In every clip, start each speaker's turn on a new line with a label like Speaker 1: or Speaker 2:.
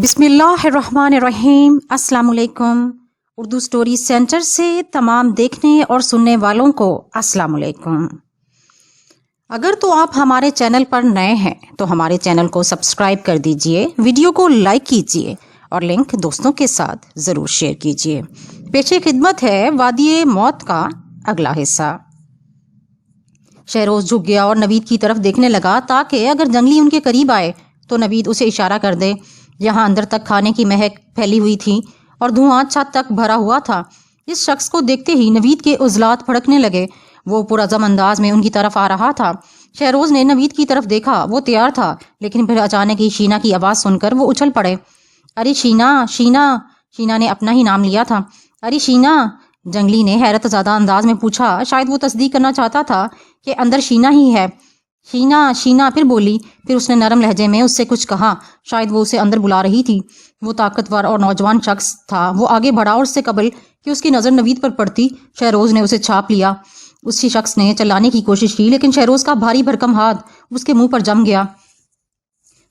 Speaker 1: بسم اللہ الرحمن الرحیم۔ السلام علیکم۔ اردو سٹوری سینٹر سے تمام دیکھنے اور سننے والوں کو السلام علیکم۔ اگر تو آپ ہمارے چینل پر نئے ہیں تو ہمارے چینل کو سبسکرائب کر دیجئے، ویڈیو کو لائک کیجئے اور لنک دوستوں کے ساتھ ضرور شیئر کیجئے۔ پیش خدمت ہے وادی موت کا اگلا حصہ۔ شہروز جھک گیا اور نوید کی طرف دیکھنے لگا تاکہ اگر جنگلی ان کے قریب آئے تو نوید اسے اشارہ کر دے۔ یہاں اندر تک کھانے کی مہک پھیلی ہوئی تھی اور دھواں چھت تک بھرا ہوا تھا۔ اس شخص کو دیکھتے ہی نوید کے عضلات پھڑکنے لگے۔ وہ پرعزم انداز میں ان کی طرف آ رہا تھا۔ شہروز نے نوید کی طرف دیکھا، وہ تیار تھا، لیکن پھر اچانک ہی شینا کی آواز سن کر وہ اچھل پڑے۔ ارے شینا، شینا! شینا نے اپنا ہی نام لیا تھا۔ ارے شینا! جنگلی نے حیرت زدہ انداز میں پوچھا، شاید وہ تصدیق کرنا چاہتا تھا کہ اندر شینا ہی ہے۔ شینا، شینا پھر بولی۔ پھر اس نے نرم لہجے میں اس سے کچھ کہا، شاید وہ اسے اندر بلا رہی تھی۔ وہ طاقتور اور نوجوان شخص تھا۔ وہ آگے بڑھا اور اس سے قبل کہ اس کی نظر نوید پر پڑتی شہروز نے اسے چھاپ لیا۔ اسی شخص نے چلانے کی کوشش کی، لیکن شہروز کا بھاری بھرکم ہاتھ اس کے منہ پر جم گیا۔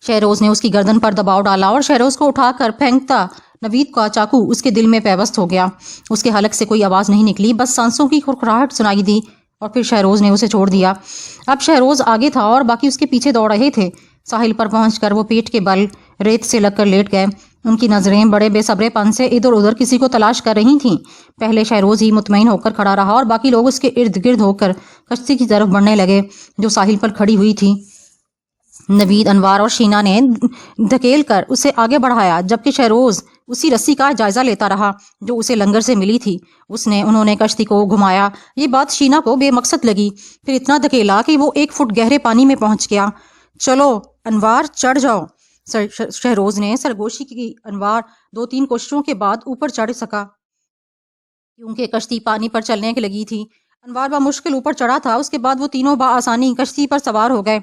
Speaker 1: شہروز نے اس کی گردن پر دباؤ ڈالا اور شہروز کو اٹھا کر پھینکتا نوید کا چاقو اس کے دل میں پیوست ہو گیا۔ اس کے حلق سے کوئی آواز نہیں نکلی، بس سانسوں کی کھرکھراہٹ سنائی دی اور پھر شہروز نے اسے چھوڑ دیا۔ اب شہروز آگے تھا اور باقی اس کے پیچھے دوڑ رہے تھے۔ ساحل پر پہنچ کر وہ پیٹ کے بل ریت سے لگ کر لیٹ گئے۔ ان کی نظریں بڑے بے صبرے پن سے ادھر ادھر کسی کو تلاش کر رہی تھیں۔ پہلے شہروز ہی مطمئن ہو کر کھڑا رہا اور باقی لوگ اس کے ارد گرد ہو کر کشتی کی طرف بڑھنے لگے جو ساحل پر کھڑی ہوئی تھی۔ نوید، انوار اور شینا نے دھکیل کر اسے آگے بڑھایا، جبکہ شہروز اسی رسی کا جائزہ لیتا رہا جو اسے لنگر سے ملی تھی۔ انہوں نے کشتی کو گھمایا۔ یہ بات شینا کو بے مقصد لگی، پھر اتنا دھکیلا کہ وہ 1 فٹ گہرے پانی میں پہنچ گیا۔ چلو انوار، چڑھ جاؤ، شہروز نے سرگوشی کی۔ انوار 2-3 کوششوں کے بعد اوپر چڑھ سکا کیونکہ کشتی پانی پر چلنے لگی تھی۔ انوار بمشکل اوپر چڑھا تھا۔ اس کے بعد وہ تینوں بآسانی کشتی پر سوار ہو گئے۔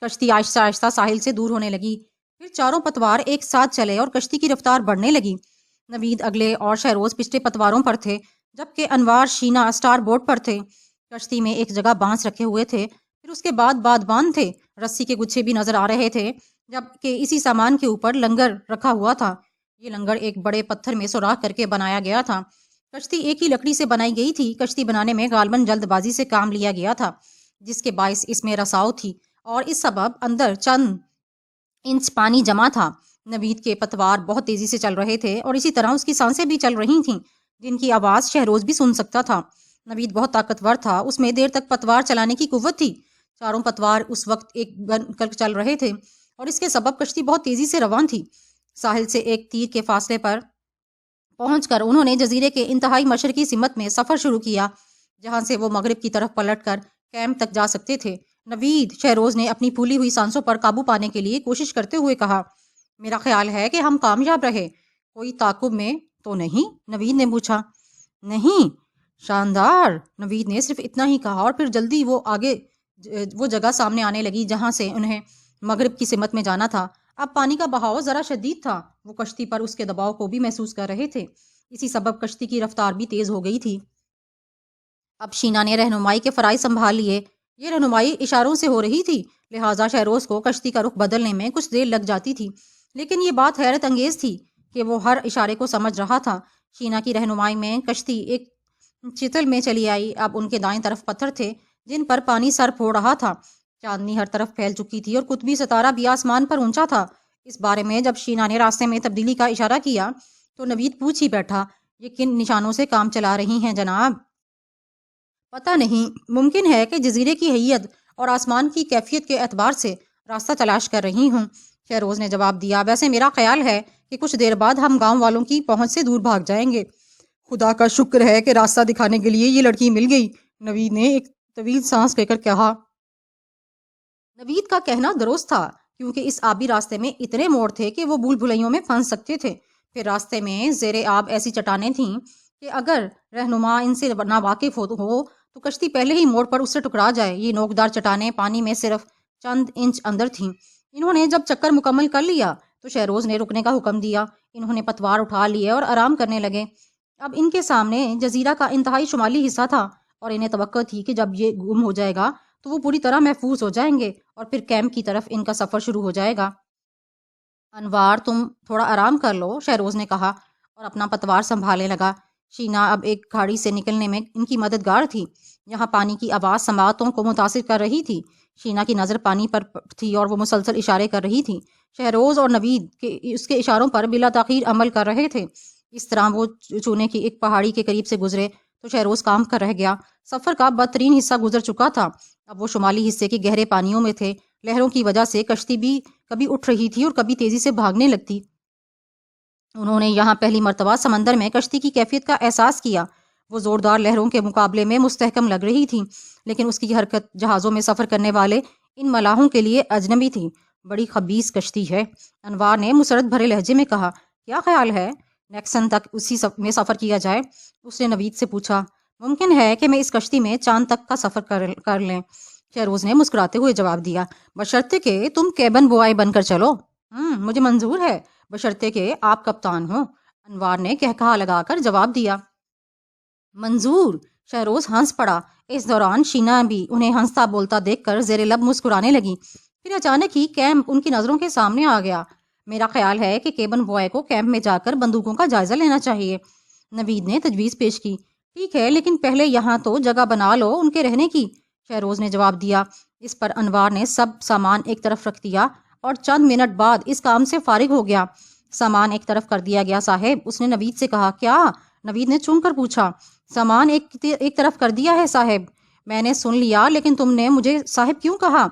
Speaker 1: کشتی آہستہ آہستہ ساحل سے دور ہونے لگی۔ پھر چاروں پتوار ایک ساتھ چلے اور کشتی کی رفتار بڑھنے لگی۔ نوید اگلے اور شہروز پچھلے پتواروں پر تھے، جبکہ انوار، شینا اسٹار بورڈ پر تھے۔ کشتی میں ایک جگہ بانس رکھے ہوئے تھے، پھر اس کے بعد بادبان تھے، رسی کے گچھے بھی نظر آ رہے تھے، جبکہ اسی سامان کے اوپر لنگر رکھا ہوا تھا۔ یہ لنگر ایک بڑے پتھر میں سوراخ کر کے بنایا گیا تھا۔ کشتی ایک ہی لکڑی سے بنائی گئی تھی۔ کشتی بنانے میں غالباً جلد بازی سے کام لیا گیا تھا، جس کے باعث اس میں رساؤ تھی اور اس سبب اندر چند انچ پانی جمع تھا۔ نوید کے پتوار بہت تیزی سے چل رہے تھے اور اسی طرح اس کی سانسیں بھی چل رہی تھیں، جن کی آواز شہروز بھی سن سکتا تھا۔ نوید بہت طاقتور تھا، اس میں دیر تک پتوار چلانے کی قوت تھی۔ چاروں پتوار اس وقت ایک بن کر چل رہے تھے اور اس کے سبب کشتی بہت تیزی سے روان تھی۔ ساحل سے 1 تیر کے فاصلے پر پہنچ کر انہوں نے جزیرے کے انتہائی مشرقی سمت میں سفر شروع کیا، جہاں سے وہ مغرب کی طرف پلٹ کر کیمپ تک جا سکتے تھے۔ نوید، شہروز نے اپنی پھولی ہوئی سانسوں پر قابو پانے کے لیے کوشش کرتے ہوئے کہا، میرا خیال ہے کہ ہم کامیاب رہے۔ کوئی تعاقب میں تو نہیں؟ نوید نے پوچھا۔ نہیں۔ شاندار، نوید نے صرف اتنا ہی کہا اور پھر جلدی وہ جگہ سامنے آنے لگی جہاں سے انہیں مغرب کی سمت میں جانا تھا۔ اب پانی کا بہاؤ ذرا شدید تھا۔ وہ کشتی پر اس کے دباؤ کو بھی محسوس کر رہے تھے، اسی سبب کشتی کی رفتار بھی تیز ہو گئی تھی۔ اب شینا نے رہنمائی کے فرائض سنبھال لیے۔ یہ رہنمائی اشاروں سے ہو رہی تھی، لہٰذا شہروز کو کشتی کا رخ بدلنے میں کچھ دیر لگ جاتی تھی، لیکن یہ بات حیرت انگیز تھی کہ وہ ہر اشارے کو سمجھ رہا تھا۔ شینا کی رہنمائی میں کشتی ایک چتل میں چلی آئی۔ اب ان کے دائیں طرف پتھر تھے جن پر پانی سر پھوڑ رہا تھا۔ چاندنی ہر طرف پھیل چکی تھی اور قطبی ستارہ بھی آسمان پر اونچا تھا۔ اس بارے میں جب شینا نے راستے میں تبدیلی کا اشارہ کیا تو نوید پوچھ ہی بیٹھا، یہ کن نشانوں سے کام چلا رہی ہیں جناب؟ پتہ نہیں، ممکن ہے کہ جزیرے کی حیت اور آسمان کی کیفیت کے اعتبار سے راستہ تلاش کر رہی ہوں، شہروز نے جواب دیا۔ ویسے میرا خیال ہے کہ کچھ دیر بعد ہم گاؤں والوں کی پہنچ سے دور بھاگ جائیں گے۔ خدا کا شکر ہے کہ راستہ دکھانے کے لیے یہ لڑکی مل گئی، نوید نے ایک طویل سانس لے کر کہا۔ نوید کا کہنا درست تھا، کیونکہ اس آبی راستے میں اتنے موڑ تھے کہ وہ بھول بھلائیوں میں پھنس سکتے تھے۔ پھر راستے میں زیر آب ایسی چٹانیں تھیں کہ اگر رہنما ان سے ناواقف ہو تو کشتی پہلے ہی موڑ پر اس سے ٹکرا جائے۔ یہ نوکدار چٹانیں پانی میں صرف چند انچ اندر تھیں۔ انہوں نے جب چکر مکمل کر لیا تو شہروز نے رکنے کا حکم دیا۔ انہوں نے پتوار اٹھا لیے اور آرام کرنے لگے۔ اب ان کے سامنے جزیرہ کا انتہائی شمالی حصہ تھا اور انہیں توقع تھی کہ جب یہ گم ہو جائے گا تو وہ پوری طرح محفوظ ہو جائیں گے اور پھر کیمپ کی طرف ان کا سفر شروع ہو جائے گا۔ انوار تم تھوڑا آرام کر لو، شہروز نے کہا اور اپنا پتوار سنبھالنے لگا۔ شینا اب ایک کھاڑی سے نکلنے میں ان کی مددگار تھی۔ یہاں پانی کی آواز سماعتوں کو متاثر کر رہی تھی۔ شینا کی نظر پانی پر تھی اور وہ مسلسل اشارے کر رہی تھی۔ شہروز اور نوید اس کے اشاروں پر بلا تاخیر عمل کر رہے تھے۔ اس طرح وہ چونے کی ایک پہاڑی کے قریب سے گزرے تو شہروز کام کر رہ گیا۔ سفر کا بدترین حصہ گزر چکا تھا۔ اب وہ شمالی حصے کے گہرے پانیوں میں تھے۔ لہروں کی وجہ سے کشتی بھی کبھی اٹھ رہی تھی اور کبھی تیزی سے بھاگنے لگتی۔ انہوں نے یہاں پہلی مرتبہ سمندر میں کشتی کی کیفیت کا احساس کیا۔ وہ زوردار لہروں کے مقابلے میں مستحکم لگ رہی تھی، لیکن اس کی حرکت جہازوں میں سفر کرنے والے ان ملاحوں کے لیے اجنبی تھی۔ بڑی خبیث کشتی ہے، انوار نے مسرت بھرے لہجے میں کہا۔ کیا خیال ہے نیکسن تک اسی میں سفر کیا جائے؟ اس نے نوید سے پوچھا۔ ممکن ہے کہ میں اس کشتی میں چاند تک کا سفر کر لیں، شہروز نے مسکراتے ہوئے جواب دیا، بشرطے کہ تم کیبن بوائے بن کر چلو۔ مجھے منظور ہے، بشرطے کہ آپ کپتان ہو، انوار نے کہکہا لگا کر جواب دیا۔ منظور؟ شہروز ہنس پڑا۔ اس دوران شینا بھی انہیں ہنستا بولتا دیکھ کر زیر لب مسکرانے لگی۔ پھر اچانک ہی کیمپ ان کی نظروں کے سامنے آ گیا۔ میرا خیال ہے کہ کیبن بوائے کو کیمپ میں جا کر بندوقوں کا جائزہ لینا چاہیے، نوید نے تجویز پیش کی۔ ٹھیک ہے، لیکن پہلے یہاں تو جگہ بنا لو ان کے رہنے کی، شہروز نے جواب دیا۔ اس پر انوار نے سب سامان ایک طرف رکھ دیا اور چند منٹ بعد اس کام سے فارغ ہو گیا۔ سامان ایک طرف کر دیا گیا صاحب، اس نے نوید سے کہا۔ کیا؟ نوید نے چونک کر پوچھا۔ سامان ایک طرف کر دیا ہے صاحب، میں نے سن لیا، لیکن تم نے مجھے صاحب کیوں کہا؟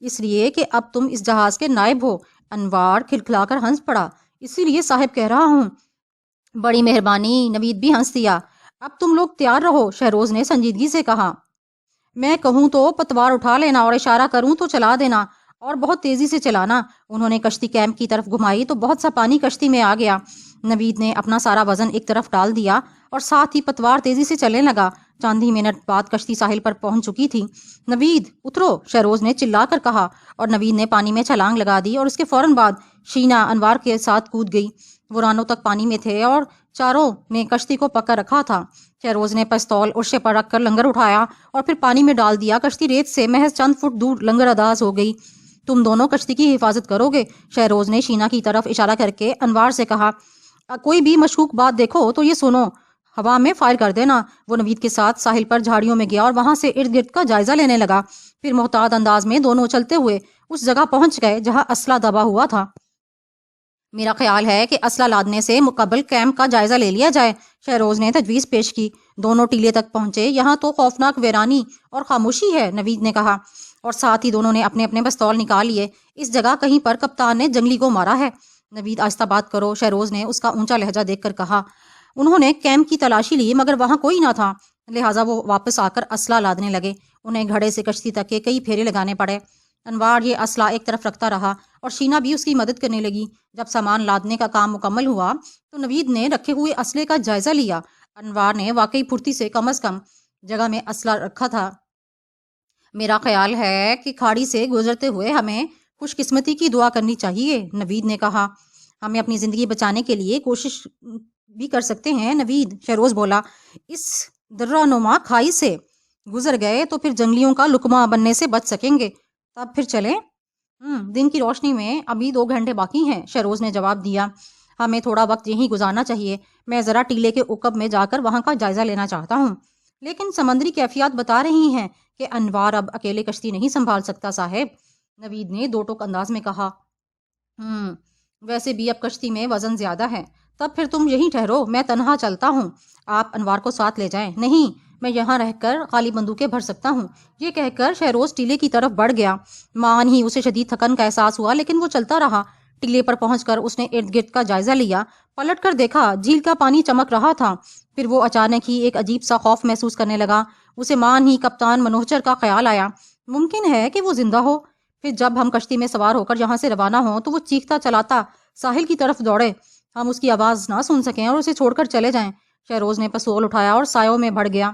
Speaker 1: اس لیے کہ اب تم اس جہاز کے نائب ہو، انوار کھلکھلا کر ہنس پڑا۔ اسی لیے صاحب کہہ رہا ہوں۔ بڑی مہربانی، نوید بھی ہنس دیا۔ اب تم لوگ تیار رہو، شہروز نے سنجیدگی سے کہا۔ میں کہوں تو پتوار اٹھا لینا اور اشارہ کروں تو چلا دینا، اور بہت تیزی سے چلانا۔ انہوں نے کشتی کیمپ کی طرف گھمائی تو بہت سا پانی کشتی میں آ گیا۔ نوید نے اپنا سارا وزن ایک طرف ڈال دیا اور ساتھ ہی پتوار تیزی سے چلنے لگا۔ چند ہی منٹ بعد کشتی ساحل پر پہنچ چکی تھی۔ نوید اترو، شہروز نے چلا کر کہا، اور نوید نے پانی میں چھلانگ لگا دی اور اس کے فوراً بعد شینا انوار کے ساتھ کود گئی۔ وہ رانوں تک پانی میں تھے اور چاروں نے کشتی کو پکڑ رکھا تھا۔ شہروز نے پستول عرصے پر رکھ کر لنگر اٹھایا اور پھر پانی میں ڈال دیا۔ کشتی ریت سے محض چند فٹ دور لنگر انداز ہو گئی۔ تم دونوں کشتی کی حفاظت کرو گے، شہروز نے شینا کی طرف اشارہ کر کے انوار سے کہا۔ کوئی بھی مشکوک بات دیکھو تو یہ سنو، ہوا میں فائر کر دینا۔ وہ نوید کے ساتھ ساحل پر جھاڑیوں میں گیا اور وہاں سے ارد گرد کا جائزہ لینے لگا۔ پھر محتاط انداز میں دونوں چلتے ہوئے اس جگہ پہنچ گئے جہاں اسلحہ دبا ہوا تھا۔ میرا خیال ہے کہ اسلحہ لادنے سے مقبل کیمپ کا جائزہ لے لیا جائے، شہروز نے تجویز پیش کی۔ دونوں ٹیلے تک پہنچے۔ یہاں تو خوفناک ویرانی اور خاموشی ہے، نوید نے کہا، اور ساتھ ہی دونوں نے اپنے اپنے پستول نکال لیے۔ اس جگہ کہیں پر کپتان نے جنگلی کو مارا ہے۔ نوید آہستہ بات کرو، شہروز نے اس کا اونچا لہجہ دیکھ کر کہا۔ انہوں نے کیمپ کی تلاشی لی مگر وہاں کوئی نہ تھا، لہٰذا وہ واپس آ کر اسلحہ لادنے لگے۔ انہیں گھڑے سے کشتی تک کے کئی پھیرے لگانے پڑے۔ انوار یہ اسلحہ ایک طرف رکھتا رہا اور شینا بھی اس کی مدد کرنے لگی۔ جب سامان لادنے کا کام مکمل ہوا تو نوید نے رکھے ہوئے اسلحے کا جائزہ لیا۔ انوار نے واقعی پھرتی سے کم از کم جگہ میں اسلحہ رکھا تھا۔ میرا خیال ہے کہ کھاڑی سے گزرتے ہوئے ہمیں خوش قسمتی کی دعا کرنی چاہیے، نوید نے کہا۔ ہمیں اپنی زندگی بچانے کے لیے کوشش بھی کر سکتے ہیں نوید، شہروز بولا۔ اس درہ نما کھائی سے گزر گئے تو پھر جنگلیوں کا لقمہ بننے سے بچ سکیں گے، تب پھر چلیں۔ دن کی روشنی میں ابھی 2 گھنٹے باقی ہیں، شہروز نے جواب دیا۔ ہمیں تھوڑا وقت یہیں گزارنا چاہیے۔ میں ذرا ٹیلے کے عقب میں جا کر وہاں کا جائزہ لینا چاہتا ہوں، لیکن سمندری کیفیات بتا رہی ہیں کہ انوار اب اکیلے کشتی نہیں سنبھال سکتا صاحب، نوید نے 2 ٹوک انداز میں کہا۔ ویسے بھی اب کشتی میں وزن زیادہ ہے، تب پھر تم یہیں ٹھہرو، میں تنہا چلتا ہوں، آپ انوار کو ساتھ لے جائیں۔ نہیں، میں یہاں رہ کر خالی بندوقیں بھر سکتا ہوں، یہ کہہ کر شہروز ٹیلے کی طرف بڑھ گیا۔ مان ہی اسے شدید تھکن کا احساس ہوا، لیکن وہ چلتا رہا۔ ٹیلے پر پہنچ کر اس نے ارد گرد کا جائزہ لیا، پلٹ کر دیکھا، جھیل کا پانی چمک رہا تھا۔ پھر وہ اچانک ہی ایک عجیب سا خوف محسوس کرنے لگا۔ اسے مان ہی کپتان منوچر کا خیال آیا، ممکن ہے کہ وہ زندہ ہو۔ پھر جب ہم کشتی میں سوار ہو کر یہاں سے روانہ ہوں تو وہ چیختا چلاتا ساحل کی طرف دوڑے، ہم اس کی آواز نہ سن سکیں اور اسے چھوڑ کر چلے جائیں۔ شہروز نے پستول اٹھایا اور سایوں میں بڑھ گیا۔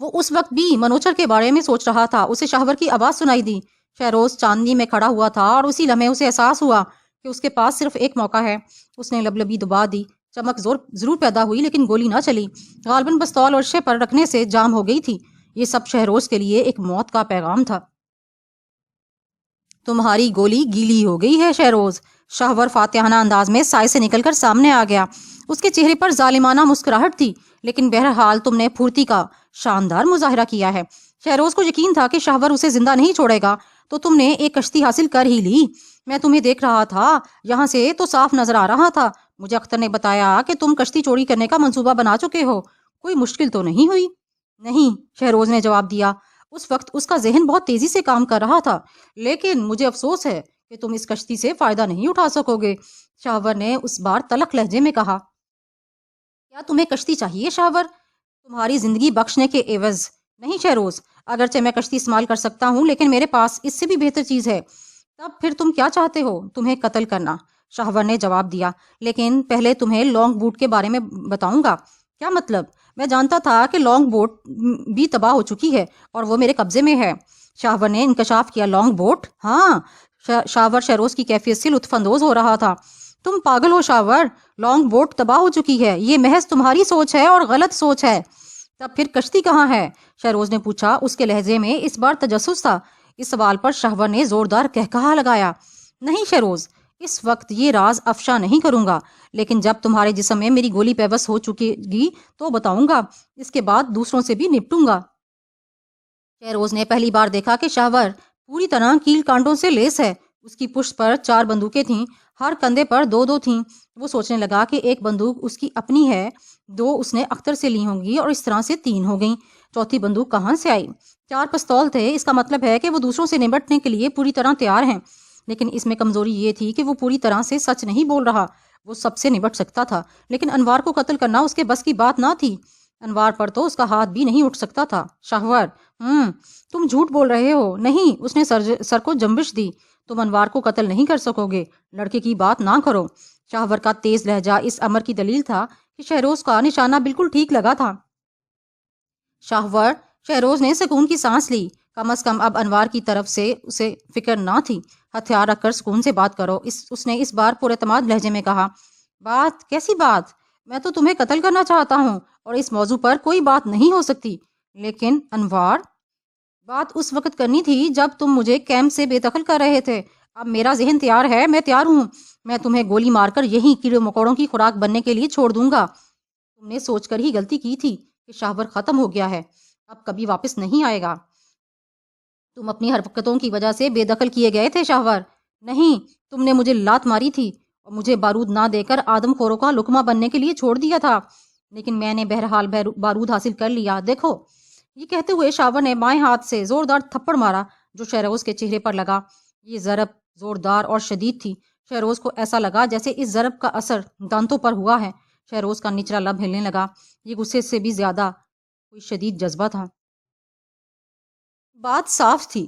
Speaker 1: وہ اس وقت بھی منوچر کے بارے میں سوچ رہا تھا۔ اسے شاہور کی آواز سنائی دی۔ شہروز چاندنی میں کھڑا ہوا تھا اور اسی لمحے اسے احساس ہوا کہ اس کے پاس صرف ایک موقع ہے۔ اس نے لبلبی دبا دی۔ چمک ضرور پیدا ہوئی لیکن گولی نہ چلی۔ غالباً پستول عرصے پر رکھنے سے جام ہو گئی تھی۔ یہ سب شہروز کے لیے ایک موت کا پیغام تھا۔ تمہاری گولی گیلی ہو گئی ہے شہروز، شاہور فاتحانہ انداز میں سائے سے نکل کر سامنے آ گیا۔ اس کے چہرے پر ظالمانہ مسکراہٹ تھی، لیکن بہرحال تم نے پھرتی کا شاندار مظاہرہ کیا ہے۔ شہروز کو یقین تھا کہ شاہور اسے زندہ نہیں چھوڑے گا، تو تم نے ایک کشتی حاصل کر ہی لی۔ میں تمہیں دیکھ رہا تھا، یہاں سے تو صاف نظر آ رہا تھا۔ مجھے اختر نے بتایا کہ تم کشتی چوری کرنے کا منصوبہ بنا چکے ہو۔ کوئی مشکل تو نہیں ہوئی؟ نہیں، شہروز نے جواب دیا۔ اس وقت اس کا ذہن بہت تیزی سے کام کر رہا تھا۔ لیکن مجھے افسوس ہے کہ تم اس کشتی سے فائدہ نہیں اٹھا سکو گے، شاہور نے اس بار تلخ لہجے میں کہا۔ کیا تمہیں کشتی چاہیے شاہور؟ تمہاری زندگی بخشنے کے عوض؟ نہیں شہروز، اگرچہ میں کشتی استعمال کر سکتا ہوں، لیکن میرے پاس اس سے بھی بہتر چیز ہے۔ تب پھر تم کیا چاہتے ہو؟ تمہیں قتل کرنا، شاہور نے جواب دیا۔ لیکن پہلے تمہیں لانگ بوٹ کے بارے میں بتاؤں گا۔ کیا مطلب؟ میں جانتا تھا کہ لانگ بوٹ بھی تباہ ہو چکی ہے اور وہ میرے قبضے میں ہے، شاہور نے انکشاف کیا۔ Long boat? ہاں، شاہور شہروز کی کیفیت سے لطف اندوز ہو رہا تھا۔ تم پاگل ہو شاہور، لانگ بوٹ تباہ ہو چکی ہے، یہ محض تمہاری سوچ ہے اور غلط سوچ ہے۔ تب پھر کشتی کہاں ہے؟ شہروز نے پوچھا۔ اس کے لہجے میں اس بار تجسس تھا۔ اس سوال پر شاہور نے زوردار قہقہا لگایا۔ نہیں شہروز، اس وقت یہ راز افشا نہیں کروں گا، لیکن جب تمہارے جسم میں میری گولی پیوست ہو چکی گی تو بتاؤں گا۔ اس کے بعد دوسروں سے بھی نپٹوں گا۔ شہروز نے پہلی بار دیکھا کہ شاہور پوری طرح کیل کانٹوں سے لیس ہے۔ اس کی پشت پر 4 بندوقیں تھیں، ہر کندھے پر 2 تھیں۔ وہ سوچنے لگا کہ ایک بندوق اس کی اپنی ہے، 2 اس نے اختر سے لی ہوں گی اور اس طرح سے 3 ہو گئیں۔ چوتھی بندوق کہاں سے آئی؟ 4 پستول تھے، اس کا مطلب ہے کہ وہ دوسروں سے نمٹنے کے لیے پوری طرح تیار ہیں۔ لیکن اس میں کمزوری یہ تھی کہ وہ پوری طرح سے سچ نہیں بول رہا۔ وہ سب سے نمٹ سکتا تھا، لیکن انوار کو قتل کرنا اس کے بس کی بات نہ تھی۔ انوار پر تو اس کا ہاتھ بھی نہیں اٹھ سکتا تھا۔ شاہور، تم جھوٹ بول رہے ہو۔ نہیں، اس نے سر کو جنبش دی۔ تم انوار کو قتل نہیں کر سکو گے، لڑکے کی بات نہ کرو۔ شاہور کا تیز لہجہ اس امر کی دلیل تھا کہ شہروز کا نشانہ بالکل ٹھیک لگا تھا۔ شاہور، شہروز نے سکون کی سانس لی۔ کم از کم اب انوار کی طرف سے اسے فکر نہ تھی۔ ہتھیار رکھ کر سکون سے بات کرو، اس نے اس بار پر اعتماد لہجے میں کہا۔ بات؟ کیسی بات؟ میں تو تمہیں قتل کرنا چاہتا ہوں اور اس موضوع پر کوئی بات نہیں ہو سکتی۔ لیکن انوار، بات اس وقت کرنی تھی جب تم مجھے کیمپ سے بے دخل کر رہے تھے۔ اب میرا ذہن تیار ہے، میں تیار ہوں۔ میں تمہیں گولی مار کر یہیں کیڑے مکوڑوں کی خوراک بننے کے لیے چھوڑ دوں گا۔ تم نے سوچ کر ہی غلطی کی تھی کہ شاہور ختم ہو گیا ہے، اب کبھی واپس نہیں آئے گا۔ تم اپنی حرکتوں کی وجہ سے بے دخل کیے گئے تھے شاہور۔ نہیں، تم نے مجھے لات ماری تھی اور مجھے بارود نہ دے کر آدم خوروں کا لقمہ بننے کے لیے چھوڑ دیا تھا، لیکن میں نے بہرحال بارود حاصل کر لیا۔ دیکھو، یہ کہتے ہوئے شاہور نے بائیں ہاتھ سے زوردار تھپڑ مارا جو شہروز کے چہرے پر لگا۔ یہ ضرب زوردار اور شدید تھی۔ شہروز کو ایسا لگا جیسے اس ضرب کا اثر دانتوں پر ہوا ہے۔ شہروز کا نچلا لب ہلنے لگا۔ یہ غصے سے بھی زیادہ کوئی شدید جذبہ تھا۔ بات صاف تھی،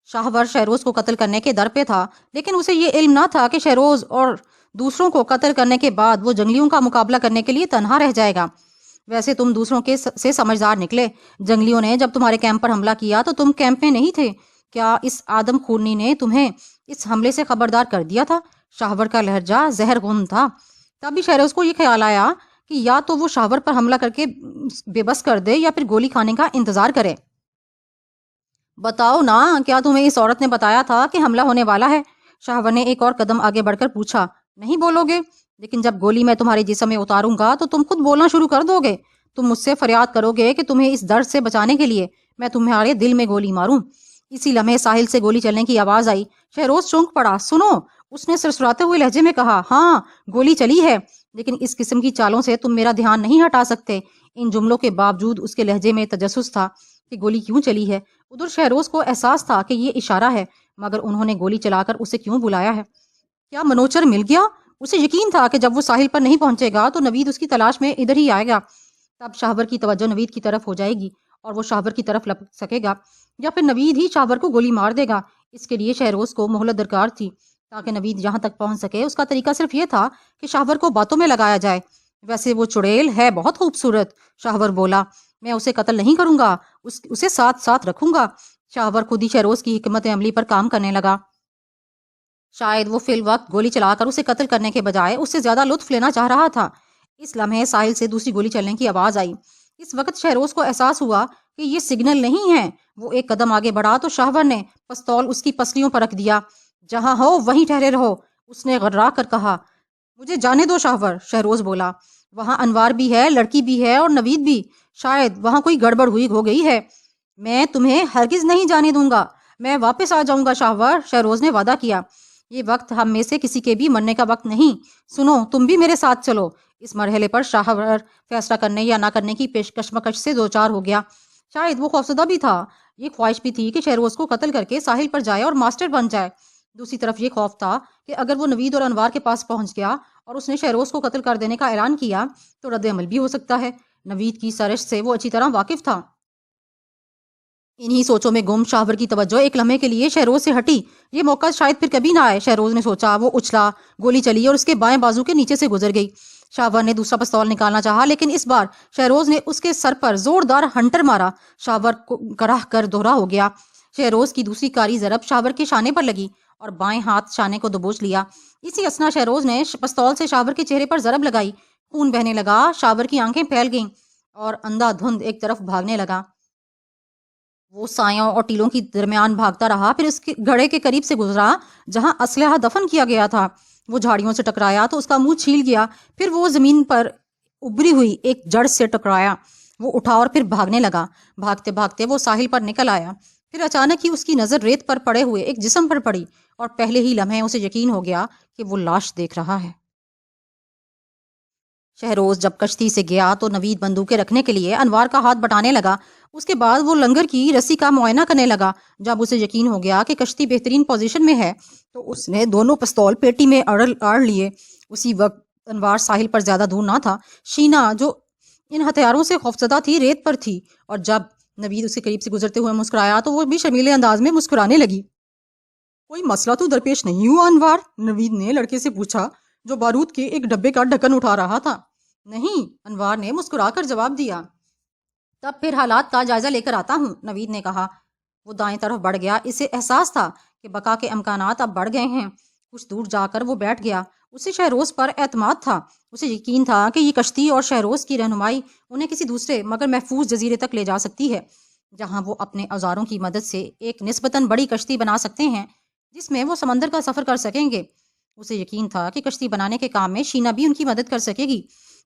Speaker 1: شاہور شہروز کو قتل کرنے کے در پہ تھا، لیکن اسے یہ علم نہ تھا کہ شہروز اور دوسروں کو قتل کرنے کے بعد وہ جنگلیوں کا مقابلہ کرنے کے لیے تنہا رہ جائے گا۔ ویسے تم دوسروں سے سمجھدار نکلے۔ جنگلیوں نے جب تمہارے کیمپ پر حملہ کیا تو تم کیمپ میں نہیں تھے۔ کیا اس آدم خورنی نے تمہیں اس حملے سے خبردار کر دیا تھا؟ شاہور کا لہجہ زہر گون تھا۔ تب بھی شہروز کو یہ خیال آیا کہ یا تو وہ شاہور پر حملہ کر کے بے بس کر دے یا پھر گولی کھانے کا انتظار کرے۔ بتاؤ نا، کیا تمہیں اس عورت نے بتایا تھا کہ حملہ ہونے والا ہے؟ شاہور نے ایک اور قدم آگے بڑھ کر پوچھا۔ نہیں بولو گے؟ لیکن جب گولی میں تمہارے جسم میں اتاروں گا تو تم خود بولنا شروع کر دو گے۔ تم مجھ سے فریاد کرو گے کہ تمہیں اس درد سے بچانے کے لیے میں تمہارے دل میں گولی ماروں۔ اسی لمحے ساحل سے گولی چلنے کی آواز آئی۔ شہروز چونک پڑا۔ سنو، اس نے سرسراتے ہوئے لہجے میں کہا۔ ہاں، گولی چلی ہے، لیکن اس قسم کی چالوں سے تم میرا دھیان نہیں ہٹا سکتے۔ ان جملوں کے باوجود اس کے لہجے میں تجسس تھا کہ گولی کیوں چلی ہے۔ ادھر شہروز کو احساس تھا کہ یہ اشارہ ہے، مگر انہوں نے گولی چلا کر اسے کیوں بلایا ہے؟ کیا منوچر مل گیا؟ اسے یقین تھا کہ جب وہ ساحل پر نہیں پہنچے گا تو نوید اس کی تلاش میں ادھر ہی آئے گا۔ تب شاہور کی توجہ نوید کی طرف ہو جائے گی اور وہ شاہور کی طرف لپک سکے گا، یا پھر نوید ہی شاہور کو گولی مار دے گا۔ اس کے لیے شہروز کو مہلت درکار تھی تاکہ نوید یہاں تک پہنچ سکے۔ اس کا طریقہ صرف یہ تھا کہ شاہور کو باتوں میں لگایا جائے۔ ویسے وہ چڑیل ہے بہت خوبصورت، شاہور بولا۔ میں اسے قتل نہیں کروں گا، اسے ساتھ ساتھ رکھوں گا۔ شاہور خود ہی شہروز کی حکمت عملی پر کام کرنے لگا۔ شاید وہ فی الوقت گولی چلا کر اسے قتل کرنے کے بجائے اس سے زیادہ لطف لینا چاہ رہا تھا۔ اس لمحے ساحل سے دوسری گولی چلنے کی آواز آئی۔ اس وقت شہروز کو احساس ہوا کہ یہ سگنل نہیں ہے۔ وہ ایک قدم آگے بڑھا تو شاہور نے پستول اس کی پسلیوں پر رکھ دیا۔ جہاں ہو وہیں ٹھہرے رہو، اس نے غرا کر کہا، مجھے جانے دو شاہور۔ شہروز بولا، وہاں انوار بھی ہے، لڑکی بھی ہے اور نوید بھی، شاید وہاں کوئی گڑبڑ ہو گئی ہے۔ میں تمہیں ہرگز نہیں جانے دوں گا، میں واپس آ جاؤں گا شاہور، شہروز نے وعدہ کیا۔ یہ وقت ہم میں سے کسی کے بھی مرنے کا وقت نہیں، سنو تم بھی میرے ساتھ چلو۔ اس مرحلے پر شاہور فیصلہ کرنے یا نہ کرنے کی کشمکش سے دوچار ہو گیا۔ شاید وہ خوفزدہ بھی تھا، یہ خواہش بھی تھی کہ شہروز کو قتل کر کے ساحل پر جائے اور ماسٹر بن جائے۔ دوسری طرف یہ خوف تھا کہ اگر وہ نوید اور انوار کے پاس پہنچ گیا اور اس نے شہروز کو قتل کر دینے کا اعلان کیا تو رد عمل بھی ہو سکتا ہے۔ نوید کی سرش سے وہ اچھی طرح واقف تھا۔ انہی سوچوں میں گم شاہور کی توجہ ایک لمحے کے لیے شہروز سے ہٹی۔ یہ موقع شاید پھر کبھی نہ آئے، شہروز نے سوچا۔ وہ اچھلا، گولی چلی اور اس کے بائیں بازو کے نیچے سے گزر گئی۔ شاہور نے دوسرا پستول نکالنا چاہا لیکن اس بار شہروز نے اس کے سر پر زوردار ہنٹر مارا۔ شاہور کڑاہ کر دوہرا ہو گیا۔ شہروز کی دوسری کاری ضرب شاہور کے شانے پر لگی اور بائیں ہاتھ شانے کو دبوچ لیا۔ اسی اثنا شہروز نے پستول سے شاہور کے چہرے پر ضرب لگائی۔ خون بہنے لگا، شاہور کی آنکھیں پھیل گئیں اور اندھا دھند ایک طرف بھاگنے لگا۔ وہ سایوں اور ٹیلوں کی درمیان بھاگتا رہا، پھر اس کے گھڑے کے قریب سے گزرا جہاں اسلحہ دفن کیا گیا تھا۔ وہ جھاڑیوں سے ٹکرایا تو اس کا منہ چھیل گیا، پھر وہ زمین پر ابری ہوئی ایک جڑ سے ٹکرایا۔ وہ اٹھا اور پھر بھاگنے لگا۔ بھاگتے بھاگتے وہ ساحل پر نکل آیا۔ پھر اچانک ہی اس کی نظر ریت پر پڑے ہوئے ایک جسم پر پڑی اور پہلے ہی لمحے اسے یقین ہو گیا کہ وہ لاش دیکھ رہا ہے۔ شہروز جب کشتی سے گیا تو نوید بندوقیں رکھنے کے لیے انوار کا ہاتھ بٹانے لگا۔ اس کے بعد وہ لنگر کی رسی کا معائنہ کرنے لگا۔ جب اسے یقین ہو گیا کہ کشتی بہترین پوزیشن میں ہے تو اس نے دونوں پستول پیٹی میں اڑ لیے۔ اسی وقت انوار ساحل پر زیادہ دور نہ تھا۔ شینا جو ان ہتھیاروں سے خوفزدہ تھی ریت پر تھی، اور جب نوید اس کے قریب سے گزرتے ہوئے مسکرایا تو وہ بھی شرمیلے انداز میں مسکرانے لگی۔ کوئی مسئلہ تو درپیش نہیں ہوا انوار؟ نوید نے لڑکے سے پوچھا جو بارود کے ایک ڈبے کا ڈھکن اٹھا رہا تھا۔ نہیں، انوار نے مسکرا کر جواب دیا۔ تب پھر حالات کا جائزہ لے کر آتا ہوں، نوید نے کہا۔ وہ دائیں طرف بڑھ گیا۔ اسے احساس تھا کہ بقا کے امکانات اب بڑھ گئے ہیں۔ کچھ دور جا کر وہ بیٹھ گیا۔ اسے شہروز پر اعتماد تھا۔ اسے یقین تھا کہ یہ کشتی اور شہروز کی رہنمائی انہیں کسی دوسرے مگر محفوظ جزیرے تک لے جا سکتی ہے، جہاں وہ اپنے اوزاروں کی مدد سے ایک نسبتاً بڑی کشتی بنا سکتے ہیں جس میں وہ سمندر کا سفر کر سکیں گے۔ اسے یقین تھا کہ کشتی بنانے کے کام میں شینا بھی ان کی مدد کر سکے گی۔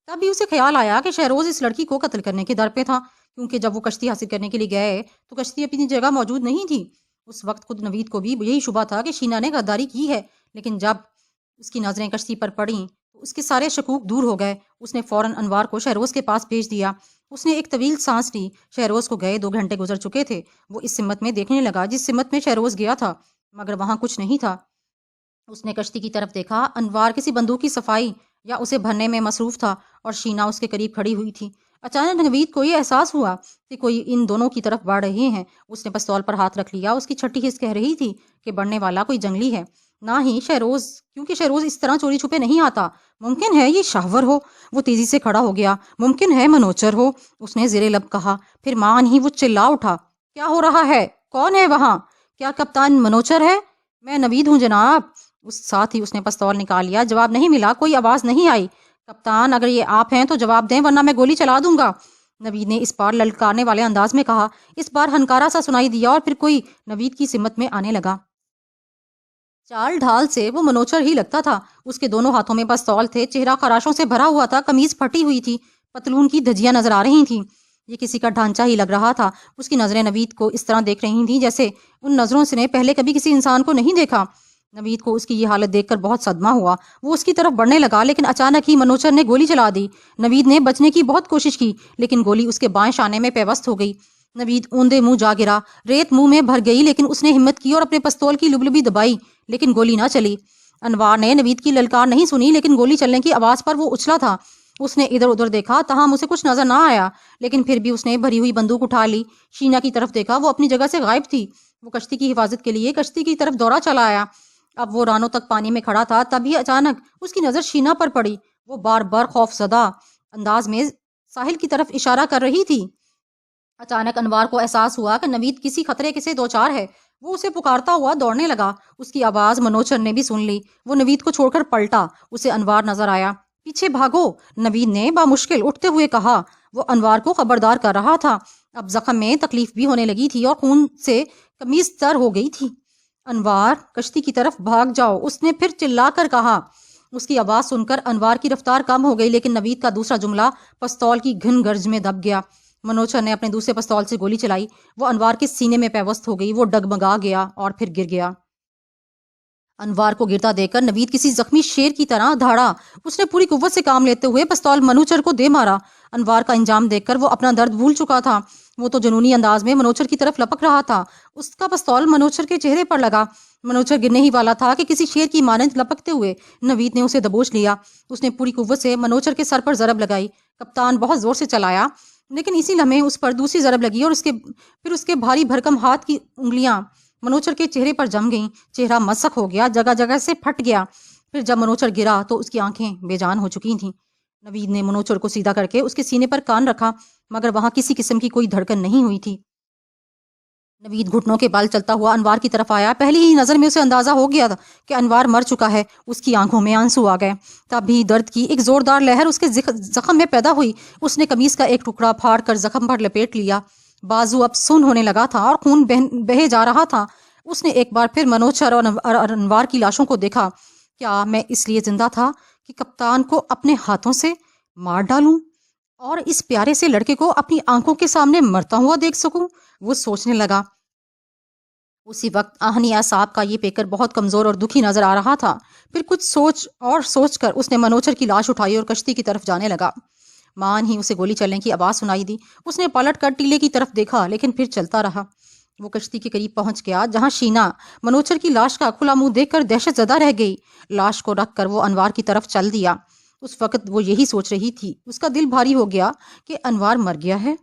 Speaker 1: تب بھی اسے خیال آیا کہ شہروز اس لڑکی کو قتل کرنے کے در پہ تھا، کیونکہ جب وہ کشتی حاصل کرنے کے لیے گئے تو کشتی اپنی جگہ موجود نہیں تھی۔ اس وقت خود نوید کو بھی یہی شبہ تھا کہ شینا نے غداری کی ہے، لیکن جب اس کی نظریں کشتی پر پڑیں تو اس کے سارے شکوک دور ہو گئے۔ اس نے فوراً انوار کو شہروز کے پاس بھیج دیا۔ اس نے ایک طویل سانس لی۔ شہروز کو گئے 2 گھنٹے گزر چکے تھے۔ وہ اس سمت میں دیکھنے لگا جس سمت میں شہروز گیا تھا، مگر وہاں کچھ نہیں تھا۔ اس نے کشتی کی طرف دیکھا۔ انوار کسی بندوق کی صفائی یا اسے بھرنے میں مصروف تھا اور شینا اس کے قریب کھڑی ہوئی تھی۔ اچانک نوید کو یہ احساس ہوا کہ کوئی ان دونوں کی طرف بڑھ رہے ہیں۔ اس نے پستول پر ہاتھ رکھ لیا۔ اس کی چھٹی حس کہہ رہی تھی کہ بڑھنے والا کوئی جنگلی ہے، نہ ہی شہروز، کیونکہ شہروز اس طرح چوری چھپے نہیں آتا۔ ممکن ہے یہ شاہور ہو۔ وہ تیزی سے کھڑا ہو گیا۔ ممکن ہے منوچر ہو، اس نے زیر لب کہا۔ پھر مان ہی وہ چلا اٹھا، کیا ہو رہا ہے؟ کون ہے وہاں؟ کیا کپتان منوچر ہے؟ میں نوید ہوں جناب۔ اس ساتھ ہی اس نے پستول نکال لیا۔ جواب نہیں ملا، کوئی آواز نہیں آئی۔ کپتان، اگر یہ آپ ہیں تو جواب دیں ورنہ میں گولی چلا دوں گا، نوید نے اس بار للکارنے والے انداز میں کہا۔ اس بار ہنکارا سا سنائی دیا اور پھر کوئی نوید کی سمت میں آنے لگا۔ چال ڈھال سے وہ منوچر ہی لگتا تھا۔ اس کے دونوں ہاتھوں میں پستول تھے، چہرہ خراشوں سے بھرا ہوا تھا، قمیض پھٹی ہوئی تھی، پتلون کی دھجیاں نظر آ رہی تھیں۔ یہ کسی کا ڈھانچہ ہی لگ رہا تھا۔ اس کی نظریں نوید کو اس طرح دیکھ رہی تھیں جیسے ان نظروں سے نے پہلے کبھی کسی انسان کو نہیں دیکھا۔ نوید کو اس کی یہ حالت دیکھ کر بہت صدمہ ہوا۔ وہ اس کی طرف بڑھنے لگا لیکن اچانک ہی منوچر نے گولی چلا دی۔ نوید نے بچنے کی بہت کوشش کی لیکن گولی اس کے بائیں شانے میں پیوست ہو گئی۔ نوید اوندے منہ جا گرا۔ ریت منہ میں بھر گئی لیکن اس نے ہمت کی اور اپنے پستول کی لبلبی دبائی، لیکن گولی نہ چلی۔ انوار نے نوید کی للکار نہیں سنی لیکن گولی چلنے کی آواز پر وہ اچھلا تھا۔ اس نے ادھر ادھر دیکھا، تاہم اسے کچھ نظر نہ آیا، لیکن پھر بھی اس نے بھری ہوئی بندوق اٹھا لی۔ شینا کی طرف دیکھا، وہ اپنی جگہ سے غائب تھی۔ وہ کشتی کی حفاظت کے لیے کشتی کی طرف دورہ چلا آیا۔ اب وہ رانوں تک پانی میں کھڑا تھا، تبھی اچانک اس کی نظر شینا پر پڑی۔ وہ بار بار خوف زدہ انداز میں ساحل کی طرف اشارہ کر رہی تھی۔ اچانک انوار کو احساس ہوا کہ نوید کسی خطرے سے دوچار ہے۔ وہ اسے پکارتا ہوا دوڑنے لگا۔ اس کی آواز منوچر نے بھی سن لی۔ وہ نوید کو چھوڑ کر پلٹا۔ اسے انوار نظر آیا۔ پیچھے بھاگو، نوید نے بامشکل اٹھتے ہوئے کہا۔ وہ انوار کو خبردار کر رہا تھا۔ اب زخم میں تکلیف بھی ہونے لگی تھی اور خون سے قمیض تر ہو گئی تھی۔ انوار کشتی کی طرف بھاگ جاؤ، اس نے پھر چلا کر کہا۔ اس کی آواز سن کر انوار کی رفتار کم ہو گئی، لیکن نوید کا دوسرا جملہ پستول کی گھن گرج میں دب گیا۔ منوچر نے اپنے دوسرے پستول سے گولی چلائی، وہ انوار کے سینے میں پیوست ہو گئی، وہ ڈگمگا گیا اور پھر گر گیا۔ انوار کو گرتا دیکھ کر نوید کسی زخمی شیر کی طرح دھاڑا، اس نے پوری قوت سے کام لیتے ہوئے پستول منوچر کو دے مارا۔ انوار کا انجام دیکھ کر وہ اپنا درد بھول چکا تھا، وہ تو جنونی انداز میں منوچر کی طرف لپک رہا تھا۔ اس کا پستول منوچر کے چہرے پر لگا، منوچر گرنے ہی والا تھا کہ کسی شیر کی مانند لپکتے ہوئے نوید نے اسے دبوچ لیا۔ اس نے پوری قوت سے منوچر کے سر پر ضرب لگائی، کپتان بہت زور سے چلایا، لیکن اسی لمحے اس پر دوسری ضرب لگی اور پھر اس کے بھاری بھرکم ہاتھ کی انگلیاں منوچر کے چہرے پر جم گئیں، چہرہ مسخ ہو گیا، جگہ جگہ سے پھٹ گیا۔ پھر جب منوچر گرا تو اس کی آنکھیں بے جان ہو چکی تھیں۔ نوید نے منوچر کو سیدھا کر کے اس کے سینے پر کان رکھا، مگر وہاں کسی قسم کی کوئی دھڑکن نہیں ہوئی تھی۔ نوید گھٹنوں کے بل چلتا ہوا انوار کی طرف آیا، پہلی ہی نظر میں اسے اندازہ ہو گیا تھا کہ انوار مر چکا ہے۔ اس کی آنکھوں میں آنسو آ گئے، تب بھی درد کی ایک زوردار لہر اس کے زخم میں پیدا ہوئی۔ اس نے قمیص کا ایک ٹکڑا پھاڑ کر زخم پر لپیٹ لیا، بازو اب سن ہونے لگا تھا اور خون بہے جا رہا تھا۔ اس نے ایک بار پھر منوچر اور انوار کی لاشوں کو دیکھا۔ کیا میں اس لیے زندہ تھا کہ کپتان کو اپنے ہاتھوں سے مار ڈالوں اور اس پیارے سے لڑکے کو اپنی آنکھوں کے سامنے مرتا ہوا دیکھ سکوں؟ وہ سوچنے لگا۔ اسی وقت آہنی اعصاب کا یہ پیکر بہت کمزور اور دکھی نظر آ رہا تھا۔ پھر کچھ سوچ کر اس نے منوچر کی لاش اٹھائی اور کشتی کی طرف جانے لگا۔ مان ہی اسے گولی چلنے کی آواز سنائی دی۔ اس نے پلٹ کر ٹیلے کی طرف دیکھا، لیکن پھر چلتا رہا۔ وہ کشتی کے قریب پہنچ گیا، جہاں شینا منوچر کی لاش کا کھلا منہ دیکھ کر دہشت زدہ رہ گئی۔ لاش کو رکھ کر وہ انوار کی طرف چل دیا۔ اس وقت وہ یہی سوچ رہی تھی، اس کا دل بھاری ہو گیا کہ انوار مر گیا ہے۔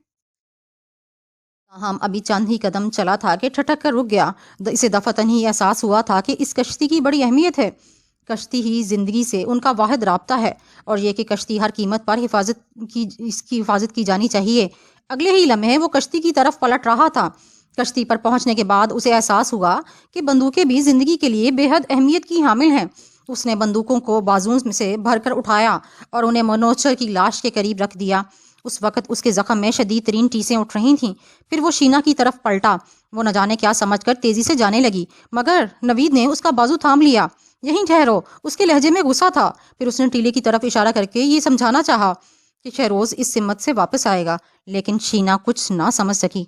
Speaker 1: ہم ابھی چند ہی قدم چلا تھا کہ ٹھٹک کر رک گیا۔ اسے دفعتاً ہی احساس ہوا تھا کہ اس کشتی کی بڑی اہمیت ہے۔ کشتی ہی زندگی سے ان کا واحد رابطہ ہے، اور یہ کہ کشتی ہر قیمت پر اس کی حفاظت کی جانی چاہیے۔ اگلے ہی لمحے وہ کشتی کی طرف پلٹ رہا تھا۔ کشتی پر پہنچنے کے بعد اسے احساس ہوا کہ بندوقیں بھی زندگی کے لیے بے حد اہمیت کی حامل ہیں۔ اس نے بندوقوں کو بازوؤں سے بھر کر اٹھایا اور انہیں منوچر کی لاش کے قریب رکھ دیا۔ اس وقت اس کے زخم میں شدید ترین ٹیسیں اٹھ رہی تھیں۔ پھر وہ شینا کی طرف پلٹا، وہ نہ جانے کیا سمجھ کر تیزی سے جانے لگی، مگر نوید نے اس کا بازو تھام لیا۔ یہیں ٹھہرو، اس کے لہجے میں غصہ تھا۔ پھر اس نے ٹیلے کی طرف اشارہ کر کے یہ سمجھانا چاہا کہ شہروز اس سمت سے واپس آئے گا، لیکن شینا کچھ نہ سمجھ سکی۔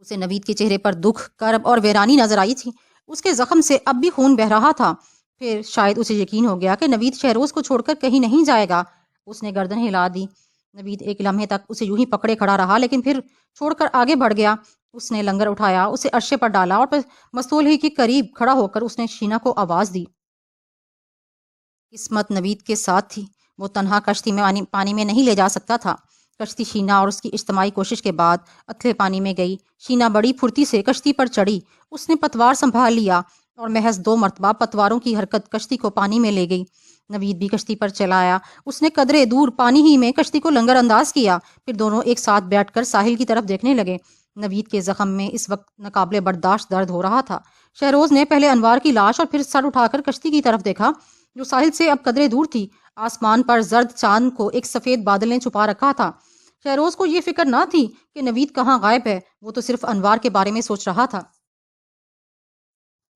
Speaker 1: اسے نوید کے چہرے پر دکھ، کرب اور ویرانی نظر آئی تھی۔ اس کے زخم سے اب بھی خون بہہ رہا تھا۔ پھر شاید اسے یقین ہو گیا کہ نوید شہروز کو چھوڑ کر کہیں نہیں جائے گا۔ اس نے گردن ہلا دی۔ نوید ایک لمحے تک اسے یوں ہی پکڑے کھڑا رہا، لیکن پھر چھوڑ کر آگے بڑھ گیا۔ اس نے لنگر اٹھایا، اسے عرشے پر ڈالا اور پھر مستول ہی کے قریب کھڑا ہو کر اس نے شینا کو آواز دی۔ قسمت نوید کے ساتھ تھی، وہ تنہا کشتی میں پانی میں نہیں لے جا سکتا تھا۔ کشتی شینا اور اس کی اجتماعی کوشش کے بعد اتھلے پانی میں گئی۔ شینا بڑی پھرتی سے کشتی پر چڑھی، اس نے پتوار سنبھال لیا اور محض 2 مرتبہ پتواروں کی حرکت کشتی کو پانی میں لے گئی۔ نوید بھی کشتی پر چلا آیا، اس نے قدرے دور پانی ہی میں کشتی کو لنگر انداز کیا، پھر دونوں ایک ساتھ بیٹھ کر ساحل کی طرف دیکھنے لگے۔ نوید کے زخم میں اس وقت ناقابل برداشت درد ہو رہا تھا۔ شہروز نے پہلے انوار کی لاش اور پھر سر اٹھا کر کشتی کی طرف دیکھا، جو ساحل سے اب قدرے دور تھی۔ آسمان پر زرد چاند کو ایک سفید بادل نے چھپا رکھا تھا۔ شہروز کو یہ فکر نہ تھی کہ نوید کہاں غائب ہے، وہ تو صرف انوار کے بارے میں سوچ رہا تھا۔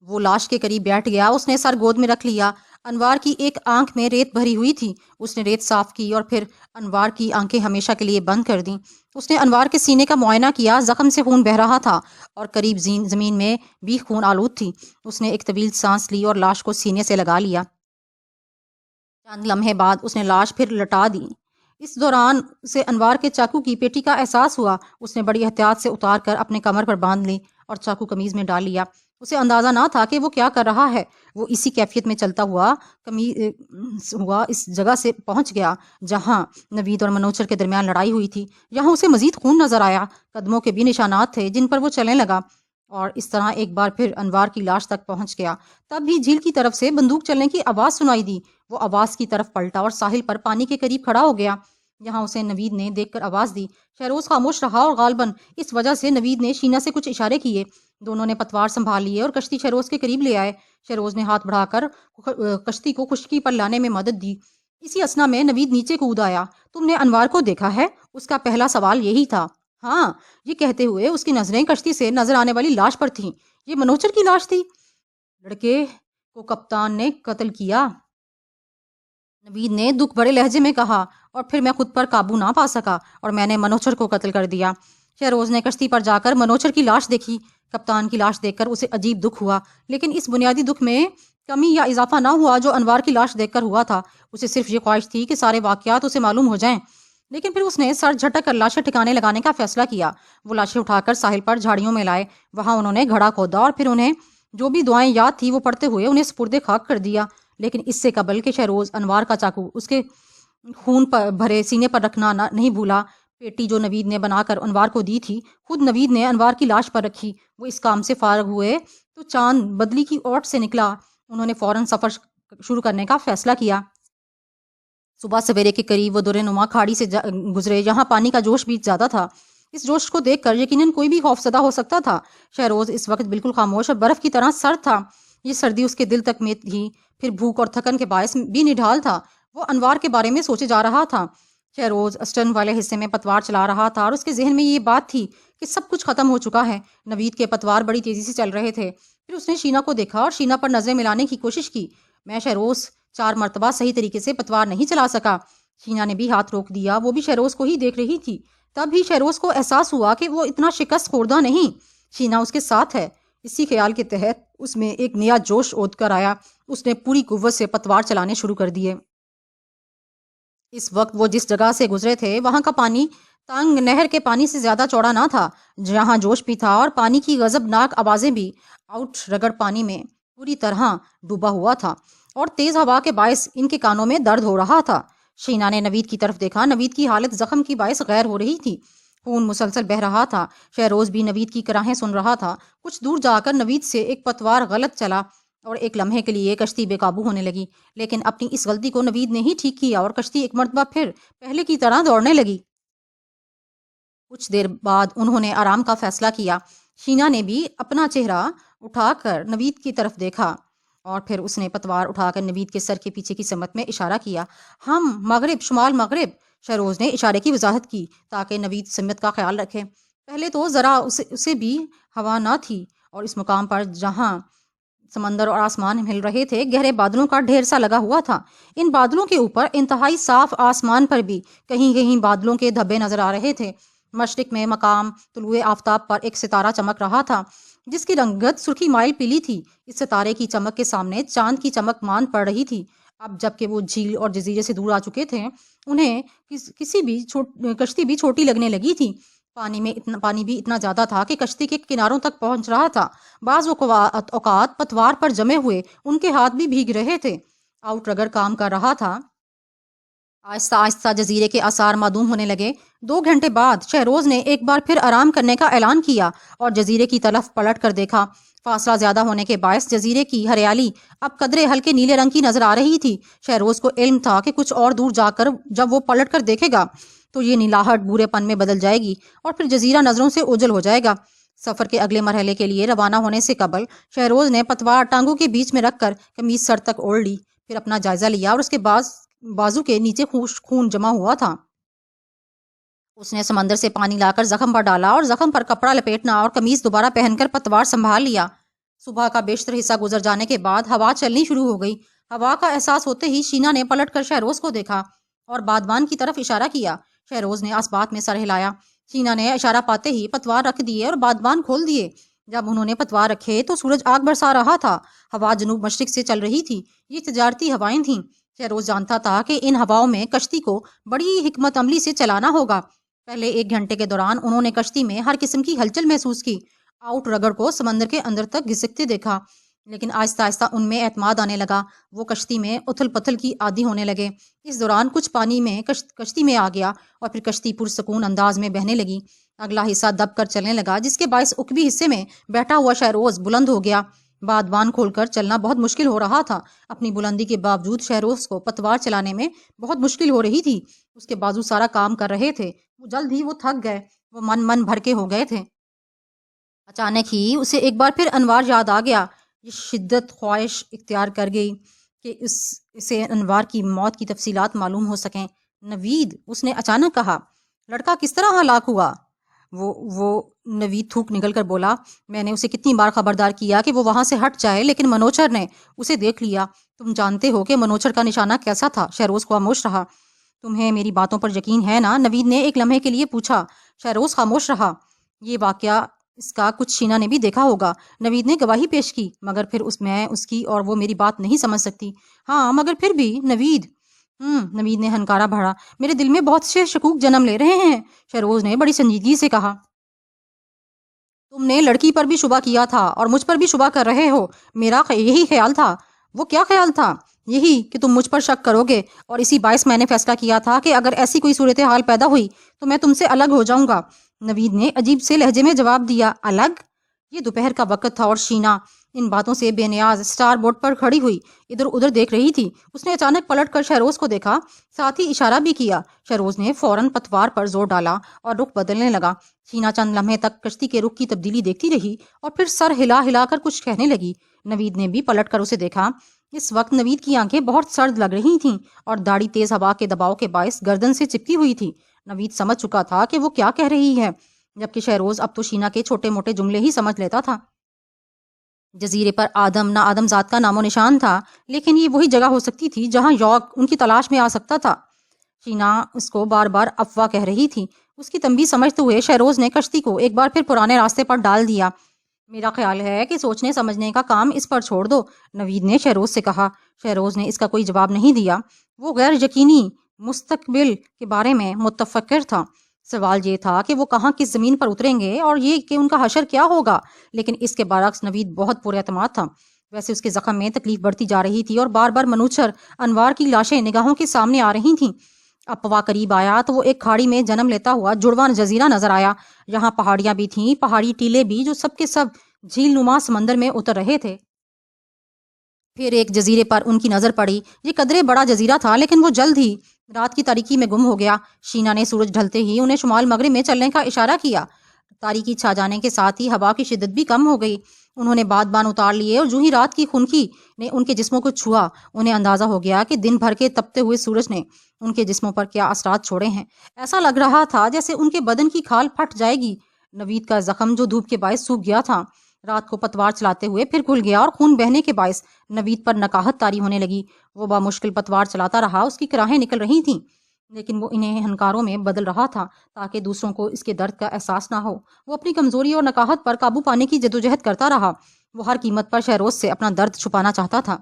Speaker 1: وہ لاش کے قریب بیٹھ گیا، اس نے سر گود میں رکھ لیا۔ انوار کی ایک آنکھ میں ریت بھری ہوئی تھی، اس نے ریت صاف کی اور پھر انوار کی آنکھیں ہمیشہ کے لیے بند کر دیں۔ اس نے انوار کے سینے کا معائنہ کیا، زخم سے خون بہہ رہا تھا اور قریب زمین میں بھی خون آلود تھی۔ اس نے ایک طویل سانس لی اور لاش کو سینے سے لگا لیا۔ چند لمحے بعد اس نے لاش پھر لٹا دی۔ اس دوران اسے انوار کے چاقو کی پیٹی کا احساس ہوا۔ اس نے بڑی احتیاط سے اتار کر اپنے کمر پر باندھ لی اور چاقو قمیض میں ڈال لیا۔ اسے اندازہ نہ تھا کہ وہ کیا کر رہا ہے۔ وہ اسی کیفیت میں چلتا ہوا اس جگہ سے پہنچ گیا جہاں نوید اور منوچر کے درمیان لڑائی ہوئی تھی۔ یہاں اسے مزید خون نظر آیا، قدموں کے بھی نشانات تھے جن پر وہ چلنے لگا، اور اس طرح ایک بار پھر انوار کی لاش تک پہنچ گیا۔ تب بھی جھیل کی طرف سے بندوق چلنے کی آواز سنائی دی۔ وہ آواز کی طرف پلٹا اور ساحل پر پانی کے قریب کھڑا ہو گیا، یہاں اسے نوید نے دیکھ کر آواز دی۔ شہروز خاموش رہا اور غالباً اس وجہ سے نوید نے شینا سے کچھ اشارے کیے۔ دونوں نے پتوار سنبھال لیے اور کشتی شہروز کے قریب لے آئے۔ شہروز نے ہاتھ بڑھا کر کشتی کو خشکی پر لانے میں مدد دی۔ اسی اثنا میں نوید نیچے کود آیا۔ تم نے انوار کو دیکھا ہے؟ اس کا پہلا سوال یہی تھا۔ ہاں، یہ کہتے ہوئے اس کی نظریں کشتی سے نظر آنے والی لاش پر تھیں۔ یہ منوچر کی لاش تھی۔ لڑکے کو کپتان نے قتل کیا، نوید نے دکھ بڑے لہجے میں کہا، اور پھر میں خود پر قابو نہ پا سکا اور میں نے منوچر کو قتل کر دیا۔ شہروز نے کشتی پر جا کر منوچر کی لاش دیکھی۔ کپتان کی لاش دیکھ کر اسے عجیب دکھ ہوا، لیکن اس بنیادی دکھ میں کمی یا اضافہ نہ ہوا جو انوار کی لاش دیکھ کر ہوا تھا۔ اسے صرف یہ خواہش تھی کہ سارے واقعات اسے معلوم ہو جائیں۔ لیکن پھر اس نے سر جھٹک کر لاشیں ٹھکانے لگانے کا فیصلہ کیا۔ وہ لاشیں اٹھا کر ساحل پر جھاڑیوں میں لائے۔ وہاں انہوں نے گھڑا کھودا اور پھر انہیں جو بھی دعائیں یاد تھی وہ پڑھتے ہوئے انہیں سپرد خاک کر دیا۔ لیکن اس سے قبل کہ شہروز انوار کا چاقو اس کے خون پر بھرے سینے پر رکھنا نہیں بھولا۔ پیٹی جو نوید نے بنا کر انوار کو دی تھی خود نوید نے انوار کی لاش پر رکھی۔ وہ اس کام سے فارغ ہوئے تو چاند بدلی کی اوٹ سے نکلا۔ انہوں نے فوراً سفر شروع کرنے کا فیصلہ کیا۔ صبح سویرے کے قریب وہ درے نما کھاڑی سے گزرے جہاں پانی کا جوش بھی زیادہ تھا۔ اس جوش کو دیکھ کر یقیناً کوئی بھی خوفزدہ ہو سکتا تھا۔ شہروز اس وقت بالکل خاموش اور برف کی طرح سرد تھا۔ یہ سردی اس کے دل تک میں تھی، پھر بھوک اور تھکن کے باعث بھی نڈھال تھا۔ وہ انوار کے بارے میں سوچے جا رہا تھا۔ شہروز اسٹرن والے حصے میں پتوار چلا رہا تھا اور اس کے ذہن میں یہ بات تھی کہ سب کچھ ختم ہو چکا ہے۔ نوید کے پتوار بڑی تیزی سے چل رہے تھے۔ پھر اس نے شینا کو دیکھا اور شینا پر نظریں ملانے کی کوشش کی۔ میں شہروز 4 مرتبہ صحیح طریقے سے پتوار نہیں چلا سکا۔ شینا نے بھی ہاتھ روک دیا۔ وہ بھی شہروز کو ہی دیکھ رہی تھی۔ تب ہی شہروز کو احساس ہوا کہ وہ اتنا شکست خوردہ نہیں، شینا اس کے ساتھ ہے۔ اسی خیال کے تحت اس میں ایک نیا جوش اودھ کر آیا۔ اس نے پوری قوت سے پتوار چلانے شروع کر دیے۔ اس وقت وہ جس جگہ سے گزرے تھے وہاں کا پانی تنگ نہر کے پانی سے زیادہ چوڑا نہ تھا، جہاں جوش بھی تھا اور پانی کی غضبناک آوازیں بھی۔ آؤٹ رگڑ پانی میں پوری طرح ڈوبا ہوا تھا اور تیز ہوا کے باعث ان کے کانوں میں درد ہو رہا تھا۔ شینا نے نوید کی طرف دیکھا۔ نوید کی حالت زخم کی باعث غیر ہو رہی تھی، خون مسلسل بہہ رہا تھا۔ شہروز بھی نوید کی کراہیں سن رہا تھا۔ کچھ دور جا کر نوید سے ایک پتوار غلط چلا اور ایک لمحے کے لیے کشتی بے قابو ہونے لگی، لیکن اپنی اس غلطی کو نوید نے ہی ٹھیک کیا اور کشتی ایک مرتبہ پھر پہلے کی طرح دوڑنے لگی۔ کچھ دیر بعد انہوں نے آرام کا فیصلہ کیا۔ شینا نے بھی اپنا چہرہ اٹھا کر نوید کی طرف دیکھا اور پھر اس نے پتوار اٹھا کر نوید کے سر کے پیچھے کی سمت میں اشارہ کیا۔ ہم مغرب، شمال مغرب، شہروز نے اشارے کی وضاحت کی تاکہ نوید سمت کا خیال رکھے۔ پہلے تو ذرا اسے بھی ہوا نہ تھی اور اس مقام پر جہاں سمندر اور آسمان مل رہے تھے گہرے بادلوں کا ڈھیر سا لگا ہوا تھا۔ ان بادلوں کے اوپر انتہائی صاف آسمان پر بھی کہیں کہیں بادلوں کے دھبے نظر آ رہے تھے۔ مشرق میں مقام طلوع آفتاب پر ایک ستارہ چمک رہا تھا جس کی رنگت سرخی مائل پیلی تھی۔ اس ستارے کی چمک کے سامنے چاند کی چمک مان پڑ رہی تھی۔ اب جب کہ وہ جھیل اور جزیرے سے دور آ چکے تھے انہیں کسی بھی کشتی بھی چھوٹی لگنے لگی تھی۔ پانی بھی اتنا زیادہ تھا کہ کشتی کے کناروں تک پہنچ رہا تھا۔ بعض اوقات پتوار پر جمے ہوئے ان کے ہاتھ بھی بھیگ رہے تھے۔ آؤٹ رگر کام کر رہا تھا۔ آہستہ آہستہ جزیرے کے آثار معدوم ہونے لگے۔ 2 گھنٹے بعد شہروز نے ایک بار پھر آرام کرنے کا اعلان کیا اور جزیرے کی طرف پلٹ کر دیکھا۔ فاصلہ زیادہ ہونے کے باعث جزیرے کی ہریالی اب قدرے ہلکے نیلے رنگ کی نظر آ رہی تھی۔ شہروز کو علم تھا کہ کچھ اور دور جا کر جب وہ پلٹ کر دیکھے گا تو یہ نیلاہٹ بھورے پن میں بدل جائے گی اور پھر جزیرہ نظروں سے اوجھل ہو جائے گا۔ سفر کے اگلے مرحلے کے لیے روانہ ہونے سے قبل شہروز نے پتوار ٹانگوں کے بیچ میں رکھ کر قمیص سر تک اوڑھ لی، پھر اپنا جائزہ لیا اور اس کے بازو کے نیچے خون جمع ہوا تھا۔ اس نے سمندر سے پانی لا کر زخم پر ڈالا اور زخم پر کپڑا لپیٹنا اور قمیص دوبارہ پہن کر پتوار سنبھال لیا۔ صبح کا بیشتر حصہ گزر جانے کے بعد ہوا چلنی شروع ہو گئی۔ ہوا کا احساس ہوتے ہی شینا نے پلٹ کر شہروز کو دیکھا اور بادبان کی طرف اشارہ کیا۔ شہروز نے اسبات میں سر ہلایا۔ شینا نے اشارہ پاتے ہی پتوار رکھ دیے اور بادبان کھول دیے۔ جب انہوں نے پتوار رکھے تو سورج آگ برسا رہا تھا۔ ہوا جنوب مشرق سے چل رہی تھی۔ یہ تجارتی ہوائیں تھیں۔ شہروز جانتا تھا کہ ان ہواؤں میں کشتی کو بڑی حکمت عملی سے چلانا ہوگا۔ پہلے 1 گھنٹے کے دوران انہوں نے کشتی میں ہر قسم کی ہلچل محسوس کی۔ آؤٹ رگڑ کو سمندر کے اندر تک گھسکتے دیکھا، لیکن آہستہ آہستہ ان میں اعتماد آنے لگا۔ وہ کشتی میں اتھل پتھل کی عادی ہونے لگے۔ اس دوران کچھ پانی میں کشتی میں آ گیا اور پھر کشتی پرسکون انداز میں بہنے لگی۔ اگلا حصہ دب کر چلنے لگا جس کے باعث عقبی حصے میں بیٹھا ہوا شہروز بلند ہو گیا۔ بادبان کھول کر چلنا بہت مشکل ہو رہا تھا۔ اپنی بلندی کے باوجود شہروز کو پتوار چلانے میں بہت مشکل ہو رہی تھی۔ اس کے بازو سارا کام کر رہے تھے۔ جلد ہی وہ تھک گئے۔ وہ من بھر کے ہو گئے تھے۔ اچانک ہی اسے ایک بار پھر انوار یاد آ گیا۔ یہ شدت خواہش اختیار کر گئی کہ اسے انوار کی موت کی تفصیلات معلوم ہو سکیں۔ نوید، اس نے اچانک کہا، لڑکا کس طرح ہلاک ہوا؟ وہ نوید تھوک نکل کر بولا، میں نے اسے کتنی بار خبردار کیا کہ وہ وہاں سے ہٹ جائے، لیکن منوچر نے اسے دیکھ لیا۔ تم جانتے ہو کہ منوچر کا نشانہ کیسا تھا؟ شہروز خاموش رہا۔ تمہیں میری باتوں پر یقین ہے نا؟ نوید نے ایک لمحے کے لیے پوچھا۔ شہروز خاموش رہا۔ یہ واقعہ اس کا کچھ شینا نے بھی دیکھا ہوگا۔ نوید نے گواہی پیش کی، مگر پھر میں اس کی اور وہ میری بات نہیں سمجھ سکتی۔ ہاں مگر پھر بھی نوید۔ نوید نے ہنکارا بھرا۔ میرے دل میں بہت سے شکوک جنم لے رہے ہیں، شہروز نے بڑی سنجیدگی سے کہا۔ تم نے لڑکی پر بھی شبہ کیا تھا اور مجھ پر بھی شبہ کر رہے ہو۔ میرا یہی خیال تھا۔ وہ کیا خیال تھا؟ یہی کہ تم مجھ پر شک کرو گے، اور اسی باعث میں نے فیصلہ کیا تھا کہ اگر ایسی کوئی صورتحال پیدا ہوئی تو میں تم سے الگ ہو جاؤں گا۔ نوید نے عجیب سے لہجے میں جواب دیا۔ الگ؟ یہ دوپہر کا وقت تھا اور شینا ان باتوں سے بے نیاز سٹار بورڈ پر کھڑی ہوئی ادھر ادھر دیکھ رہی تھی۔ اس نے اچانک پلٹ کر شہروز کو دیکھا، ساتھ ہی اشارہ بھی کیا۔ شہروز نے فوراً پتوار پر زور ڈالا اور رخ بدلنے لگا۔ شینا چند لمحے تک کشتی کے رخ کی تبدیلی دیکھتی رہی اور پھر سر ہلا ہلا کر کچھ کہنے لگی۔ نوید نے بھی پلٹ کر اسے دیکھا۔ اس وقت نوید کی آنکھیں بہت سرد لگ رہی تھیں اور داڑھی تیز ہوا کے دباؤ کے باعث گردن سے چپکی ہوئی تھی۔ نوید سمجھ چکا تھا کہ وہ کیا کہہ رہی ہے، جبکہ شہروز اب تو شینا کے چھوٹے موٹے جملے ہی سمجھ لیتا تھا۔ جزیرے پر آدم نہ آدم ذات کا نام و نشان تھا، لیکن یہ وہی جگہ ہو سکتی تھی جہاں یوگ ان کی تلاش میں آ سکتا تھا۔ شینا اس کو بار بار افواہ کہہ رہی تھی۔ اس کی تنبیہ سمجھتے ہوئے شہروز نے کشتی کو ایک بار پھر پرانے راستے پر ڈال دیا۔ میرا خیال ہے کہ سوچنے سمجھنے کا کام اس پر چھوڑ دو، نوید نے شہروز سے کہا۔ شہروز نے اس کا کوئی جواب نہیں دیا۔ وہ غیر یقینی مستقبل کے بارے میں متفکر تھا۔ سوال یہ تھا کہ وہ کہاں کس زمین پر اتریں گے اور یہ کہ ان کا حشر کیا ہوگا، لیکن اس کے برعکس نوید بہت پر اعتماد تھا۔ ویسے اس کے زخم میں تکلیف بڑھتی جا رہی تھی اور بار بار منوچر انوار کی لاشیں نگاہوں کے سامنے آ رہی تھیں۔ اب پوا قریب آیا تو وہ ایک کھاڑی میں جنم لیتا ہوا جڑواں جزیرہ نظر آیا۔ یہاں پہاڑیاں بھی تھیں، پہاڑی ٹیلے بھی، جو سب کے سب جھیل نما سمندر میں اتر رہے تھے۔ پھر ایک جزیرے پر ان کی نظر پڑی۔ یہ قدرے بڑا جزیرہ تھا، لیکن وہ جلد ہی رات کی تاریکی میں گم ہو گیا۔ شینا نے سورج ڈھلتے ہی انہیں شمال مغرب میں چلنے کا اشارہ کیا۔ تاریکی چھا جانے کے ساتھ ہی ہوا کی شدت بھی کم ہو گئی۔ انہوں نے بادبان اتار لیے اور جو ہی رات کی خنکی نے ان کے جسموں کو چھوا، انہیں اندازہ ہو گیا کہ دن بھر کے تپتے ہوئے سورج نے ان کے جسموں پر کیا اثرات چھوڑے ہیں۔ ایسا لگ رہا تھا جیسے ان کے بدن کی کھال پھٹ جائے گی۔ نوید کا زخم جو دھوپ کے باعث سوکھ گیا تھا، رات کو پتوار چلاتے ہوئے پھر کھل گیا اور خون بہنے کے باعث نوید پر نکاہت طاری ہونے لگی۔ وہ بامشکل پتوار چلاتا رہا، اس کی کراہیں نکل رہی تھیں، لیکن وہ انہیں ہنکاروں میں بدل رہا تھا تاکہ دوسروں کو اس کے درد کا احساس نہ ہو۔ وہ اپنی کمزوری اور نکاہت پر قابو پانے کی جدوجہد کرتا رہا۔ وہ ہر قیمت پر شہروز سے اپنا درد چھپانا چاہتا تھا۔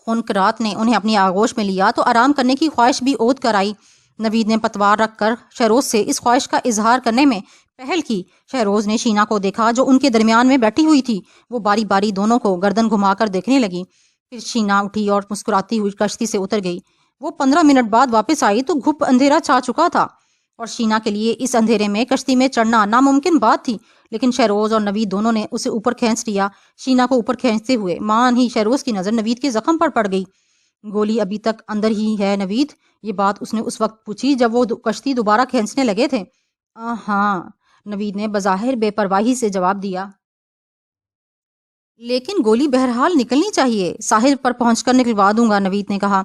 Speaker 1: خنک رات نے انہیں اپنی آغوش میں لیا تو آرام کرنے کی خواہش بھی اود کر آئی۔ نوید نے پتوار رکھ کر شہروز سے اس خواہش کا اظہار کرنے میں پہل کی۔ شہروز نے شینا کو دیکھا جو ان کے درمیان میں بیٹھی ہوئی تھی۔ وہ باری باری دونوں کو گردن گھما کر دیکھنے لگی۔ پھر شینا اٹھی اور مسکراتی ہوئی کشتی سے اتر گئی۔ وہ 15 منٹ بعد واپس آئی تو گھپ اندھیرا چھا چکا تھا اور شینا کے لیے اس اندھیرے میں کشتی میں چڑھنا ناممکن بات تھی، لیکن شہروز اور نوید دونوں نے اسے اوپر کھینچ لیا۔ شینا کو اوپر کھینچتے ہوئے مان ہی شہروز کی نظر نوید کے زخم پر پڑ گئی۔ گولی ابھی تک اندر ہی ہے نوید؟ یہ بات اس نے اس وقت پوچھی جب وہ کشتی دوبارہ کھینچنے لگے تھے۔ ہاں، نوید نے بظاہر بے پرواہی سے جواب دیا۔ لیکن گولی بہرحال نکلنی چاہیے۔ ساحل پر پہنچ کر نکلوا دوں گا، نوید نے کہا۔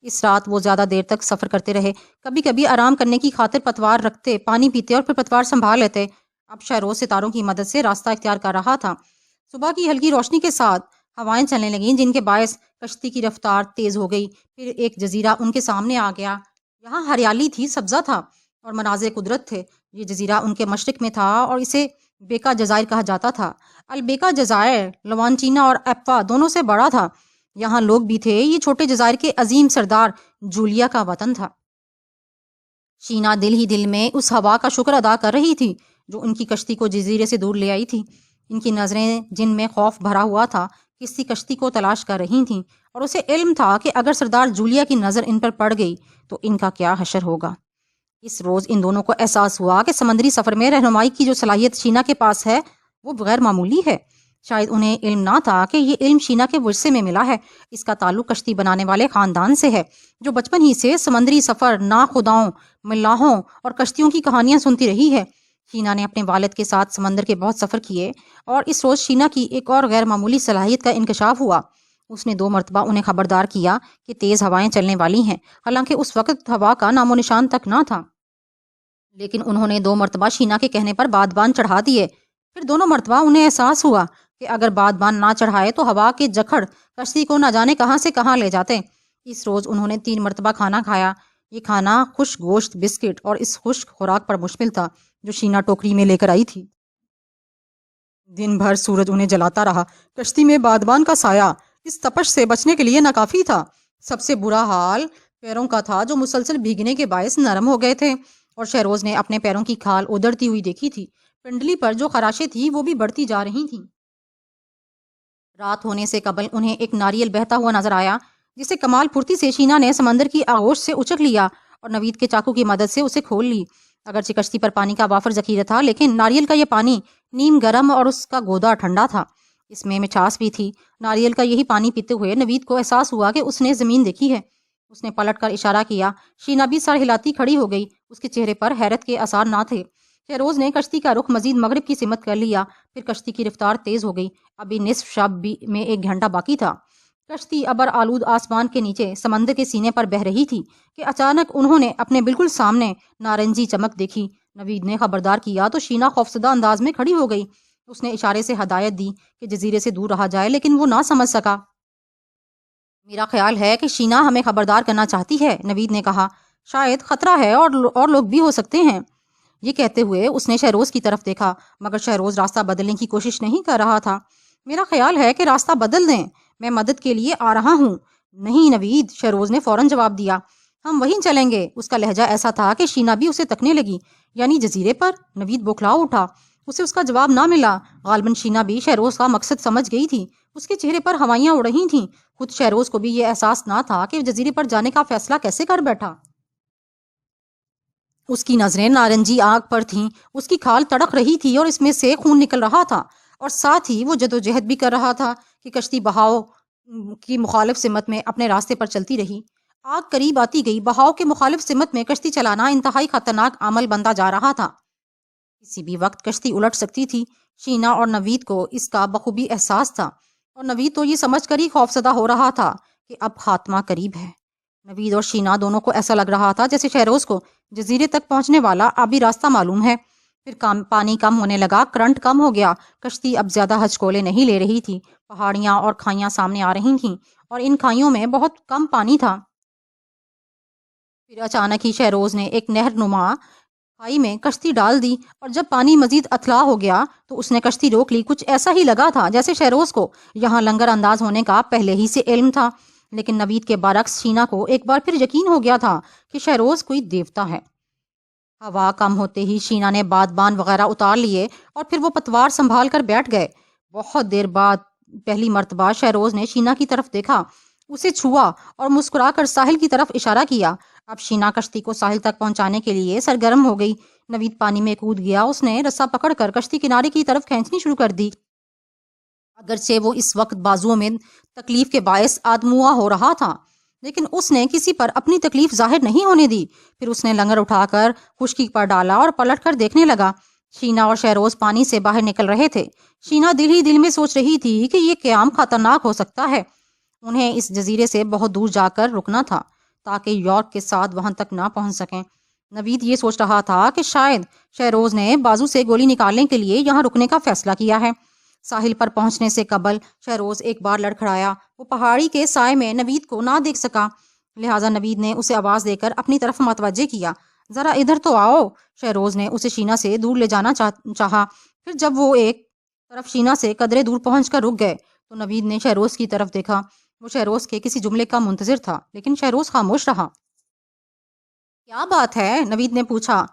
Speaker 1: اس رات وہ زیادہ دیر تک سفر کرتے رہے۔ کبھی کبھی آرام کرنے کی خاطر پتوار رکھتے، پانی پیتے اور پھر پتوار سنبھال لیتے۔ اب شہروز ستاروں کی مدد سے راستہ اختیار کر رہا تھا۔ صبح کی ہلکی روشنی کے ساتھ ہوائیں چلنے لگیں جن کے باعث کشتی کی رفتار تیز ہو گئی۔ پھر ایک جزیرہ ان کے سامنے آ گیا۔ یہاں ہریالی تھی، سبزہ تھا اور مناظر قدرت تھے۔ یہ جزیرہ ان کے مشرق میں تھا اور اسے بیکا جزائر کہا جاتا تھا۔ البیکا جزائر لوانٹینا اور ایپوا دونوں سے بڑا تھا۔ یہاں لوگ بھی تھے۔ یہ چھوٹے جزائر کے عظیم سردار جولیا کا وطن تھا۔ شینا دل ہی دل میں اس ہوا کا شکر ادا کر رہی تھی جو ان کی کشتی کو جزیرے سے دور لے آئی تھی۔ ان کی نظریں جن میں خوف بھرا ہوا تھا کسی کشتی کو تلاش کر رہی تھیں، اور اسے علم تھا کہ اگر سردار جولیا کی نظر ان پر پڑ گئی تو ان کا کیا حشر ہوگا۔ اس روز ان دونوں کو احساس ہوا کہ سمندری سفر میں رہنمائی کی جو صلاحیت شینا کے پاس ہے وہ غیر معمولی ہے۔ شاید انہیں علم نہ تھا کہ یہ علم شینا کے ورثے میں ملا ہے۔ اس کا تعلق کشتی بنانے والے خاندان سے ہے جو بچپن ہی سے سمندری سفر، ناخداؤں، ملاحوں اور کشتیوں کی کہانیاں سنتی رہی ہے۔ شینا نے اپنے والد کے ساتھ سمندر کے بہت سفر کیے اور اس روز شینا کی ایک اور غیر معمولی صلاحیت کا انکشاف ہوا۔ اس نے 2 مرتبہ انہیں خبردار کیا کہ تیز ہوائیں چلنے والی ہیں، حالانکہ اس وقت ہوا کا نام و نشان تک نہ تھا۔ لیکن انہوں نے 2 مرتبہ شینا کے کہنے پر بادبان چڑھا دیے۔ پھر دونوں مرتبہ انہیں احساس ہوا کہ اگر بادبان نہ چڑھائے تو ہوا کے جکھڑ کشتی کو نہ جانے کہاں سے کہاں لے جاتے۔ اس روز انہوں نے 3 مرتبہ کھانا کھایا۔ یہ کھانا خشک گوشت، بسکٹ اور اس خشک خوراک پر مشتمل تھا جو شینا ٹوکری میں لے کر آئی تھی۔ دن بھر سورج انہیں جلاتا رہا۔ کشتی میں بادبان کا سایہ اس تپش سے بچنے کے لیے ناکافی تھا۔ سب سے برا حال پیروں کا تھا جو مسلسل بھیگنے کے باعث نرم ہو گئے تھے، اور شہروز نے اپنے پیروں کی کھال ادھڑتی ہوئی دیکھی تھی۔ پنڈلی پر جو خراشیں تھیں وہ بھی بڑھتی جا رہی تھیں۔ رات ہونے سے قبل انہیں ایک ناریل بہتا ہوا نظر آیا، جسے کمال پھرتی سے شینا نے سمندر کی آغوش سے اچک لیا اور نوید کے چاقو کی مدد سے اسے کھول لی۔ اگرچہ کشتی پر پانی کا وافر ذخیرہ تھا، لیکن ناریل کا یہ پانی نیم گرم اور اس کا گودا ٹھنڈا تھا۔ اس میں مٹھاس بھی تھی۔ ناریل کا یہی پانی پیتے ہوئے نوید کو احساس ہوا کہ اس نے زمین دیکھی ہے۔ اس نے پلٹ کر اشارہ کیا۔ شینا بھی سر ہلاتی کھڑی ہو گئی۔ اس کے چہرے پر حیرت کے آثار نہ تھے۔ شہروز نے کشتی کا رخ مزید مغرب کی سمت کر لیا۔ پھر کشتی کی رفتار تیز ہو گئی۔ ابھی نصف شب میں 1 گھنٹہ باقی تھا۔ کشتی ابر آلود آسمان کے نیچے سمندر کے سینے پر بہہ رہی تھی کہ اچانک انہوں نے اپنے بالکل سامنے نارنجی چمک دیکھی۔ نوید نے خبردار کیا تو شینا خوفزدہ انداز میں کھڑی ہو گئی۔ اس نے اشارے سے ہدایت دی کہ جزیرے سے دور رہا جائے، لیکن وہ نہ سمجھ سکا۔ میرا خیال ہے کہ شینا ہمیں خبردار کرنا چاہتی ہے، نوید نے کہا۔ شاید خطرہ ہے اور لوگ بھی ہو سکتے ہیں۔ یہ کہتے ہوئے اس نے شہروز کی طرف دیکھا، مگر شہروز راستہ بدلنے کی کوشش نہیں کر رہا تھا۔ میرا خیال ہے کہ راستہ بدل دیں، میں مدد کے لیے آ رہا ہوں۔ نہیں نوید، شہروز نے فوراً جواب دیا۔ ہم وہیں چلیں گے۔ اس کا لہجہ ایسا تھا کہ شینا بھی اسے تکنے لگی۔ یعنی جزیرے پر؟ نوید بوکھلا اٹھا۔ اسے اس کا جواب نہ ملا۔ غالباً شینا بھی شہروز کا مقصد سمجھ گئی تھی۔ اس کے چہرے پر ہوائیاں اڑ رہی تھیں۔ خود شہروز کو بھی یہ احساس نہ تھا کہ جزیرے پر جانے کا فیصلہ کیسے کر بیٹھا۔ اس کی نظریں نارنجی آگ پر تھیں، اس کی کھال تڑک رہی تھی اور اس میں سے خون نکل رہا تھا، اور ساتھ ہی وہ جدوجہد بھی کر رہا تھا کہ کشتی بہاؤ کی مخالف سمت میں اپنے راستے پر چلتی رہی۔ آگ قریب آتی گئی۔ بہاؤ کے مخالف سمت میں کشتی چلانا انتہائی خطرناک عمل بنتا جا رہا تھا۔ کسی بھی وقت کشتی الٹ سکتی تھی۔ شینا اور نوید کو اس کا بخوبی احساس تھا، اور نوید تو یہ سمجھ کر ہی خوفزدہ ہو رہا تھا کہ اب خاتمہ قریب ہے۔ نوید اور شینا دونوں کو ایسا لگ رہا تھا جیسے شہروز کو جزیرے تک پہنچنے والا آبی راستہ معلوم ہے۔ پھر پانی کم ہونے لگا، کرنٹ کم ہو گیا۔ کشتی اب زیادہ ہچکولے نہیں لے رہی تھی۔ پہاڑیاں اور کھائیاں سامنے آ رہی تھیں، اور ان کھائیوں میں بہت کم پانی تھا۔ پھر اچانک ہی شہروز نے ایک نہر نما کھائی میں کشتی ڈال دی، اور جب پانی مزید اتھلا ہو گیا تو اس نے کشتی روک لی۔ کچھ ایسا ہی لگا تھا جیسے شہروز کو یہاں لنگر انداز ہونے کا پہلے ہی سے علم تھا، لیکن نوید کے برعکس شینا کو ایک بار پھر یقین ہو گیا تھا کہ شہروز کوئی دیوتا ہے۔ ہوا کم ہوتے ہی شینا نے بادبان وغیرہ اتار لیے اور پھر وہ پتوار سنبھال کر بیٹھ گئے۔ بہت دیر بعد پہلی مرتبہ شہروز نے شینا کی طرف دیکھا، اسے چھوا اور مسکرا کر ساحل کی طرف اشارہ کیا۔ اب شینا کشتی کو ساحل تک پہنچانے کے لیے سرگرم ہو گئی۔ نوید پانی میں کود گیا۔ اس نے رسا پکڑ کر کشتی کنارے کی طرف کھینچنی شروع کر دی۔ اگرچہ وہ اس وقت بازوؤں میں تکلیف کے باعث آدموا ہو رہا تھا، لیکن اس نے کسی پر اپنی تکلیف ظاہر نہیں ہونے دی۔ پھر اس نے لنگر اٹھا کر خشکی پر ڈالا اور پلٹ کر دیکھنے لگا۔ شینا اور شہروز پانی سے باہر نکل رہے تھے۔ شینا دل ہی دل میں سوچ رہی تھی کہ یہ قیام خطرناک ہو سکتا ہے۔ انہیں اس جزیرے سے بہت دور جا کر رکنا تھا تاکہ یارک کے ساتھ وہاں تک نہ پہنچ سکیں۔ نوید یہ سوچ رہا تھا کہ شاید شہروز نے بازو سے گولی نکالنے کے لیے یہاں رکنے کا فیصلہ کیا ہے۔ ساحل پر پہنچنے سے قبل شہروز ایک بار لڑکھڑایا۔ وہ پہاڑی کے سائے میں نوید کو نہ دیکھ سکا، لہٰذا نوید نے اسے آواز دے کر اپنی طرف متوجہ کیا۔ ذرا ادھر تو آؤ۔ شہروز نے اسے شینا سے دور لے جانا چاہا۔ پھر جب وہ ایک طرف شینا سے قدرے دور پہنچ کر رک گئے تو نوید نے شہروز کی طرف دیکھا۔ وہ شہروز کے کسی جملے کا منتظر تھا، لیکن شہروز خاموش رہا۔ کیا بات ہے؟ نوید نے پوچھا۔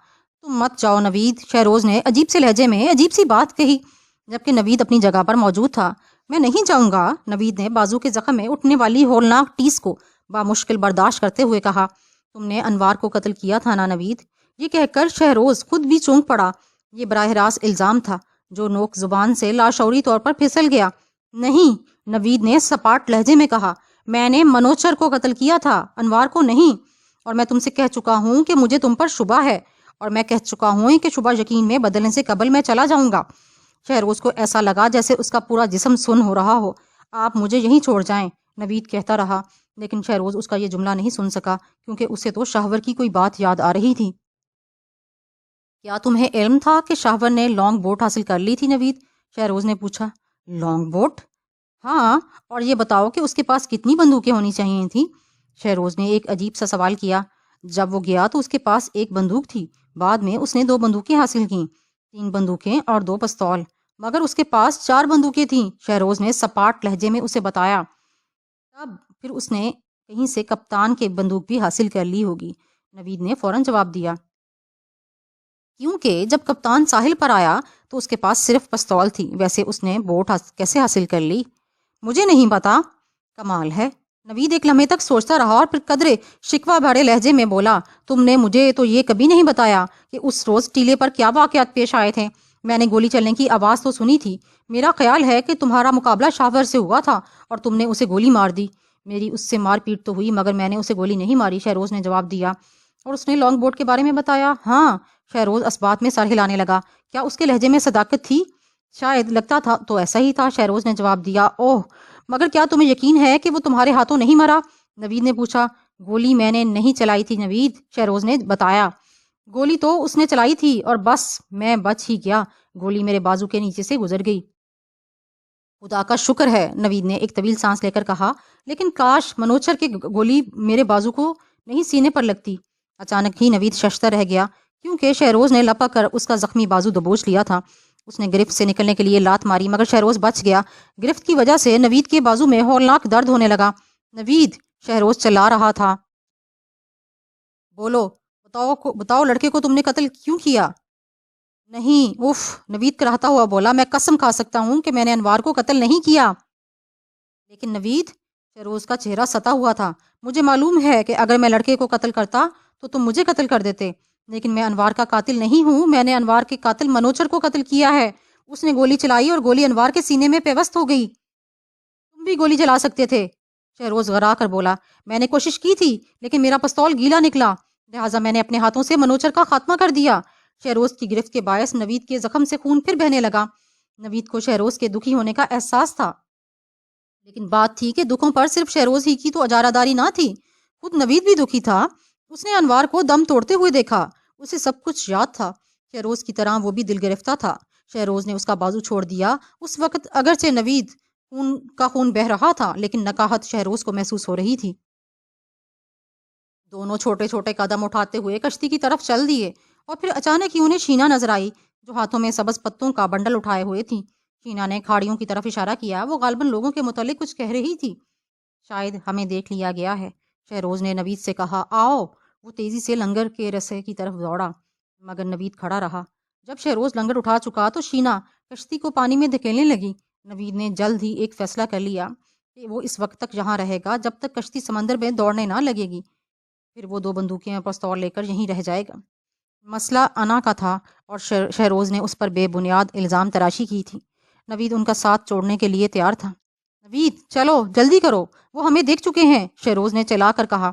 Speaker 1: تم مت جاؤ نوید، شہروز نے عجیب سے لہجے میں عجیب سی بات کہی، جبکہ نوید اپنی جگہ پر موجود تھا۔ میں نہیں جاؤں گا، نوید نے بازو کے زخم میں اٹھنے والی ہولناک ٹیس کو بامشکل برداشت کرتے ہوئے کہا۔ تم نے انوار کو قتل کیا تھا نا نوید؟ یہ کہہ کر شہروز خود بھی چونک پڑا۔ یہ براہ راست الزام تھا جو نوک زبان سے لاشعوری طور پر پھسل گیا۔ نہیں، نوید نے سپاٹ لہجے میں کہا، میں نے منوچر کو قتل کیا تھا، انوار کو نہیں، اور میں تم سے کہہ چکا ہوں کہ مجھے تم پر شبہ ہے، اور میں کہہ چکا ہوں کہ شبہ یقین میں بدلنے سے قبل میں چلا جاؤں گا۔ شہروز کو ایسا لگا جیسے اس کا پورا جسم سن ہو رہا ہو۔ آپ مجھے یہیں چھوڑ جائیں، نوید کہتا رہا، لیکن شہروز اس کا یہ جملہ نہیں سن سکا کیونکہ اسے تو شہور کی کوئی بات یاد آ رہی تھی۔ کیا تمہیں علم تھا کہ شاہور نے لانگ بوٹ حاصل کر لی تھی نوید؟ شہروز نے پوچھا۔ Long boat? ہاں، اور یہ بتاؤ کہ اس کے پاس کتنی بندوقیں ہونی چاہیے تھیں؟ شہروز نے ایک عجیب سا سوال کیا۔ جب وہ گیا تو اس کے پاس ایک بندوق تھی، بعد میں اس نے 2 بندوقیں حاصل کیں، 3 بندوقیں اور 2 پستول، مگر اس کے پاس 4 بندوقیں تھیں، شہروز نے سپاٹ لہجے میں اسے بتایا۔ تب پھر اس نے کہیں سے کپتان کے بندوق بھی حاصل کر لی ہوگی، نوید نے فوراً جواب دیا۔ کیونکہ جب کپتان ساحل پر آیا تو اس کے پاس صرف پستول تھی، ویسے اس نے بوٹ کیسے حاصل کر لی؟ مجھے نہیں پتا۔ کمال ہے۔ نوید ایک لمحے تک سوچتا رہا اور پھر قدرے شکوہ بھرے لہجے میں بولا، تم نے مجھے تو یہ کبھی نہیں بتایا کہ اس روز ٹیلے پر کیا واقعات پیش آئے تھے۔ میں نے گولی چلنے کی آواز تو سنی تھی، میرا خیال ہے کہ تمہارا مقابلہ شاہور سے ہوا تھا اور تم نے اسے گولی مار دی۔ میری اس سے مار پیٹ تو ہوئی مگر میں نے اسے گولی نہیں ماری، شہروز نے جواب دیا۔ اور اس نے لانگ بوٹ کے بارے میں بتایا؟ ہاں، شہروز اس بات میں سر ہلانے لگا۔ کیا اس کے لہجے میں صداقت تھی؟ شاید، لگتا تھا تو ایسا ہی تھا، شہروز نے جواب دیا۔ اوہ، مگر کیا تمہیں یقین ہے کہ وہ تمہارے ہاتھوں نہیں مرا؟ نوید نے پوچھا۔ گولی میں نے نہیں چلائی تھی نوید، شہروز نے بتایا۔ گولی تو اس نے چلائی تھی اور بس میں بچ ہی گیا، گولی میرے بازو کے نیچے سے گزر گئی۔ خدا کا شکر ہے، نوید نے ایک طویل سانس لے کر کہا، لیکن کاش منوچر کے گولی میرے بازو کو نہیں سینے پر لگتی۔ اچانک ہی نوید ششدر رہ گیا، کیونکہ شہروز نے لپک کر اس کا زخمی بازو دبوچ لیا تھا۔ اس نے گرفت سے نکلنے کے لیے لات ماری مگر شہروز بچ گیا۔ گرفت کی وجہ سے نوید کے بازو میں ہولناک درد ہونے لگا۔ نوید، شہروز چلا رہا تھا، بولو، بتاؤ لڑکے کو تم نے قتل کیوں کیا؟ نہیں، اف، نوید کراہتا ہوا بولا، میں قسم کھا سکتا ہوں کہ میں نے انوار کو قتل نہیں کیا۔ لیکن نوید، شہروز کا چہرہ ستا ہوا تھا، مجھے معلوم ہے کہ اگر میں لڑکے کو قتل کرتا تو تم مجھے قتل کر دیتے، لیکن میں انوار کا قاتل نہیں ہوں، میں نے انوار کے قاتل منوچر کو قتل کیا ہے۔ اس نے گولی چلائی اور گولی انوار کے سینے میں پیوست ہو گئی۔ تم بھی گولی چلا سکتے تھے، شہروز غرا کر بولا۔ میں نے کوشش کی تھی لیکن میرا پستول گیلا نکلا، لہٰذا میں نے اپنے ہاتھوں سے منوچر کا خاتمہ کر دیا۔ شہروز کی گرفت کے باعث نوید کے زخم سے خون پھر بہنے لگا۔ نوید کو شہروز کے دکھی ہونے کا احساس تھا، لیکن بات تھی کہ دکھوں پر صرف شہروز ہی کی تو اجارہ داری نہ تھی، خود نوید بھی دکھی تھا۔ اس نے انوار کو دم توڑتے ہوئے دیکھا، اسے سب کچھ یاد تھا، شہروز کی طرح وہ بھی دل گرفتہ تھا۔ شہروز نے اس کا بازو چھوڑ دیا۔ اس وقت اگرچہ نوید خون بہ رہا تھا لیکن نکاہت شہروز کو محسوس ہو رہی تھی۔ دونوں چھوٹے چھوٹے قدم اٹھاتے ہوئے کشتی کی طرف چل دیے اور پھر اچانک ہی انہیں شینا نظر آئی جو ہاتھوں میں سبز پتوں کا بنڈل اٹھائے ہوئے تھی۔ شینا نے کھاڑیوں کی طرف اشارہ کیا، وہ غالباً لوگوں کے متعلق کچھ کہہ رہی تھی۔ شاید ہمیں دیکھ لیا گیا ہے، شہروز نے نوید سے کہا۔ آؤ، وہ تیزی سے لنگر کے رسے کی طرف دوڑا مگر نوید کھڑا رہا۔ جب شہروز لنگر اٹھا چکا تو شینا کشتی کو پانی میں دھکیلنے لگی۔ نوید نے جلد ہی ایک فیصلہ کر لیا کہ وہ اس وقت تک یہاں رہے گا جب تک کشتی سمندر میں دوڑنے نہ لگے گی، پھر وہ 2 بندوقیں اور پستول لے کر یہیں رہ جائے گا۔ مسئلہ انا کا تھا اور شہروز نے اس پر بے بنیاد الزام تراشی کی تھی۔ نوید ان کا ساتھ چھوڑنے کے لیے تیار تھا۔ نوید، چلو جلدی کرو، وہ ہمیں دیکھ چکے ہیں، شہروز نے چلا کر کہا۔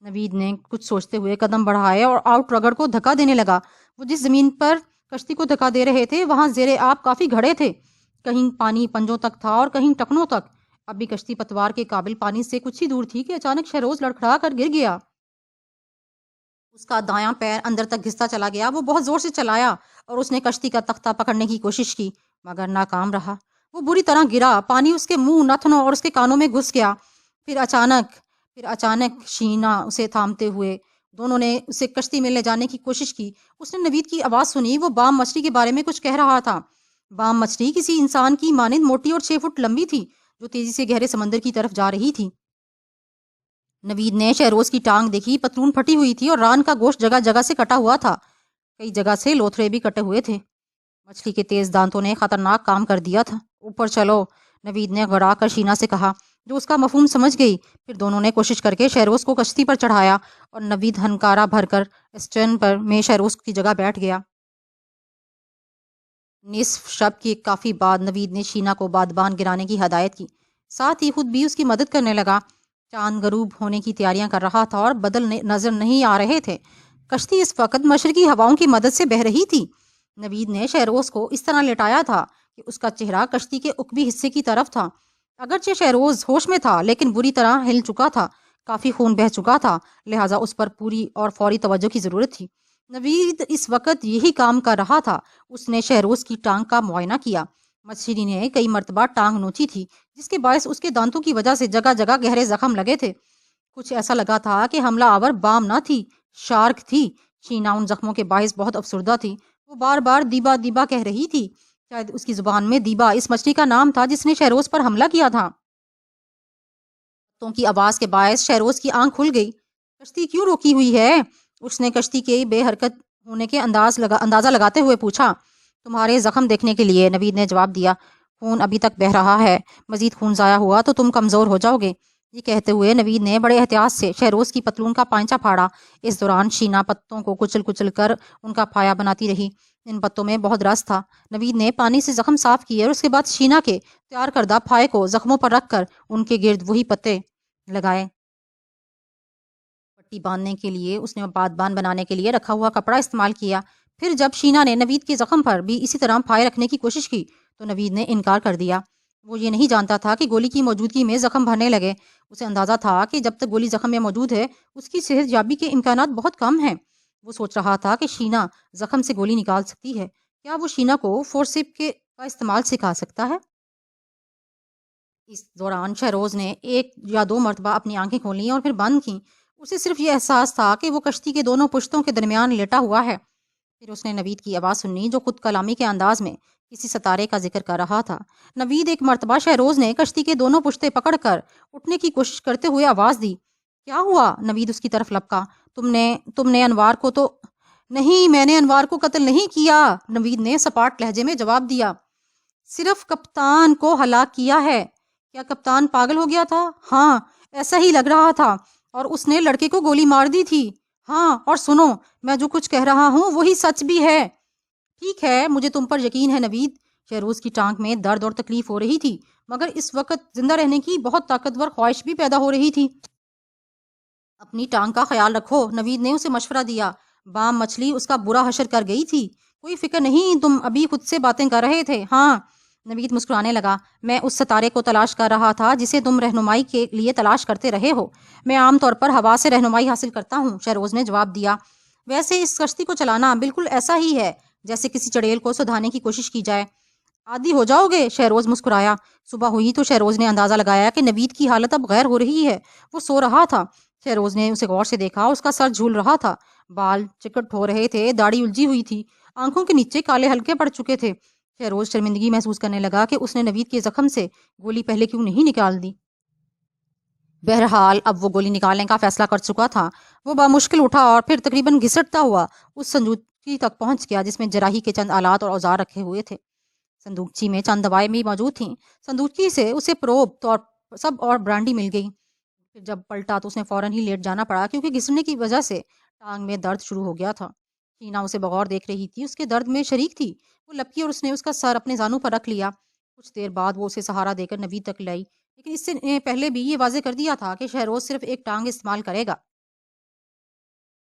Speaker 1: نوید نے کچھ سوچتے ہوئے قدم بڑھائے اور آؤٹ رگڑ کو دھکا دینے لگا۔ وہ جس زمین پر کشتی کو دھکا دے رہے تھے وہاں زیر آب کافی گھڑے تھے، کہیں پانی پنجوں تک تھا اور کہیں ٹکنوں تک۔ اب بھی کشتی پتوار کے قابل پانی سے کچھ ہی دور تھی کہ اچانک شہروز لڑکھڑا کر گر گیا۔ اس کا دایاں پیر اندر تک گھستا چلا گیا۔ وہ بہت زور سے چلایا اور اس نے کشتی کا تختہ پکڑنے کی کوشش کی مگر ناکام رہا۔ وہ بری طرح گرا، پانی اس کے منہ، نتنوں اور اس کے کانوں میں گھس گیا۔ پھر اچانک شینا اسے تھامتے ہوئے دونوں نے اسے کشتی میں لے جانے کی کوشش کی۔ اس نے نوید کی آواز سنی، وہ بام مچھلی کے بارے میں کچھ کہہ رہا تھا۔ بام مچھلی کسی انسان کی مانند موٹی اور 6 فٹ لمبی تھی جو تیزی سے گہرے سمندر کی طرف جا رہی تھی۔ نوید نے شہروز کی ٹانگ دیکھی، پتلون پھٹی ہوئی تھی اور ران کا گوشت جگہ جگہ سے کٹا ہوا تھا، کئی جگہ سے لوتھڑے بھی کٹے ہوئے تھے۔ مچھلی کے تیز دانتوں نے خطرناک کام کر دیا تھا۔ اوپر چلو، نوید نے گڑا کر شینا سے کہا جو اس کا مفہوم سمجھ گئی۔ پھر دونوں نے کوشش کر کے شہروز کو کشتی پر چڑھایا اور نوید ہنکارا بھر کر اسٹرن پر میں شہروز کی جگہ بیٹھ گیا۔ نصف شب کے کافی بعد نوید نے شینا کو بادبان گرانے کی ہدایت کی، ساتھ ہی خود بھی اس کی مدد کرنے لگا۔ چاند غروب ہونے کی تیاریاں کر رہا تھا اور بدل نظر نہیں آ رہے تھے۔ کشتی اس وقت مشرقی ہواؤں کی مدد سے بہہ رہی تھی۔ نوید نے شہروز کو اس طرح لٹایا تھا کہ اس کا چہرہ کشتی کے عقبی حصے کی طرف تھا۔ اگرچہ شہروز ہوش میں تھا لیکن بری طرح ہل چکا تھا، کافی خون بہہ چکا تھا، لہٰذا اس پر پوری اور فوری توجہ کی ضرورت تھی۔ نوید اس وقت یہی کام کر رہا تھا۔ اس نے شہروز کی ٹانگ کا معائنہ کیا۔ مچھلی نے کئی مرتبہ ٹانگ نوچی تھی، جس کے باعث اس کے دانتوں کی وجہ سے جگہ جگہ گہرے زخم لگے تھے۔ کچھ ایسا لگا تھا کہ حملہ آور بام نہ تھی، شارک تھی۔ شینا ان زخموں کے باعث بہت افسردہ تھی۔ وہ بار بار دیبا دیبا کہہ رہی تھی۔ شاید اس کی زبان میں دیبا اس مچھلی کا نام تھا جس نے شہروز پر حملہ کیا تھا۔ کی آواز کے باعث شہروز کی آنکھ کھل گئی۔ کشتی کیوں روکی ہوئی ہے؟ اس نے کشتی کے بے حرکت ہونے کے اندازہ لگاتے ہوئے پوچھا۔ تمہارے زخم دیکھنے کے لیے، نوید نے جواب دیا۔ خون ابھی تک بہہ رہا ہے، مزید خون ضائع ہوا تو تم کمزور ہو جاؤ گے۔ یہ کہتے ہوئے نوید نے بڑے احتیاط سے شہروز کی پتلون کا پائنچا پھاڑا۔ اس دوران شینا پتوں کو کچل کچل کر ان کا پھایا بناتی رہی۔ ان پتوں میں بہت رس تھا۔ نوید نے پانی سے زخم صاف کیے اور اس کے بعد شینا کے تیار کردہ پھائے کو زخموں پر رکھ کر ان کے گرد وہی پتے لگائے۔ پٹی باندھنے کے لیے اس نے بادبان بنانے کے لیے رکھا ہوا کپڑا استعمال کیا۔ پھر جب شینا نے نوید کے زخم پر بھی اسی طرح پھائے رکھنے کی کوشش کی تو نوید نے انکار کر دیا۔ وہ یہ نہیں جانتا تھا کہ گولی کی موجودگی میں زخم بھرنے لگے۔ اسے اندازہ تھا کہ جب تک گولی زخم میں موجود ہے اس کی صحت یابی کے امکانات بہت کم ہیں۔ وہ سوچ رہا تھا کہ شینا زخم سے گولی نکال سکتی ہے۔ کیا وہ شینا کو فورسپ کا استعمال سکھا سکتا ہے؟ اس دوران شہروز نے 1 یا 2 مرتبہ اپنی آنکھیں کھولیں اور پھر بند کیں۔ اسے صرف یہ احساس تھا کہ وہ کشتی کے دونوں پشتوں کے درمیان لیٹا ہوا ہے۔ پھر اس نے نوید کی آواز سنی جو خود کلامی کے انداز میں کسی ستارے کا ذکر کر رہا تھا۔ نوید ایک مرتبہ شہروز نے کشتی کے دونوں پشتے پکڑ کر اٹھنے کی کوشش کرتے ہوئے آواز دی۔ کیا ہوا؟ نوید اس کی طرف لپکا۔ تم نے انوار کو تو نہیں، میں نے انوار کو قتل نہیں کیا، نوید نے سپاٹ لہجے میں جواب دیا۔ صرف کپتان کو ہلاک کیا ہے۔ کیا کپتان پاگل ہو گیا تھا؟ ہاں، ایسا ہی لگ رہا تھا، اور اس نے لڑکے کو گولی مار دی تھی۔ ہاں، اور سنو، میں جو کچھ کہہ رہا ہوں وہی سچ بھی ہے۔ ٹھیک ہے، مجھے تم پر یقین ہے نوید۔ شہروز کی ٹانگ میں درد اور تکلیف ہو رہی تھی، مگر اس وقت زندہ رہنے کی بہت طاقتور خواہش بھی پیدا ہو رہی تھی۔ اپنی ٹانگ کا خیال رکھو، نوید نے اسے مشورہ دیا۔ بام مچھلی اس کا برا حشر کر گئی تھی۔ کوئی فکر نہیں، تم ابھی خود سے باتیں کر رہے تھے۔ ہاں، نوید مسکرانے لگا۔ میں اس ستارے کو تلاش کر رہا تھا جسے تم رہنمائی کے لیے تلاش کرتے رہے ہو۔ میں عام طور پر ہوا سے رہنمائی حاصل کرتا ہوں، شہروز نے جواب دیا۔ ویسے اس کشتی کو چلانا بالکل ایسا ہی ہے جیسے کسی چڑیل کو سدھانے کی کوشش کی جائے۔ عادی ہو جاؤ گے، شہروز مسکرایا۔ صبح ہوئی تو شہروز نے اندازہ لگایا کہ نوید کی حالت اب غیر ہو رہی ہے۔ وہ سو رہا تھا۔ شہروز نے اسے غور سے دیکھا۔ اس کا سر جھول رہا تھا، بال چکٹ ہو رہے تھے، داڑھی الجھی ہوئی تھی، آنکھوں کے نیچے کالے ہلکے پڑ چکے تھے۔ شہروز شرمندگی محسوس کرنے لگا کہ اس نے نوید کے زخم سے گولی پہلے کیوں نہیں نکال دی۔ بہرحال اب وہ گولی نکالنے کا فیصلہ کر چکا تھا۔ وہ بمشکل اٹھا اور پھر تقریباً گھسٹتا ہوا اس صندوقچی تک پہنچ گیا جس میں جراحی کے چند آلات اور اوزار رکھے ہوئے تھے۔ صندوقچی میں چند دوائیں بھی موجود تھیں۔ صندوقچی سے اسے پروب اور برانڈی مل گئی۔ پھر جب پلٹا تو اس نے فوراً ہی لیٹ جانا پڑا کیونکہ گھسنے کی وجہ سے ٹانگ میں درد شروع ہو گیا تھا۔ شینا اسے بغور دیکھ رہی تھی، اس کے درد میں شریک تھی۔ وہ لپکی اور اس نے اس کا سر اپنے زانوں پر رکھ لیا۔ کچھ دیر بعد وہ اسے سہارا دے کر نوید تک لائی، لیکن اس سے پہلے بھی یہ واضح کر دیا تھا کہ شہروز صرف ایک ٹانگ استعمال کرے گا۔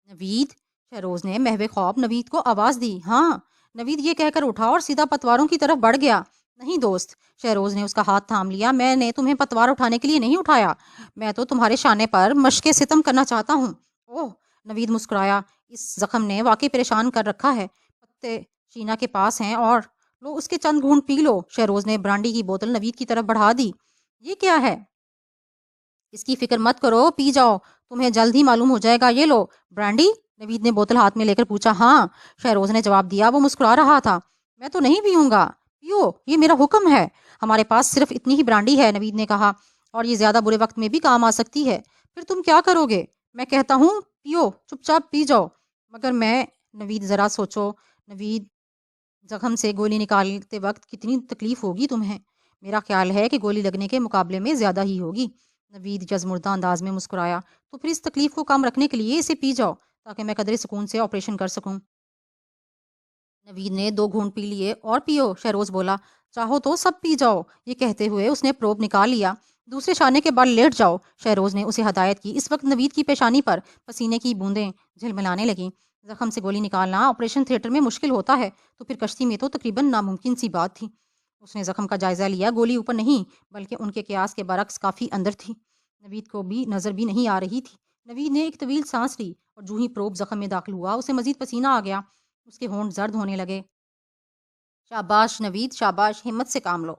Speaker 1: نوید، شہروز نے محو خواب نوید کو آواز دی۔ ہاں، نوید یہ کہہ کر اٹھا اور سیدھا پتواروں کی طرف بڑھ گیا۔ نہیں دوست، شہروز نے اس کا ہاتھ تھام لیا، میں نے تمہیں پتوار اٹھانے کے لیے نہیں اٹھایا، میں تو تمہارے شانے پر مشق ستم کرنا چاہتا ہوں۔ اوہ، نوید مسکرایا، اس زخم نے واقعی پریشان کر رکھا ہے۔ پتے شینا کے پاس ہیں اور لو اس کے چند گھونٹ پی لو۔ شہروز نے برانڈی کی بوتل نوید کی طرف بڑھا دی۔ یہ کیا ہے؟ اس کی فکر مت کرو، پی جاؤ، تمہیں جلد ہی معلوم ہو جائے گا۔ یہ لو برانڈی، نوید نے بوتل ہاتھ میں لے کر پوچھا۔ ہاں، شہروز نے جواب دیا۔ وہ مسکرا رہا تھا۔ میں تو نہیں پیوں گا۔ پیو، یہ میرا حکم ہے۔ ہمارے پاس صرف اتنی ہی برانڈی ہے، نوید نے کہا، اور یہ زیادہ برے وقت میں بھی کام آ سکتی ہے۔ پھر تم کیا کرو گے؟ میں کہتا ہوں پیو، چپ چاپ پی جاؤ۔ مگر نوید ذرا سوچو، نوید، زخم سے گولی نکالتے وقت کتنی تکلیف ہوگی تمہیں؟ میرا خیال ہے کہ گولی لگنے کے مقابلے میں زیادہ ہی ہوگی۔ نوید جزمردہ انداز میں مسکرایا۔ تو پھر اس تکلیف کو کم رکھنے کے لیے اسے پی جاؤ تاکہ میں قدرے سکون سے آپریشن کر سکوں۔ نوید نے 2 گھونٹ پی لیے۔ اور پیو، شہروز بولا۔ چاہو تو سب پی جاؤ۔ یہ کہتے ہوئے اس نے پروب نکال لیا۔ دوسرے شانے کے بل لیٹ جاؤ، شہروز نے اسے ہدایت کی۔ اس وقت نوید کی پیشانی پر پسینے کی بوندیں جھلملانے لگیں۔ زخم سے گولی نکالنا آپریشن تھیٹر میں مشکل ہوتا ہے تو پھر کشتی میں تو تقریباً ناممکن سی بات تھی۔ اس نے زخم کا جائزہ لیا۔ گولی اوپر نہیں بلکہ ان کے قیاس کے برعکس کافی اندر تھی۔ نوید کو بھی نظر بھی نہیں آ رہی تھی۔ نوید نے ایک طویل سانس لی اور جو ہی پروب زخم میں داخل ہوا اسے مزید پسینہ آ گیا، اس کے ہونٹ زرد ہونے لگے۔ شاباش نوید، شاباش، ہمت سے کام لو،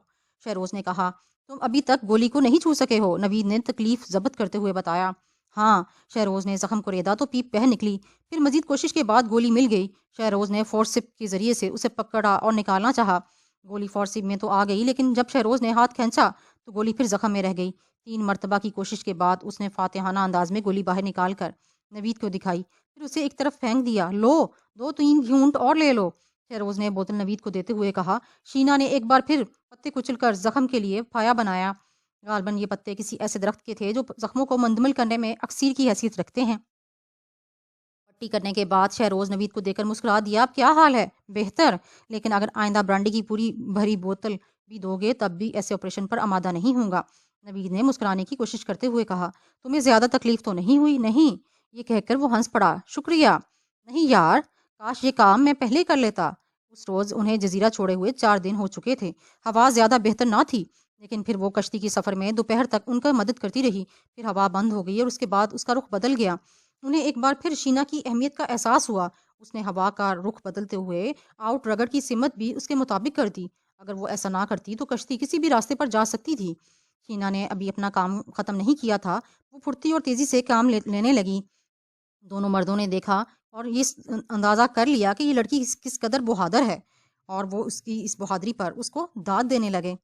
Speaker 1: شہروز نے کہا۔ تم ابھی تک گولی کو نہیں چھو سکے ہو، نوید نے تکلیف ضبط کرتے ہوئے بتایا۔ ہاں، شہروز نے زخم کو ریدا تو پیپ بہہ نکلی، پھر مزید کوشش کے بعد گولی مل گئی۔ شہروز نے فورسپ کے ذریعے سے اسے پکڑا اور نکالنا چاہا۔ گولی فورسپ میں تو آ گئی، لیکن جب شہروز نے ہاتھ کھینچا تو گولی پھر زخم میں رہ گئی۔ 3 مرتبہ کی کوشش کے بعد اس نے فاتحانہ انداز میں گولی باہر نکال کر نوید کو دکھائی، پھر اسے ایک طرف پھینک دیا۔ لو، 2-3 گھونٹ اور لے لو، شہروز نے بوتل نوید کو دیتے ہوئے کہا۔ شینا نے ایک بار پھر پتے کچل کر زخم کے لیے پایا بنایا۔ غالباً یہ پتے کسی ایسے درخت کے تھے جو زخموں کو مندمل کرنے میں اکسیر کی حیثیت رکھتے ہیں۔ پٹی کرنے کے بعد شہروز نوید کو دیکھ کر مسکرا دیا۔ اب کیا حال ہے؟ بہتر، لیکن اگر آئندہ برانڈی کی پوری بھری بوتل بھی دو گے تب بھی ایسے آپریشن پر آمادہ نہیں ہوں گا، نوید نے مسکرانے کی کوشش کرتے ہوئے کہا۔ تمہیں زیادہ تکلیف تو نہیں ہوئی؟ نہیں، یہ کہہ کر وہ ہنس پڑا۔ شکریہ۔ نہیں یار، کاش یہ کام میں پہلے کر لیتا۔ اس روز انہیں جزیرہ چھوڑے ہوئے 4 دن ہو چکے تھے۔ ہوا زیادہ بہتر نہ تھی، لیکن پھر وہ کشتی کی سفر میں دوپہر تک ان کا مدد کرتی رہی۔ پھر ہوا بند ہو گئی اور اس کے بعد اس کا رخ بدل گیا۔ انہیں ایک بار پھر شینا کی اہمیت کا احساس ہوا۔ اس نے ہوا کا رخ بدلتے ہوئے آؤٹ رگڑ کی سمت بھی اس کے مطابق کر دی۔ اگر وہ ایسا نہ کرتی تو کشتی کسی بھی راستے پر جا سکتی تھی۔ شینا نے ابھی اپنا کام ختم نہیں کیا تھا، وہ پھرتی اور تیزی سے کام لینے لگی۔ دونوں مردوں نے دیکھا اور یہ اندازہ کر لیا کہ یہ لڑکی کس قدر بہادر ہے، اور وہ اس کی اس بہادری پر اس کو داد دینے لگے۔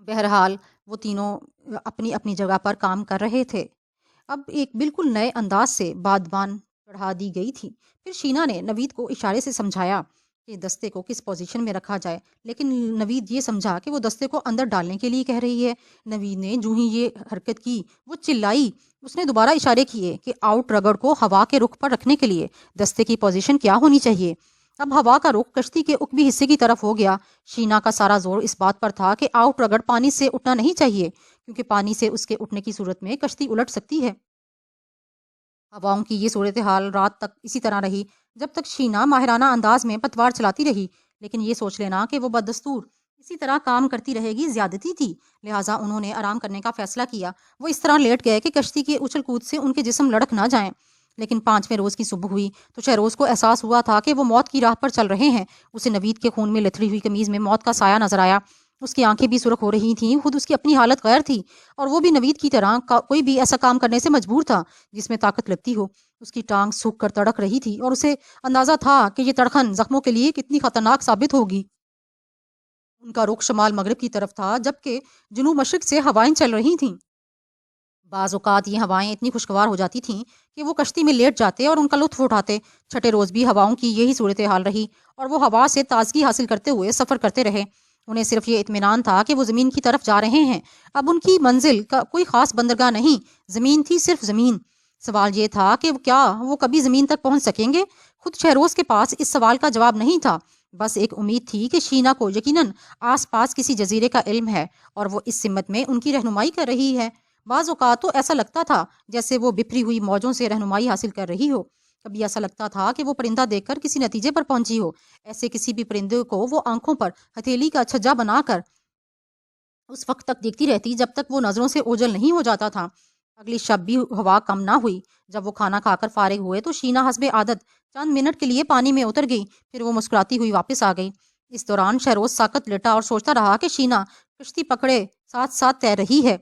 Speaker 1: بہرحال وہ تینوں اپنی اپنی جگہ پر کام کر رہے تھے۔ اب ایک بالکل نئے انداز سے بادبان چڑھا دی گئی تھی۔ پھر شینا نے نوید کو اشارے سے سمجھایا کہ دستے کو کس پوزیشن میں رکھا جائے، لیکن نوید یہ سمجھا کہ وہ دستے کو اندر ڈالنے کے لیے کہہ رہی ہے۔ نوید نے جو ہی یہ حرکت کی وہ چلائی۔ اس نے دوبارہ اشارے کیے کہ آؤٹ رگڑ کو ہوا کے رخ پر رکھنے کے لیے دستے کی پوزیشن کیا ہونی چاہیے۔ اب ہوا کا رخ کشتی کے عقبی حصے کی طرف ہو گیا۔ شینا کا سارا زور اس بات پر تھا کہ آؤٹ رگڑ پانی سے اٹھنا نہیں چاہیے، کیونکہ پانی سے اس کے اٹھنے کی صورت میں کشتی الٹ سکتی ہے۔ ہواؤں کی یہ صورتحال رات تک اسی طرح رہی، جب تک شینا ماہرانہ انداز میں پتوار چلاتی رہی، لیکن یہ سوچ لینا کہ وہ بددستور اسی طرح کام کرتی رہے گی زیادتی تھی، لہٰذا انہوں نے آرام کرنے کا فیصلہ کیا۔ وہ اس طرح لیٹ گئے کہ کشتی کے اچھل کود سے ان کے جسم لڑک نہ جائیں۔ لیکن 5ویں روز کی صبح ہوئی تو شہروز کو احساس ہوا تھا کہ وہ موت کی راہ پر چل رہے ہیں۔ اسے نوید کے خون میں لتھڑی ہوئی قمیض میں موت کا سایہ نظر آیا۔ اس کی آنکھیں بھی سرخ ہو رہی تھیں، خود اس کی اپنی حالت غیر تھی، اور وہ بھی نوید کی طرح کوئی بھی ایسا کام کرنے سے مجبور تھا جس میں طاقت لگتی ہو۔ اس کی ٹانگ سوکھ کر تڑک رہی تھی اور اسے اندازہ تھا کہ یہ تڑکن زخموں کے لیے کتنی خطرناک ثابت ہوگی۔ ان کا رخ شمال مغرب کی طرف تھا، جبکہ جنوب مشرق سے ہوائیں چل رہی تھیں۔ بعض اوقات یہ ہوائیں اتنی خوشگوار ہو جاتی تھیں کہ وہ کشتی میں لیٹ جاتے اور ان کا لطف اٹھاتے۔ 6 روز بھی ہواؤں کی یہی صورتحال رہی اور وہ ہوا سے تازگی حاصل کرتے ہوئے سفر کرتے رہے۔ انہیں صرف یہ اطمینان تھا کہ وہ زمین کی طرف جا رہے ہیں۔ اب ان کی منزل کا کوئی خاص بندرگاہ نہیں، زمین تھی، صرف زمین۔ سوال یہ تھا کہ کیا وہ کبھی زمین تک پہنچ سکیں گے؟ خود شہروز کے پاس اس سوال کا جواب نہیں تھا، بس ایک امید تھی کہ شینا کو یقیناً آس پاس کسی جزیرے کا علم ہے اور وہ اس سمت میں ان کی رہنمائی کر رہی ہے۔ بعض اوقات تو ایسا لگتا تھا جیسے وہ بپھری ہوئی موجوں سے رہنمائی حاصل کر رہی ہو۔ کبھی ایسا لگتا تھا کہ وہ پرندہ دیکھ کر کسی نتیجے پر پہنچی ہو۔ ایسے کسی بھی پرندے کو وہ آنکھوں پر ہتھیلی کا چھجا بنا کر اس وقت تک دیکھتی رہتی جب تک وہ نظروں سے اوجھل نہیں ہو جاتا تھا۔ اگلی شب بھی ہوا کم نہ ہوئی۔ جب وہ کھانا کھا کر فارغ ہوئے تو شینا حسب عادت چند منٹ کے لیے پانی میں اتر گئی، پھر وہ مسکراتی ہوئی واپس آ گئی۔ اس دوران شہروز ساکت لیٹا اور سوچتا رہا کہ شینا کشتی پکڑے ساتھ ساتھ تیر رہی ہے۔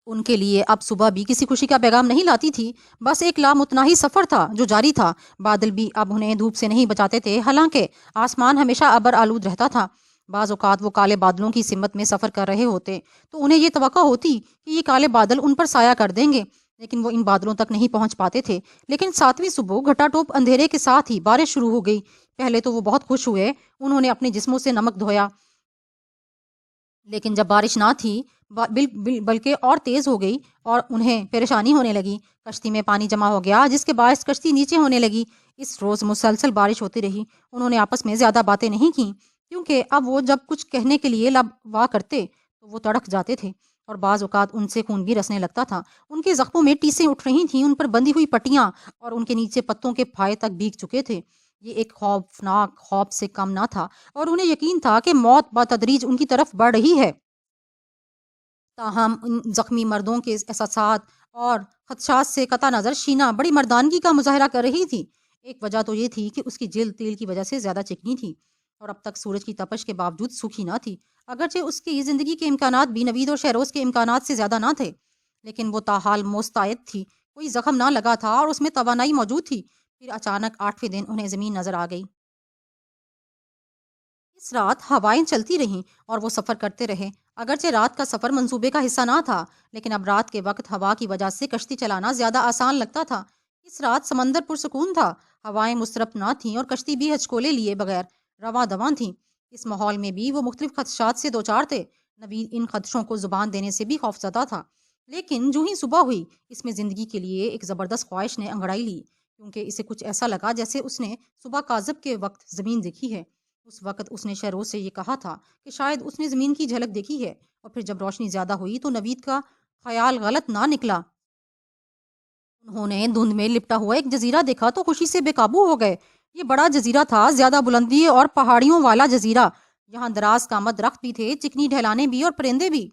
Speaker 1: ان کے لیے اب صبح بھی کسی خوشی کا پیغام نہیں لاتی تھی، بس ایک لامتناہی سفر تھا جو جاری تھا۔ بادل بھی اب انہیں دھوپ سے نہیں بچاتے تھے، حالانکہ آسمان ہمیشہ ابر آلود رہتا تھا۔ بعض اوقات وہ کالے بادلوں کی سمت میں سفر کر رہے ہوتے تو انہیں یہ توقع ہوتی کہ یہ کالے بادل ان پر سایہ کر دیں گے، لیکن وہ ان بادلوں تک نہیں پہنچ پاتے تھے۔ لیکن 7ویں صبح گھٹا ٹوپ اندھیرے کے ساتھ ہی بارش شروع ہو گئی۔ پہلے تو وہ بہت خوش ہوئے، انہوں نے اپنے جسموں سے نمک دھویا، لیکن جب بارش نہ تھی بلکہ اور تیز ہو گئی اور انہیں پریشانی ہونے لگی۔ کشتی میں پانی جمع ہو گیا جس کے باعث کشتی نیچے ہونے لگی۔ اس روز مسلسل بارش ہوتی رہی۔ انہوں نے آپس میں زیادہ باتیں نہیں کیں، کیونکہ اب وہ جب کچھ کہنے کے لیے لب وا کرتے تو وہ تڑک جاتے تھے اور بعض اوقات ان سے خون بھی رسنے لگتا تھا۔ ان کے زخموں میں ٹیسیں اٹھ رہی تھیں، ان پر بندھی ہوئی پٹیاں اور ان کے نیچے پتوں کے پھائے تک بھیگ چکے تھے۔ یہ ایک خوفناک خوف سے کم نہ تھا اور انہیں یقین تھا کہ موت بتدریج ان کی طرف بڑھ رہی ہے۔ تاہم ان زخمی مردوں کے احساسات اور خدشات سے قطع نظر شینا بڑی مردانگی کا مظاہرہ کر رہی تھی۔ ایک وجہ تو یہ تھی کہ اس کی جلد تیل کی وجہ سے زیادہ چکنی تھی اور اب تک سورج کی تپش کے باوجود سوکھی نہ تھی۔ اگرچہ اس کی زندگی کے امکانات بھی نوید اور شہروز کے امکانات سے زیادہ نہ تھے، لیکن وہ تاحال مستعد تھی، کوئی زخم نہ لگا تھا اور اس میں توانائی موجود تھی۔ پھر اچانک 8ویں دن انہیں زمین نظر آ گئی۔ اس رات ہوائیں چلتی رہیں اور وہ سفر کرتے رہے۔ اگرچہ رات کا سفر منصوبے کا حصہ نہ تھا، لیکن اب رات کے وقت ہوا کی وجہ سے کشتی چلانا زیادہ آسان لگتا تھا۔ اس رات سمندر پرسکون تھا، ہوائیں مضطرب نہ تھیں اور کشتی بھی ہچکولے لیے بغیر رواں دواں تھی۔ اس ماحول میں بھی وہ مختلف خدشات سے دوچار تھے۔ نوید ان خدشوں کو زبان دینے سے بھی خوفزدہ تھا، لیکن جو ہی صبح ہوئی اس میں زندگی کے لیے ایک زبردست خواہش نے انگڑائی لی، کیونکہ اسے کچھ ایسا لگا جیسے اس نے صبح کاذب کے وقت زمین دیکھی ہے۔ اس وقت اس نے شہروز سے یہ کہا تھا کہ شاید اس نے زمین کی جھلک دیکھی ہے، اور پھر جب روشنی زیادہ ہوئی تو نوید کا خیال غلط نہ نکلا۔ انہوں نے دھند میں لپٹا ہوا ایک جزیرہ دیکھا تو خوشی سے بے قابو ہو گئے۔ یہ بڑا جزیرہ تھا، زیادہ بلندی اور پہاڑیوں والا جزیرہ۔ یہاں دراز کامت درخت بھی تھے، چکنی ڈھلانے بھی اور پرندے بھی،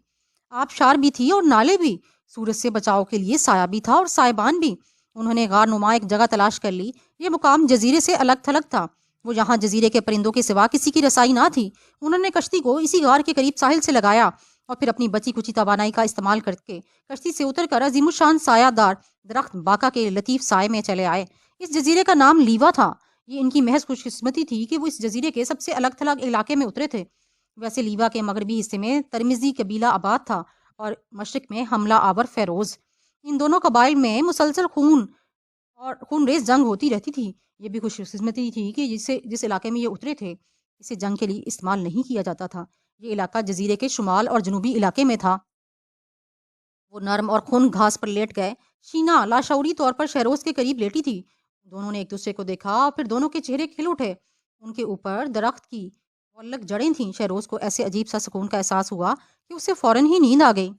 Speaker 1: آبشار بھی تھی اور نالے بھی، سورج سے بچاؤ کے لیے سایہ بھی تھا اور سائبان بھی۔ انہوں نے غار نما ایک جگہ تلاش کر لی۔ یہ مقام جزیرے سے الگ تھلگ تھا، وہ یہاں جزیرے کے پرندوں کے سوا کسی کی رسائی نہ تھی۔ انہوں نے کشتی کو اسی غار کے قریب ساحل سے لگایا اور پھر اپنی بچی کچی توانائی کا استعمال کر کے کشتی سے اتر کر عظیم الشان سایہ دار درخت باکا کے لطیف سائے میں چلے آئے۔ اس جزیرے کا نام لیوا تھا۔ یہ ان کی محض خوش قسمتی تھی کہ وہ اس جزیرے کے سب سے الگ تھلگ علاقے میں اترے تھے۔ ویسے لیوا کے مغربی حصے میں ترمزی قبیلہ آباد تھا اور مشرق میں حملہ آور فیروز۔ ان دونوں قبائل میں مسلسل خون ریز جنگ ہوتی رہتی تھی۔ یہ بھی خوش قسمتی تھی کہ جس علاقے میں یہ اترے تھے اسے جنگ کے لیے استعمال نہیں کیا جاتا تھا۔ یہ علاقہ جزیرے کے شمال اور جنوبی علاقے میں تھا۔ وہ نرم اور خون گھاس پر لیٹ گئے۔ شینا لاشعوری طور پر شہروز کے قریب لیٹی تھی۔ دونوں نے ایک دوسرے کو دیکھا اور پھر دونوں کے چہرے کھل اٹھے۔ ان کے اوپر درخت کی معلق جڑیں تھیں۔ شہروز کو ایسے عجیب سا سکون کا احساس ہوا کہ اسے فوراً ہی نیند آ گئی۔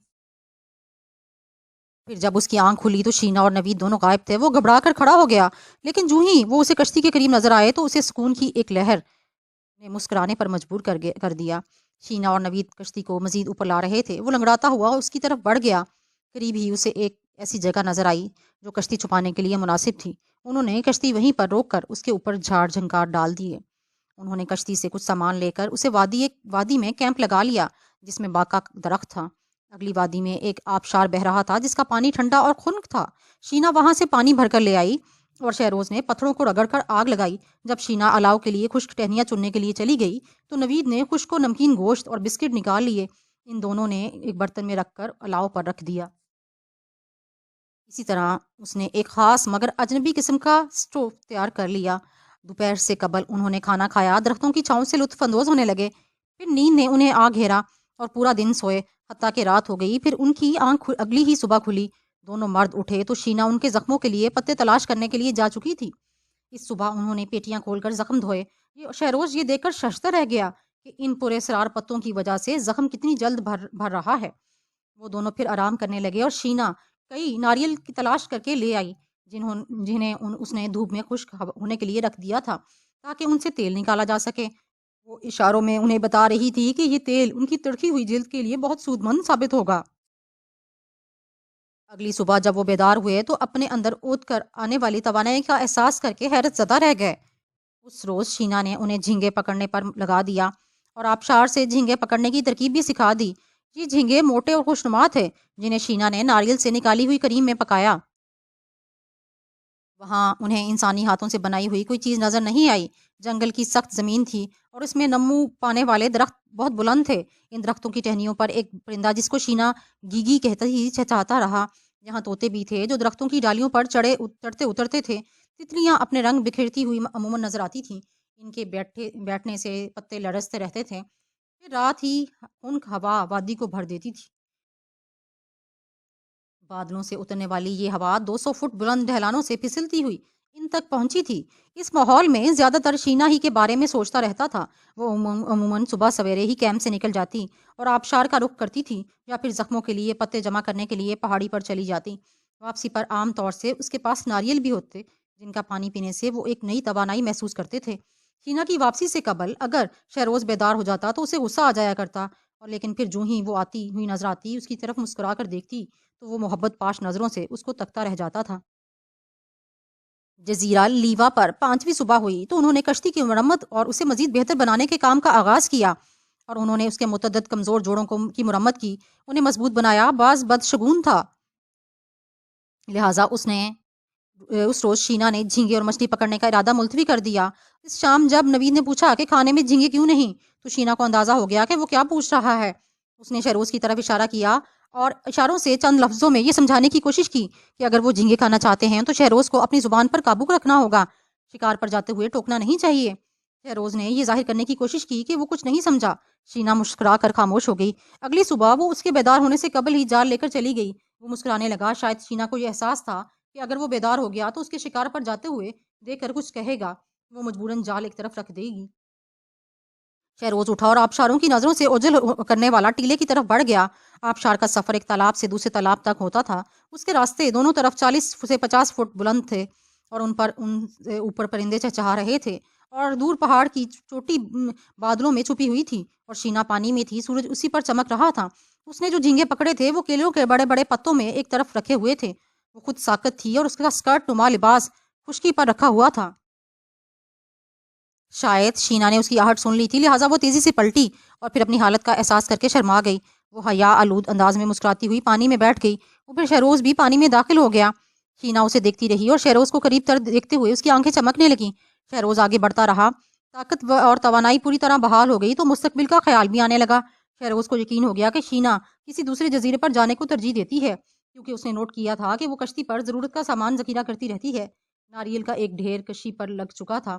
Speaker 1: پھر جب اس کی آنکھ کھلی تو شینا اور نوید دونوں غائب تھے۔ وہ گھبرا کر کھڑا ہو گیا، لیکن جو ہی وہ اسے کشتی کے قریب نظر آئے تو اسے سکون کی ایک لہر نے مسکرانے پر مجبور کر دیا۔ شینا اور نوید کشتی کو مزید اوپر لا رہے تھے۔ وہ لنگڑاتا ہوا اس کی طرف بڑھ گیا۔ قریب ہی اسے ایک ایسی جگہ نظر آئی جو کشتی چھپانے کے لیے مناسب تھی۔ انہوں نے کشتی وہیں پر روک کر اس کے اوپر جھاڑ جھنکار ڈال دیے۔ انہوں نے کشتی سے کچھ سامان لے کر اسے وادی میں کیمپ لگا لیا جس میں باکا درخت تھا۔ اگلی وادی میں ایک آبشار بہ رہا تھا جس کا پانی ٹھنڈا اور خنک تھا۔ شینا وہاں سے پانی بھر کر لے آئی اور شہروز نے پتھروں کو رگڑ کر آگ لگائی۔ جب شینا الاؤ کے لیے خشک ٹہنیاں چننے کے لیے چلی گئی تو نوید نے خشک و نمکین گوشت اور بسکٹ نکال لیے۔ ان دونوں نے ایک برتن میں رکھ کر الاؤ پر رکھ دیا۔ اسی طرح اس نے ایک خاص مگر اجنبی قسم کا سٹو تیار کر لیا۔ دوپہر سے قبل انہوں نے کھانا کھایا، درختوں کی چھاؤں سے لطف اندوز ہونے لگے۔ پھر نیند نے انہیں آ گھیرا اور پورا دن سوئے، حتیٰ کہ رات ہو گئی۔ پھر ان کی آنکھ اگلی ہی صبح کھلی۔ دونوں مرد اٹھے تو شینا ان کے زخموں کے لیے پتے تلاش کرنے کے لیے جا چکی تھی۔ اس صبح انہوں نے پیٹیاں کھول کر زخم دھوئے۔ شہروز یہ دیکھ کر ششدر رہ گیا کہ ان پراسرار پتوں کی وجہ سے زخم کتنی جلد بھر رہا ہے۔ وہ دونوں پھر آرام کرنے لگے اور شینا کئی ناریل کی تلاش کر کے لے آئی جنہیں اس نے دھوپ میں خشک ہونے کے لیے رکھ دیا تھا تاکہ ان سے تیل نکالا جا سکے۔ وہ اشاروں میں انہیں بتا رہی تھی کہ یہ تیل ان کی تڑکی ہوئی جلد کے لیے بہت سود مند ثابت ہوگا۔ اگلی صبح جب وہ بیدار ہوئے تو اپنے اندر اوت کر آنے والی توانائی کا احساس کر کے حیرت زدہ رہ گئے۔ اس روز شینا نے انہیں جھینگے پکڑنے پر لگا دیا اور آبشار سے جھینگے پکڑنے کی ترکیب بھی سکھا دی۔ یہ جھینگے موٹے اور خوشنما تھے جنہیں شینا نے ناریل سے نکالی ہوئی کریم میں پکایا۔ وہاں انہیں انسانی ہاتھوں سے بنائی ہوئی کوئی چیز نظر نہیں آئی۔ جنگل کی سخت زمین تھی اور اس میں نمو پانے والے درخت بہت بلند تھے۔ ان درختوں کی ٹہنیوں پر ایک پرندہ جس کو شینا گیگی کہتا ہی چہچہاتا رہا۔ یہاں طوطے بھی تھے جو درختوں کی ڈالیوں پر چڑھتے اترتے تھے۔ تتلیاں اپنے رنگ بکھیرتی ہوئی عموماً نظر آتی تھیں۔ ان کے بیٹھنے سے پتے لرزتے رہتے تھے۔ پھر رات ہی خنک ہوا وادی کو بھر دیتی تھی۔ بادلوں سے اترنے والی یہ ہوا 200 فٹ بلند ڈھلانوں سے پھسلتی ہوئی ان تک پہنچی تھی۔ اس ماحول میں زیادہ تر شینا ہی کے بارے میں سوچتا رہتا تھا۔ وہ عموماً صبح سویرے ہی کیمپ سے نکل جاتی اور آبشار کا رخ کرتی تھی یا پھر زخموں کے لیے پتے جمع کرنے کے لیے پہاڑی پر چلی جاتی۔ واپسی پر عام طور سے اس کے پاس ناریل بھی ہوتے جن کا پانی پینے سے وہ ایک نئی توانائی محسوس کرتے تھے۔ شینا کی واپسی سے قبل اگر شہروز بیدار ہو جاتا تو اسے غصہ آ جایا کرتا۔ اور لیکن پھر جو ہی وہ آتی ہوئی نظر آتی اس کی طرف مسکرا کر دیکھتی تو وہ محبت پاش نظروں سے اس کو تکتا رہ جاتا تھا۔ جزیرہ لیوا پر 5ویں صبح ہوئی تو انہوں نے کشتی کی مرمت اور اسے مزید بہتر بنانے کے کام کا آغاز کیا، اور انہوں نے اس کے متعدد کمزور جوڑوں کی مرمت کی، انہیں مضبوط بنایا۔ بعض بدشگون تھا، لہٰذا اس روز شینا نے جھینگے اور مچھلی پکڑنے کا ارادہ ملتوی کر دیا۔ اس شام جب نوید نے پوچھا کہ کھانے میں جھینگے کیوں نہیں، تو شینا کو اندازہ ہو گیا کہ وہ کیا پوچھ رہا ہے۔ اس نے شہروز کی طرف اشارہ کیا اور اشاروں سے چند لفظوں میں یہ سمجھانے کی کوشش کی کہ اگر وہ جھینگے کھانا چاہتے ہیں تو شہروز کو اپنی زبان پر قابو رکھنا ہوگا، شکار پر جاتے ہوئے ٹوکنا نہیں چاہیے۔ شہروز نے یہ ظاہر کرنے کی کوشش کی کہ وہ کچھ نہیں سمجھا۔ شینا مسکرا کر خاموش ہو گئی۔ اگلی صبح وہ اس کے بیدار ہونے سے قبل ہی جال لے کر چلی گئی۔ وہ مسکرانے لگا، شاید شینا کو یہ احساس تھا کہ اگر وہ بیدار ہو گیا تو اس کے شکار پر جاتے ہوئے دیکھ کر کچھ کہے گا، وہ مجبوراً جال ایک طرف رکھ دے گی۔ شہروز اٹھا اور آبشاروں کی نظروں سے اوجھل کرنے والا ٹیلے کی طرف بڑھ گیا۔ آبشار کا سفر ایک تالاب سے دوسرے تالاب تک ہوتا تھا۔ اس کے راستے دونوں طرف 40 سے 50 فٹ بلند تھے اور ان سے اوپر پرندے چہچہا رہے تھے، اور دور پہاڑ کی چوٹی بادلوں میں چھپی ہوئی تھی، اور شینا پانی میں تھی، سورج اسی پر چمک رہا تھا۔ اس نے جو جھینگے پکڑے تھے وہ کیلوں کے بڑے بڑے پتوں میں ایک طرف رکھے ہوئے تھے۔ وہ خود ساکت تھی اور اس کا اسکرٹ نما لباس خشکی پر رکھا ہوا تھا۔ شاید شینا نے اس کی آہٹ سن لی تھی، لہٰذا وہ تیزی سے پلٹی اور پھر اپنی حالت کا احساس کر کے شرما گئی۔ وہ حیا آلود انداز میں مسکراتی ہوئی پانی میں بیٹھ گئی، اور پھر شہروز بھی پانی میں داخل ہو گیا۔ شینا اسے دیکھتی رہی اور شہروز کو قریب تر دیکھتے ہوئے اس کی آنکھیں چمکنے لگیں۔ شہروز آگے بڑھتا رہا، طاقت اور توانائی پوری طرح بحال ہو گئی تو مستقبل کا خیال بھی آنے لگا۔ شہروز کو یقین ہو گیا کہ شینا کسی دوسرے جزیرے پر جانے کو ترجیح دیتی ہے، کیونکہ اس نے نوٹ کیا تھا کہ وہ کشتی پر ضرورت کا سامان ذخیرہ کرتی رہتی ہے۔ ناریل کا ایک ڈھیر کشتی پر لگ چکا تھا۔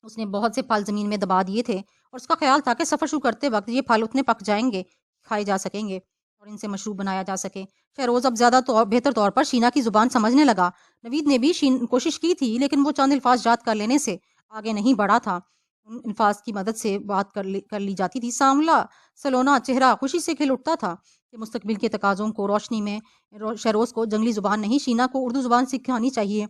Speaker 1: اس نے بہت سے پھل زمین میں دبا دیے تھے، اور اس کا خیال تھا کہ سفر شروع کرتے وقت یہ پھل اتنے پک جائیں گے، کھائے جا سکیں گے اور ان سے مشروب بنایا جا سکے۔ شہروز اب زیادہ بہتر طور پر شینا کی زبان سمجھنے لگا۔ نوید نے بھی کوشش کی تھی، لیکن وہ چند الفاظ یاد کر لینے سے آگے نہیں بڑھا تھا۔ ان الفاظ کی مدد سے بات کر لی جاتی تھی۔ سانولا سلونا چہرہ خوشی سے کھل اٹھتا تھا کہ مستقبل کے تقاضوں کو روشنی میں شہروز کو جنگلی زبان نہیں، شینا کو اردو زبان سکھانی چاہیے۔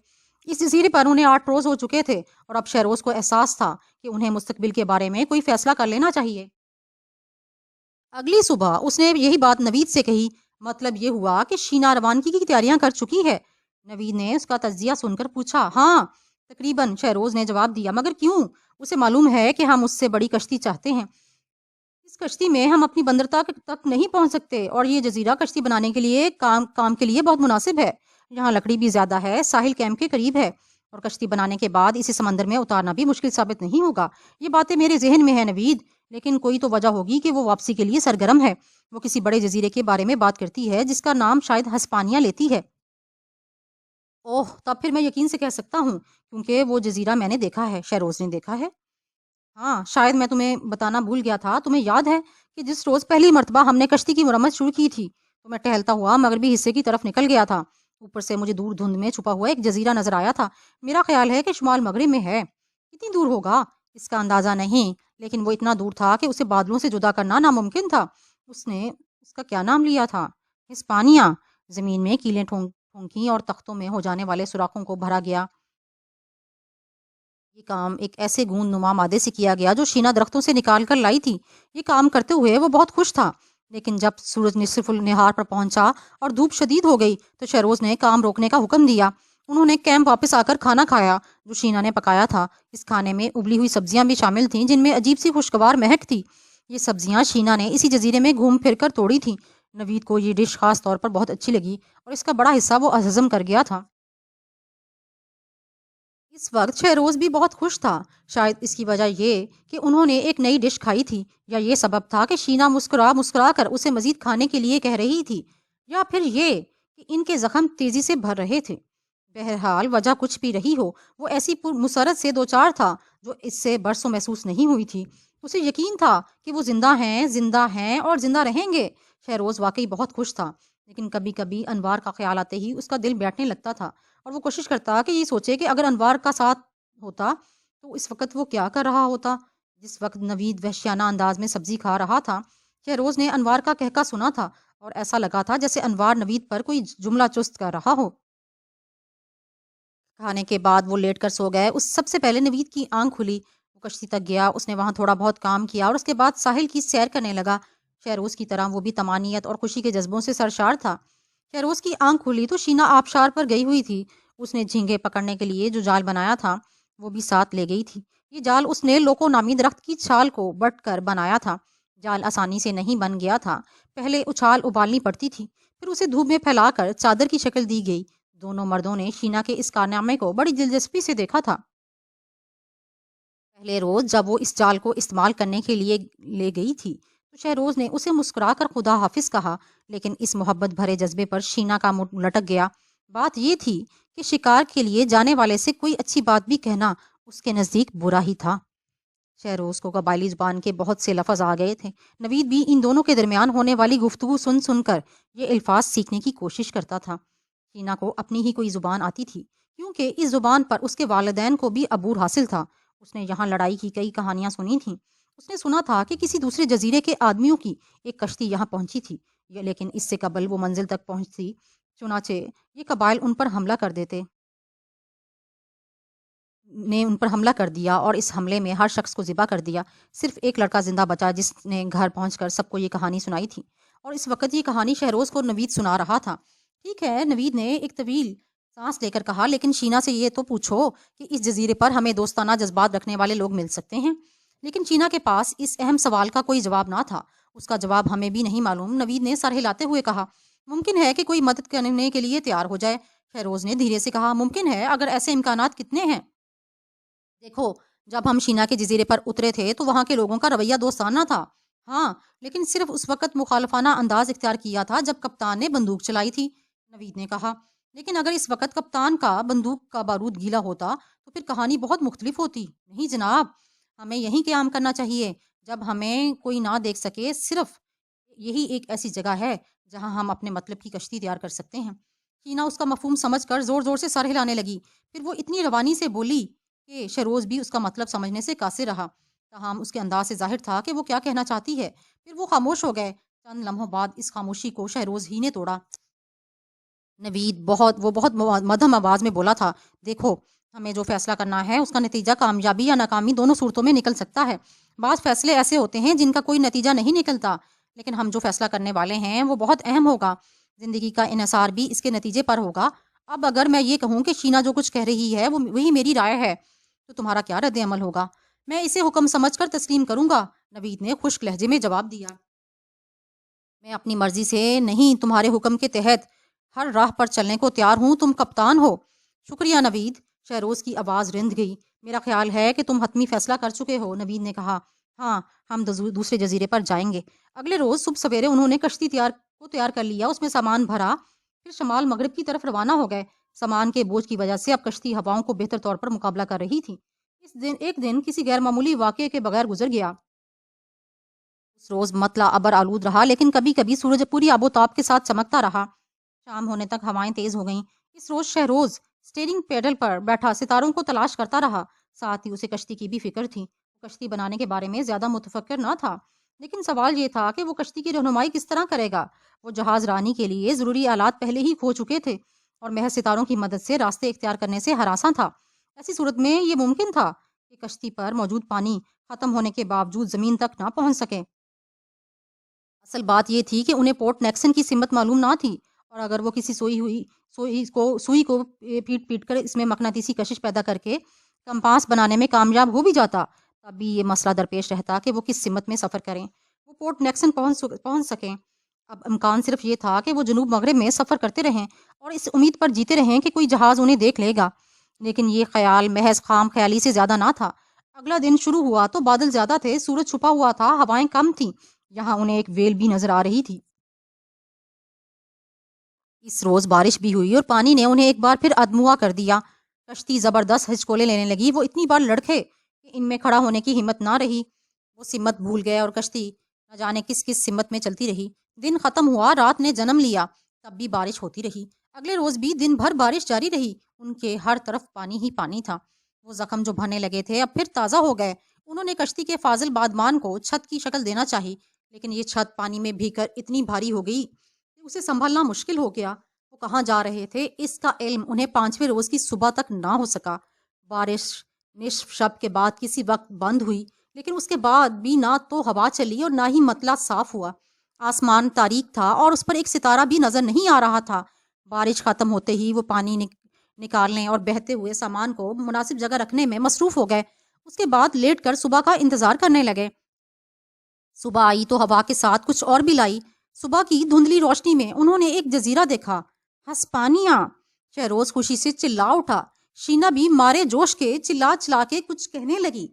Speaker 1: اس جزیرے پر انہیں 8 روز ہو چکے تھے، اور اب شہروز کو احساس تھا کہ انہیں مستقبل کے بارے میں کوئی فیصلہ کر لینا چاہیے۔ اگلی صبح اس نے یہی بات نوید سے کہی۔ مطلب یہ ہوا کہ شینا روانگی کی تیاریاں کر چکی ہے؟ نوید نے اس کا تجزیہ سن کر پوچھا۔ ہاں تقریباً، شہروز نے جواب دیا۔ مگر کیوں؟ اسے معلوم ہے کہ ہم اس سے بڑی کشتی چاہتے ہیں۔ اس کشتی میں ہم اپنی بندرگاہ تک نہیں پہنچ سکتے، اور یہ جزیرہ کشتی بنانے کے لیے کام کے لیے بہت مناسب ہے۔ یہاں لکڑی بھی زیادہ ہے، ساحل کیمپ کے قریب ہے، اور کشتی بنانے کے بعد اسے سمندر میں اتارنا بھی مشکل ثابت نہیں ہوگا۔ یہ باتیں میرے ذہن میں ہیں نوید، لیکن کوئی تو وجہ ہوگی کہ وہ واپسی کے لیے سرگرم ہے۔ وہ کسی بڑے جزیرے کے بارے میں بات کرتی ہے جس کا نام شاید ہسپانیہ لیتی ہے۔ اوہ، تب پھر میں یقین سے کہہ سکتا ہوں، کیونکہ وہ جزیرہ میں نے دیکھا ہے۔ شہروز نے دیکھا ہے؟ ہاں، شاید میں تمہیں بتانا بھول گیا تھا۔ تمہیں یاد ہے کہ جس روز پہلی مرتبہ ہم نے کشتی کی مرمت شروع کی تھی تو میں ٹہلتا ہوا مغربی حصے کی طرف نکل گیا تھا۔ اوپر سے مجھے دور دھند میں چھپا ہوا ایک جزیرہ نظر آیا تھا۔ میرا خیال ہے کہ شمال مغرب میں ہے۔ کتنی دور ہوگا اس کا اندازہ نہیں، لیکن وہ اتنا دور تھا کہ اسے بادلوں سے جدا کرنا ناممکن تھا۔ اس نے اس کا کیا نام لیا تھا؟ ہسپانیہ۔ زمین میں کیلیں ٹھونکی اور تختوں میں ہو جانے والے سوراخوں کو بھرا گیا۔ یہ کام ایک ایسے گوند نما مادے سے کیا گیا جو شینا درختوں سے نکال کر لائی تھی۔ یہ کام کرتے ہوئے وہ بہت خوش تھا، لیکن جب سورج نصف النہار پر پہنچا اور دھوپ شدید ہو گئی تو شہروز نے کام روکنے کا حکم دیا۔ انہوں نے کیمپ واپس آ کر کھانا کھایا جو شینا نے پکایا تھا۔ اس کھانے میں ابلی ہوئی سبزیاں بھی شامل تھیں جن میں عجیب سی خوشگوار مہک تھی۔ یہ سبزیاں شینا نے اسی جزیرے میں گھوم پھر کر توڑی تھیں۔ نوید کو یہ ڈش خاص طور پر بہت اچھی لگی، اور اس کا بڑا حصہ وہ ہضم کر گیا تھا۔ اس وقت شہروز بھی بہت خوش تھا۔ شاید اس کی وجہ یہ کہ انہوں نے ایک نئی ڈش کھائی تھی، یا یہ سبب تھا کہ شینا مسکرا کر اسے مزید کھانے کے لیے کہہ رہی تھی، یا پھر یہ کہ ان کے زخم تیزی سے بھر رہے تھے۔ بہرحال وجہ کچھ بھی رہی ہو، وہ ایسی مسرت سے دوچار تھا جو اس سے برسوں محسوس نہیں ہوئی تھی۔ اسے یقین تھا کہ وہ زندہ ہیں اور زندہ رہیں گے۔ شہروز واقعی بہت خوش تھا، لیکن کبھی کبھی انوار کا خیال آتے ہی اس کا دل بیٹھنے لگتا تھا، اور وہ کوشش کرتا کہ یہ سوچے کہ اگر انوار کا ساتھ ہوتا تو اس وقت وہ کیا کر رہا ہوتا۔ جس وقت نوید وحشیانہ انداز میں سبزی کھا رہا تھا، شہروز نے انوار کا کہکا سنا تھا، اور ایسا لگا تھا جیسے انوار نوید پر کوئی جملہ چست کر رہا ہو۔ کھانے کے بعد وہ لیٹ کر سو گئے۔ اس سب سے پہلے نوید کی آنکھ کھلی، وہ کشتی تک گیا، اس نے وہاں تھوڑا بہت کام کیا اور اس کے بعد ساحل کی سیر کرنے لگا۔ شہروز کی طرح وہ بھی طمانینت اور خوشی کے جذبوں سے سرشار تھا۔ شہروز کی آنکھ کھلی تو شینا آبشار پر گئی ہوئی تھی۔ اس نے جھینگے پکڑنے کے لیے جو جال بنایا تھا وہ بھی ساتھ لے گئی تھی۔ یہ جال اس نے لوکو نامی درخت کی چھال کو بٹ کر بنایا تھا۔ جال آسانی سے نہیں بن گیا تھا۔ پہلے اچھال ابالنی پڑتی تھی، پھر اسے دھوپ میں پھیلا کر چادر کی شکل دی گئی۔ دونوں مردوں نے شینا کے اس کارنامے کو بڑی دلچسپی سے دیکھا تھا۔ پہلے روز جب وہ اس جال کو استعمال کرنے کے لیے لے گئی تھی تو شہروز نے اسے مسکرا کر خدا حافظ کہا، لیکن اس محبت بھرے جذبے پر شینا کا منہ لٹک گیا۔ بات یہ تھی کہ شکار کے لیے جانے والے سے کوئی اچھی بات بھی کہنا اس کے نزدیک برا ہی تھا۔ شہروز کو قبائلی زبان کے بہت سے لفظ آ گئے تھے۔ نوید بھی ان دونوں کے درمیان ہونے والی گفتگو سن سن کر یہ الفاظ سیکھنے کی کوشش کرتا تھا۔ شینا کو اپنی ہی کوئی زبان آتی تھی، کیونکہ اس زبان پر اس کے والدین کو بھی عبور حاصل تھا۔ اس نے یہاں لڑائی کی کئی کہانیاں سنی تھیں۔ اس نے سنا تھا کہ کسی دوسرے جزیرے کے آدمیوں کی ایک کشتی یہاں پہنچی تھی، لیکن اس سے قبل وہ منزل تک پہنچتی چنانچہ یہ قبائل ان پر حملہ کر دیا اور اس حملے میں ہر شخص کو ذبح کر دیا۔ صرف ایک لڑکا زندہ بچا جس نے گھر پہنچ کر سب کو یہ کہانی سنائی تھی، اور اس وقت یہ کہانی شہروز کو نوید سنا رہا تھا۔ ٹھیک ہے، نوید نے ایک طویل سانس لے کر کہا، لیکن شینا سے یہ تو پوچھو کہ اس جزیرے پر ہمیں دوستانہ جذبات رکھنے والے لوگ مل سکتے ہیں؟ لیکن شینا کے پاس اس اہم سوال کا کوئی جواب نہ تھا۔ اس کا جواب ہمیں بھی نہیں معلوم، نوید نے سر ہلاتے ہوئے کہا۔ ممکن ہے کہ کوئی مدد کرنے کے لیے تیار ہو جائے، شہروز نے دھیرے سے کہا۔ ممکن ہے، اگر ایسے امکانات کتنے ہیں؟ دیکھو، جب ہم شینا کے جزیرے پر اترے تھے تو وہاں کے لوگوں کا رویہ دوستانہ تھا، ہاں، لیکن صرف اس وقت مخالفانہ انداز اختیار کیا تھا جب کپتان نے بندوق چلائی تھی، نوید نے کہا۔ لیکن اگر اس وقت کپتان کا بندوق کا بارود گیلا ہوتا تو پھر کہانی بہت مختلف ہوتی۔ نہیں جناب، ہمیں یہیں قیام کرنا چاہیے جب ہمیں کوئی نہ دیکھ سکے۔ صرف یہی ایک ایسی جگہ ہے جہاں ہم اپنے مطلب کی کشتی تیار کر سکتے ہیں۔ شینا اس کا مفہوم سمجھ کر زور زور سے سر ہلانے لگی، پھر وہ اتنی روانی سے بولی کہ شہروز بھی اس کا مطلب سمجھنے سے قاصر رہا۔ تاہم اس کے انداز سے ظاہر تھا کہ وہ کیا کہنا چاہتی ہے۔ پھر وہ خاموش ہو گئے۔ چند لمحوں بعد اس خاموشی کو شہروز ہی نے توڑا۔ نوید بہت مدھم آواز میں بولا تھا، دیکھو، ہمیں جو فیصلہ کرنا ہے اس کا نتیجہ کامیابی یا ناکامی دونوں صورتوں میں نکل سکتا ہے۔ بعض فیصلے ایسے ہوتے ہیں جن کا کوئی نتیجہ نہیں نکلتا، لیکن ہم جو فیصلہ کرنے والے ہیں وہ بہت اہم ہوگا۔ زندگی کا انحصار بھی اس کے نتیجے پر ہوگا۔ اب اگر میں یہ کہوں کہ شینا جو کچھ کہہ رہی ہے وہی میری رائے ہے تو تمہارا کیا رد عمل ہوگا؟ میں اسے حکم سمجھ کر تسلیم کروں گا، نوید نے خشک لہجے میں جواب دیا۔ میں اپنی مرضی سے نہیں، تمہارے حکم کے تحت ہر راہ پر چلنے کو تیار ہوں، تم کپتان ہو۔ شکریہ نوید، شہروز کی آواز رند گئی۔ میرا خیال ہے کہ تم حتمی فیصلہ کر چکے ہو، نوید نے کہا۔ ہاں، ہم دوسرے جزیرے پر جائیں گے۔ اگلے روز صبح سویرے انہوں نے کشتی تیار کر لیا، اس میں سامان بھرا، پھر شمال مغرب کی طرف روانہ ہو گئے۔ سامان کے بوجھ کی وجہ سے اب کشتی ہواؤں کو بہتر طور پر مقابلہ کر رہی تھی۔ ایک دن کسی غیر معمولی واقعے کے بغیر گزر گیا۔ اس روز مطلع ابر آلود رہا، لیکن کبھی کبھی سورج پوری آب و تاب کے ساتھ چمکتا رہا۔ شام ہونے تک ہوائیں تیز ہو گئیں۔ اس روز شہروز سٹیئرنگ پیڈل پر بیٹھا ستاروں کو تلاش کرتا رہا، ساتھ ہی اسے کشتی کی بھی فکر تھی۔ وہ کشتی بنانے کے بارے میں زیادہ متفکر نہ تھا، لیکن سوال یہ تھا کہ وہ کشتی کی رہنمائی کس طرح کرے گا۔ وہ جہاز رانی کے لیے ضروری آلات پہلے ہی کھو چکے تھے اور محض ستاروں کی مدد سے راستے اختیار کرنے سے ہراساں تھا۔ ایسی صورت میں یہ ممکن تھا کہ کشتی پر موجود پانی ختم ہونے کے باوجود زمین تک نہ پہنچ سکے۔ اصل بات یہ تھی کہ انہیں پورٹ نیکسن کی سمت معلوم نہ تھی، اور اگر وہ کسی سوئی کو پیٹ کر اس میں مقناطیسی کشش پیدا کر کے کمپاس بنانے میں کامیاب ہو بھی جاتا، تب بھی یہ مسئلہ درپیش رہتا کہ وہ کس سمت میں سفر کریں، وہ پورٹ نیکسن پہنچ سکیں۔ اب امکان صرف یہ تھا کہ وہ جنوب مغرب میں سفر کرتے رہیں اور اس امید پر جیتے رہیں کہ کوئی جہاز انہیں دیکھ لے گا، لیکن یہ خیال محض خام خیالی سے زیادہ نہ تھا۔ اگلا دن شروع ہوا تو بادل زیادہ تھے، سورج چھپا ہوا تھا، ہوائیں کم تھیں، یہاں انہیں ایک ویل بھی نظر آ رہی تھی۔ اس روز بارش بھی ہوئی اور پانی نے انہیں ایک بار پھر ادموا کر دیا۔ کشتی زبردست ہچکولے لینے لگی، وہ اتنی بار لڑکھے کہ ان میں کھڑا ہونے کی ہمت نہ رہی۔ وہ سمت بھول گئے اور کشتی نہ جانے کس سمت میں چلتی رہی۔ دن ختم ہوا، رات نے جنم لیا، تب بھی بارش ہوتی رہی۔ اگلے روز بھی دن بھر بارش جاری رہی، ان کے ہر طرف پانی ہی پانی تھا۔ وہ زخم جو بھرنے لگے تھے اب پھر تازہ ہو گئے۔ انہوں نے کشتی کے فاضل بادمان کو چھت کی شکل دینا چاہی، لیکن یہ چھت پانی میں بھیگ کر اتنی بھاری ہو گئی کہ اسے سنبھالنا مشکل ہو گیا۔ وہ کہاں جا رہے تھے اس کا علم انہیں 5ویں روز کی صبح تک نہ ہو سکا۔ بارش نصف شب کے بعد کسی وقت بند ہوئی، لیکن اس کے بعد بھی نہ تو ہوا چلی اور نہ ہی مطلع صاف ہوا۔ آسمان تاریک تھا اور اس پر ایک ستارہ بھی نظر نہیں آ رہا تھا۔ بارش ختم ہوتے ہی وہ پانی نکالنے اور بہتے ہوئے سامان کو مناسب جگہ رکھنے میں مصروف ہو گئے۔ اس کے بعد لیٹ کر صبح کا انتظار کرنے لگے۔ صبح آئی تو ہوا کے ساتھ کچھ اور بھی لائی۔ صبح کی دھندلی روشنی میں انہوں نے ایک جزیرہ دیکھا۔ ہسپانیہ! شہروز خوشی سے چلا اٹھا۔ شینا بھی مارے جوش کے چلا چلا کے کچھ کہنے لگی۔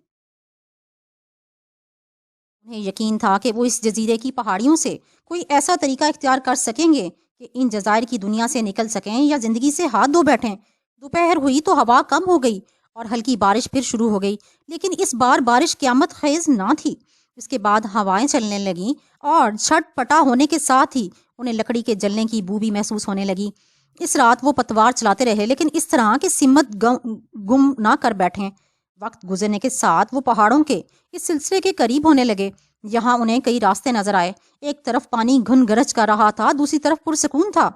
Speaker 1: انہیں یقین تھا کہ وہ اس جزیرے کی پہاڑیوں سے کوئی ایسا طریقہ اختیار کر سکیں گے کہ ان جزائر کی دنیا سے نکل سکیں یا زندگی سے ہاتھ دھو بیٹھیں۔ دوپہر ہوئی تو ہوا کم ہو گئی اور ہلکی بارش پھر شروع ہو گئی، لیکن اس بار بارش قیامت خیز نہ تھی۔ اس کے بعد ہوائیں چلنے لگیں اور چھٹ پٹا ہونے کے ساتھ ہی انہیں لکڑی کے جلنے کی بو بھی محسوس ہونے لگی۔ اس رات وہ پتوار چلاتے رہے، لیکن اس طرح کہ سمت گم نہ کر بیٹھیں۔ وقت گزرنے کے ساتھ وہ پہاڑوں کے اس سلسلے کے قریب ہونے لگے۔ یہاں انہیں کئی راستے نظر آئے۔ ایک طرف پانی گھن گرج کر رہا تھا، دوسری طرف پرسکون تھا۔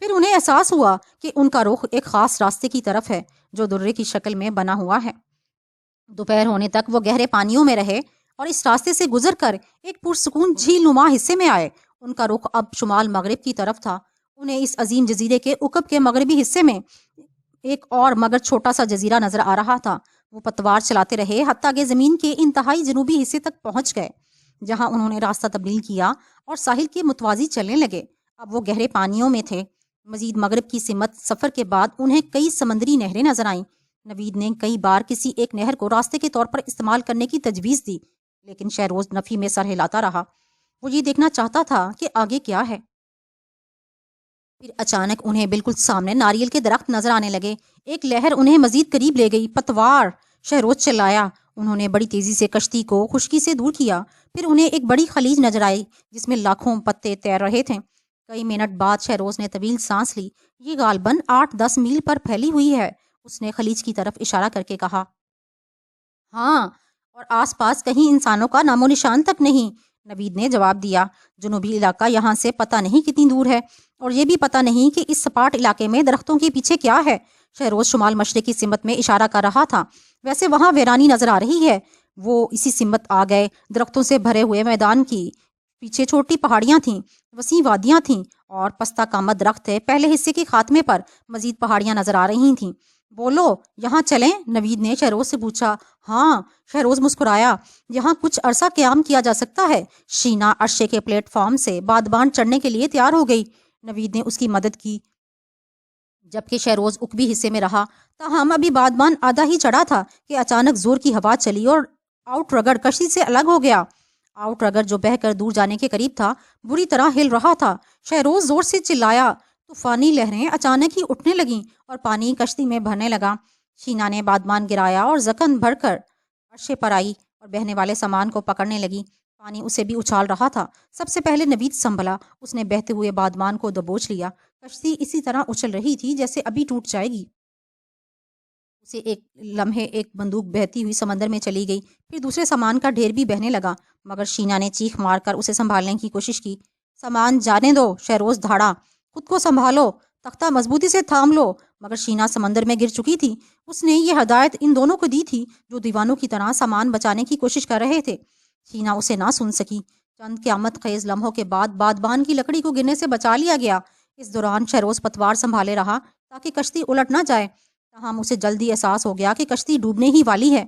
Speaker 1: پھر انہیں احساس ہوا کہ ان کا رخ ایک خاص راستے کی طرف ہے جو درے کی شکل میں بنا ہوا ہے۔ دوپہر ہونے تک وہ گہرے پانیوں میں رہے اور اس راستے سے گزر کر ایک پرسکون جھیل نما حصے میں آئے۔ ان کا رخ اب شمال مغرب کی طرف تھا۔ انہیں اس عظیم جزیرے کے عقب کے مغربی حصے میں ایک اور مگر چھوٹا سا جزیرہ نظر آ رہا تھا۔ وہ پتوار چلاتے رہے حتیٰ کہ زمین کے انتہائی جنوبی حصے تک پہنچ گئے، جہاں انہوں نے راستہ تبدیل کیا اور ساحل کے متوازی چلنے لگے۔ اب وہ گہرے پانیوں میں تھے۔ مزید مغرب کی سمت سفر کے بعد انہیں کئی سمندری نہریں نظر آئیں۔ نوید نے کئی بار کسی ایک نہر کو راستے کے طور پر استعمال کرنے کی تجویز دی، لیکن شہروز نفی میں سر ہلاتا رہا۔ وہ یہ دیکھنا چاہتا تھا کہ آگے کیا ہے۔ پھر اچانک انہیں بالکل سامنے ناریل کے درخت نظر آنے لگے۔ ایک لہر انہیں مزید قریب لے گئی۔ پتوار! شہروز چلایا۔ انہوں نے بڑی تیزی سے کشتی کو خشکی سے دور کیا۔ پھر انہیں ایک بڑی خلیج نظر آئی جس میں لاکھوں پتے تیر رہے تھے۔ کئی منٹ بعد شہروز نے طویل سانس لی۔ یہ غالباً 8-10 میل پر پھیلی ہوئی ہے، اس نے خلیج کی طرف اشارہ کر کے کہا۔ ہاں، اور آس پاس کہیں انسانوں کا نام و نشان تک نہیں، نوید نے جواب دیا۔ جنوبی علاقہ یہاں سے پتہ نہیں کتنی دور ہے، اور یہ بھی پتہ نہیں کہ اس سپاٹ علاقے میں درختوں کے پیچھے کیا ہے۔ شہروز شمال مشرق کی سمت میں اشارہ کر رہا تھا۔ ویسے وہاں ویرانی نظر آ رہی ہے۔ وہ اسی سمت آ گئے۔ درختوں سے بھرے ہوئے میدان کی پیچھے چھوٹی پہاڑیاں تھیں، وسیع وادیاں تھیں اور پستہ کامت درخت ہے۔ پہلے حصے کے خاتمے پر مزید پہاڑیاں نظر آ رہی تھیں۔ بولو، یہاں چلیں؟ نوید نے شہروز سے پوچھا۔ ہاں، شہروز مسکرایا۔ یہاں کچھ عرصہ قیام کیا جا سکتا ہے۔ شینا عرشے کے پلیٹ فارم سے بادبان چڑھنے کے لیے تیار ہو گئی۔ نوید نے اس کی مدد کی، جبکہ شہروز عقبی حصے میں رہا۔ تاہم ابھی بادبان آدھا ہی چڑھا تھا کہ اچانک زور کی ہوا چلی اور آؤٹ رگر کشتی سے الگ ہو گیا۔ آؤٹ رگر جو بہہ کر دور جانے کے قریب تھا بری طرح ہل رہا تھا۔ شہروز زور سے چلایا۔ طوفانی لہریں اچانک ہی اٹھنے لگیں اور پانی کشتی میں بھرنے لگا۔ شینا نے بادبان گرایا اور زکن بھر کر عرشے پر آئی اور بہنے والے سامان کو پکڑنے لگی۔ پانی اسے بھی اچھال رہا تھا۔ سب سے پہلے نوید سنبھلا۔ اس نے بہتے ہوئے بادبان کو دبوچ لیا۔ کشتی اسی طرح اچھل رہی تھی جیسے ابھی ٹوٹ جائے گی۔ اسے ایک لمحے ایک بندوق بہتی ہوئی سمندر میں چلی گئی۔ پھر دوسرے سامان کا ڈھیر بھی بہنے لگا، مگر شینا نے چیخ مار کر اسے سنبھالنے کی کوشش کی۔ سامان جانے دو، شہروز دھاڑا۔ خود کو سنبھالو، تختہ مضبوطی سے تھام لو۔ مگر شینا سمندر میں گر چکی تھی۔ اس نے یہ ہدایت ان دونوں کو دی تھی جو دیوانوں کی طرح سامان بچانے کی کوشش کر رہے تھے۔ شینا اسے نہ سن سکی۔ چند قیامت خیز لمحوں کے بعد بادبان کی لکڑی کو گرنے سے بچا لیا گیا۔ اس دوران شہروز پتوار سنبھالے رہا تاکہ کشتی الٹ نہ جائے۔ تاہم اسے جلدی احساس ہو گیا کہ کشتی ڈوبنے ہی والی ہے۔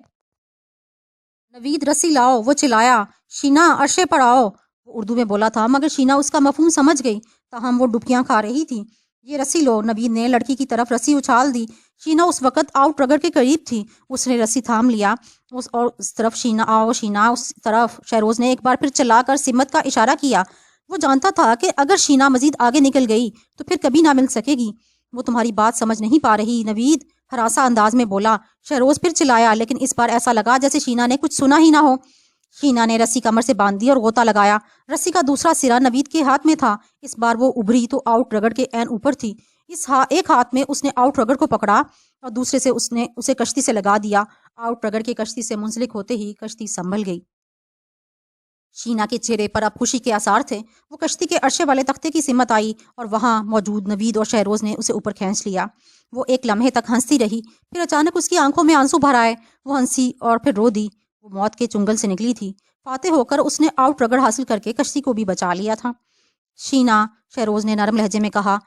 Speaker 1: نوید، رسی لاؤ، وہ چلایا۔ شینا، عرشے پر آؤ۔ وہ اردو میں بولا تھا مگر شینا اس کا مفہوم سمجھ گئی، تاہم وہ ڈبکیاں کھا رہی تھی۔ یہ رسی لو، نوید نے لڑکی کی طرف رسی اچھال دی۔ شینا اس وقت آؤٹ رگر کے قریب تھی۔ اس نے رسی تھام لیا۔ اس طرف شینا آؤ، شینا اس طرف۔ شہروز نے ایک بار پھر چلا کر سمت کا اشارہ کیا۔ وہ جانتا تھا کہ اگر شینا مزید آگے نکل گئی تو پھر کبھی نہ مل سکے گی۔ وہ تمہاری بات سمجھ نہیں پا رہی، نوید ہراساں انداز میں بولا۔ شہروز پھر چلایا، لیکن اس بار ایسا لگا جیسے شینا نے کچھ سنا ہی نہ ہو۔ شینا نے رسی کمر سے باندھ دی اور غوطہ لگایا۔ رسی کا دوسرا سرا نوید کے ہاتھ میں تھا۔ اس بار وہ ابھری تو آؤٹ رگڑ کے عین اوپر تھی۔ ایک ہاتھ میں اس نے آؤٹ رگڑ کو پکڑا اور دوسرے سے اس نے اسے کشتی سے لگا دیا۔ آؤٹ رگڑ کے کشتی سے منسلک ہوتے ہی کشتی سنبھل گئی۔ شینا کے چہرے پر اب خوشی کے آثار تھے۔ وہ کشتی کے عرشے والے تختے کی سمت آئی اور وہاں موجود نوید اور شہروز نے اسے اوپر کھینچ لیا۔ وہ ایک لمحے تک ہنستی رہی، پھر اچانک اس کی آنکھوں میں آنسو بھر آئے۔ وہ ہنسی اور پھر رو دی۔ وہ موت کے چنگل سے نکلی تھی۔ فاتح ہو کر اس نے آؤٹ رگڑ حاصل کر کے کشتی کو بھی بچا لیا تھا۔ شینا، شہروز نے نرم لہجے میں کہا۔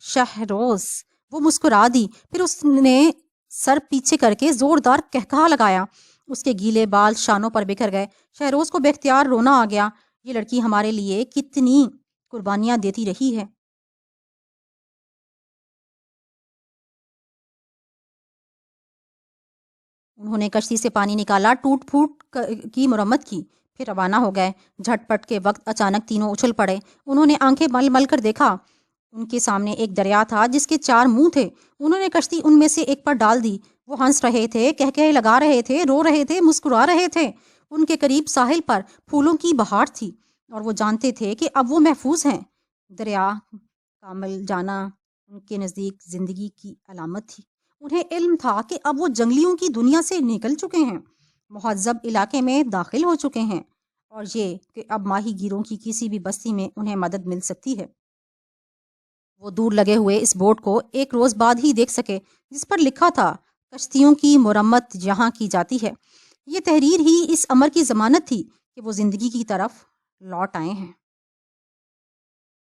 Speaker 1: شہروز، وہ مسکرا دی، پھر اس نے سر پیچھے کر کے زوردار کہکہا لگایا۔ اس کے گیلے بال شانوں پر بکھر گئے۔ شہروز کو بے اختیار رونا آ گیا۔ یہ لڑکی ہمارے لیے کتنی قربانیاں دیتی رہی ہے۔ انہوں نے کشتی سے پانی نکالا، ٹوٹ پھوٹ کی مرمت کی، پھر روانہ ہو گئے۔ جھٹ پٹ کے وقت اچانک تینوں اچھل پڑے۔ انہوں نے آنکھیں مل مل کر دیکھا۔ ان کے سامنے ایک دریا تھا جس کے 4 منہ تھے۔ انہوں نے کشتی ان میں سے ایک پر ڈال دی۔ وہ ہنس رہے تھے، کہکہے لگا رہے تھے، رو رہے تھے، مسکرا رہے تھے۔ ان کے قریب ساحل پر پھولوں کی بہار تھی اور وہ جانتے تھے کہ اب وہ محفوظ ہیں۔ دریا کا مل جانا ان کے نزدیک زندگی کی علامت تھی۔ انہیں علم تھا کہ اب وہ جنگلیوں کی دنیا سے نکل چکے ہیں، مہذب علاقے میں داخل ہو چکے ہیں، اور یہ کہ اب ماہی گیروں کی کسی بھی بستی میں انہیں مدد مل سکتی ہے۔ وہ دور لگے ہوئے اس بورڈ کو 1 روز بعد ہی دیکھ سکے جس پر لکھا تھا، کشتیوں کی مرمت یہاں کی جاتی ہے۔ یہ تحریر ہی اس امر کی ضمانت تھی کہ وہ زندگی کی طرف لوٹ آئے ہیں۔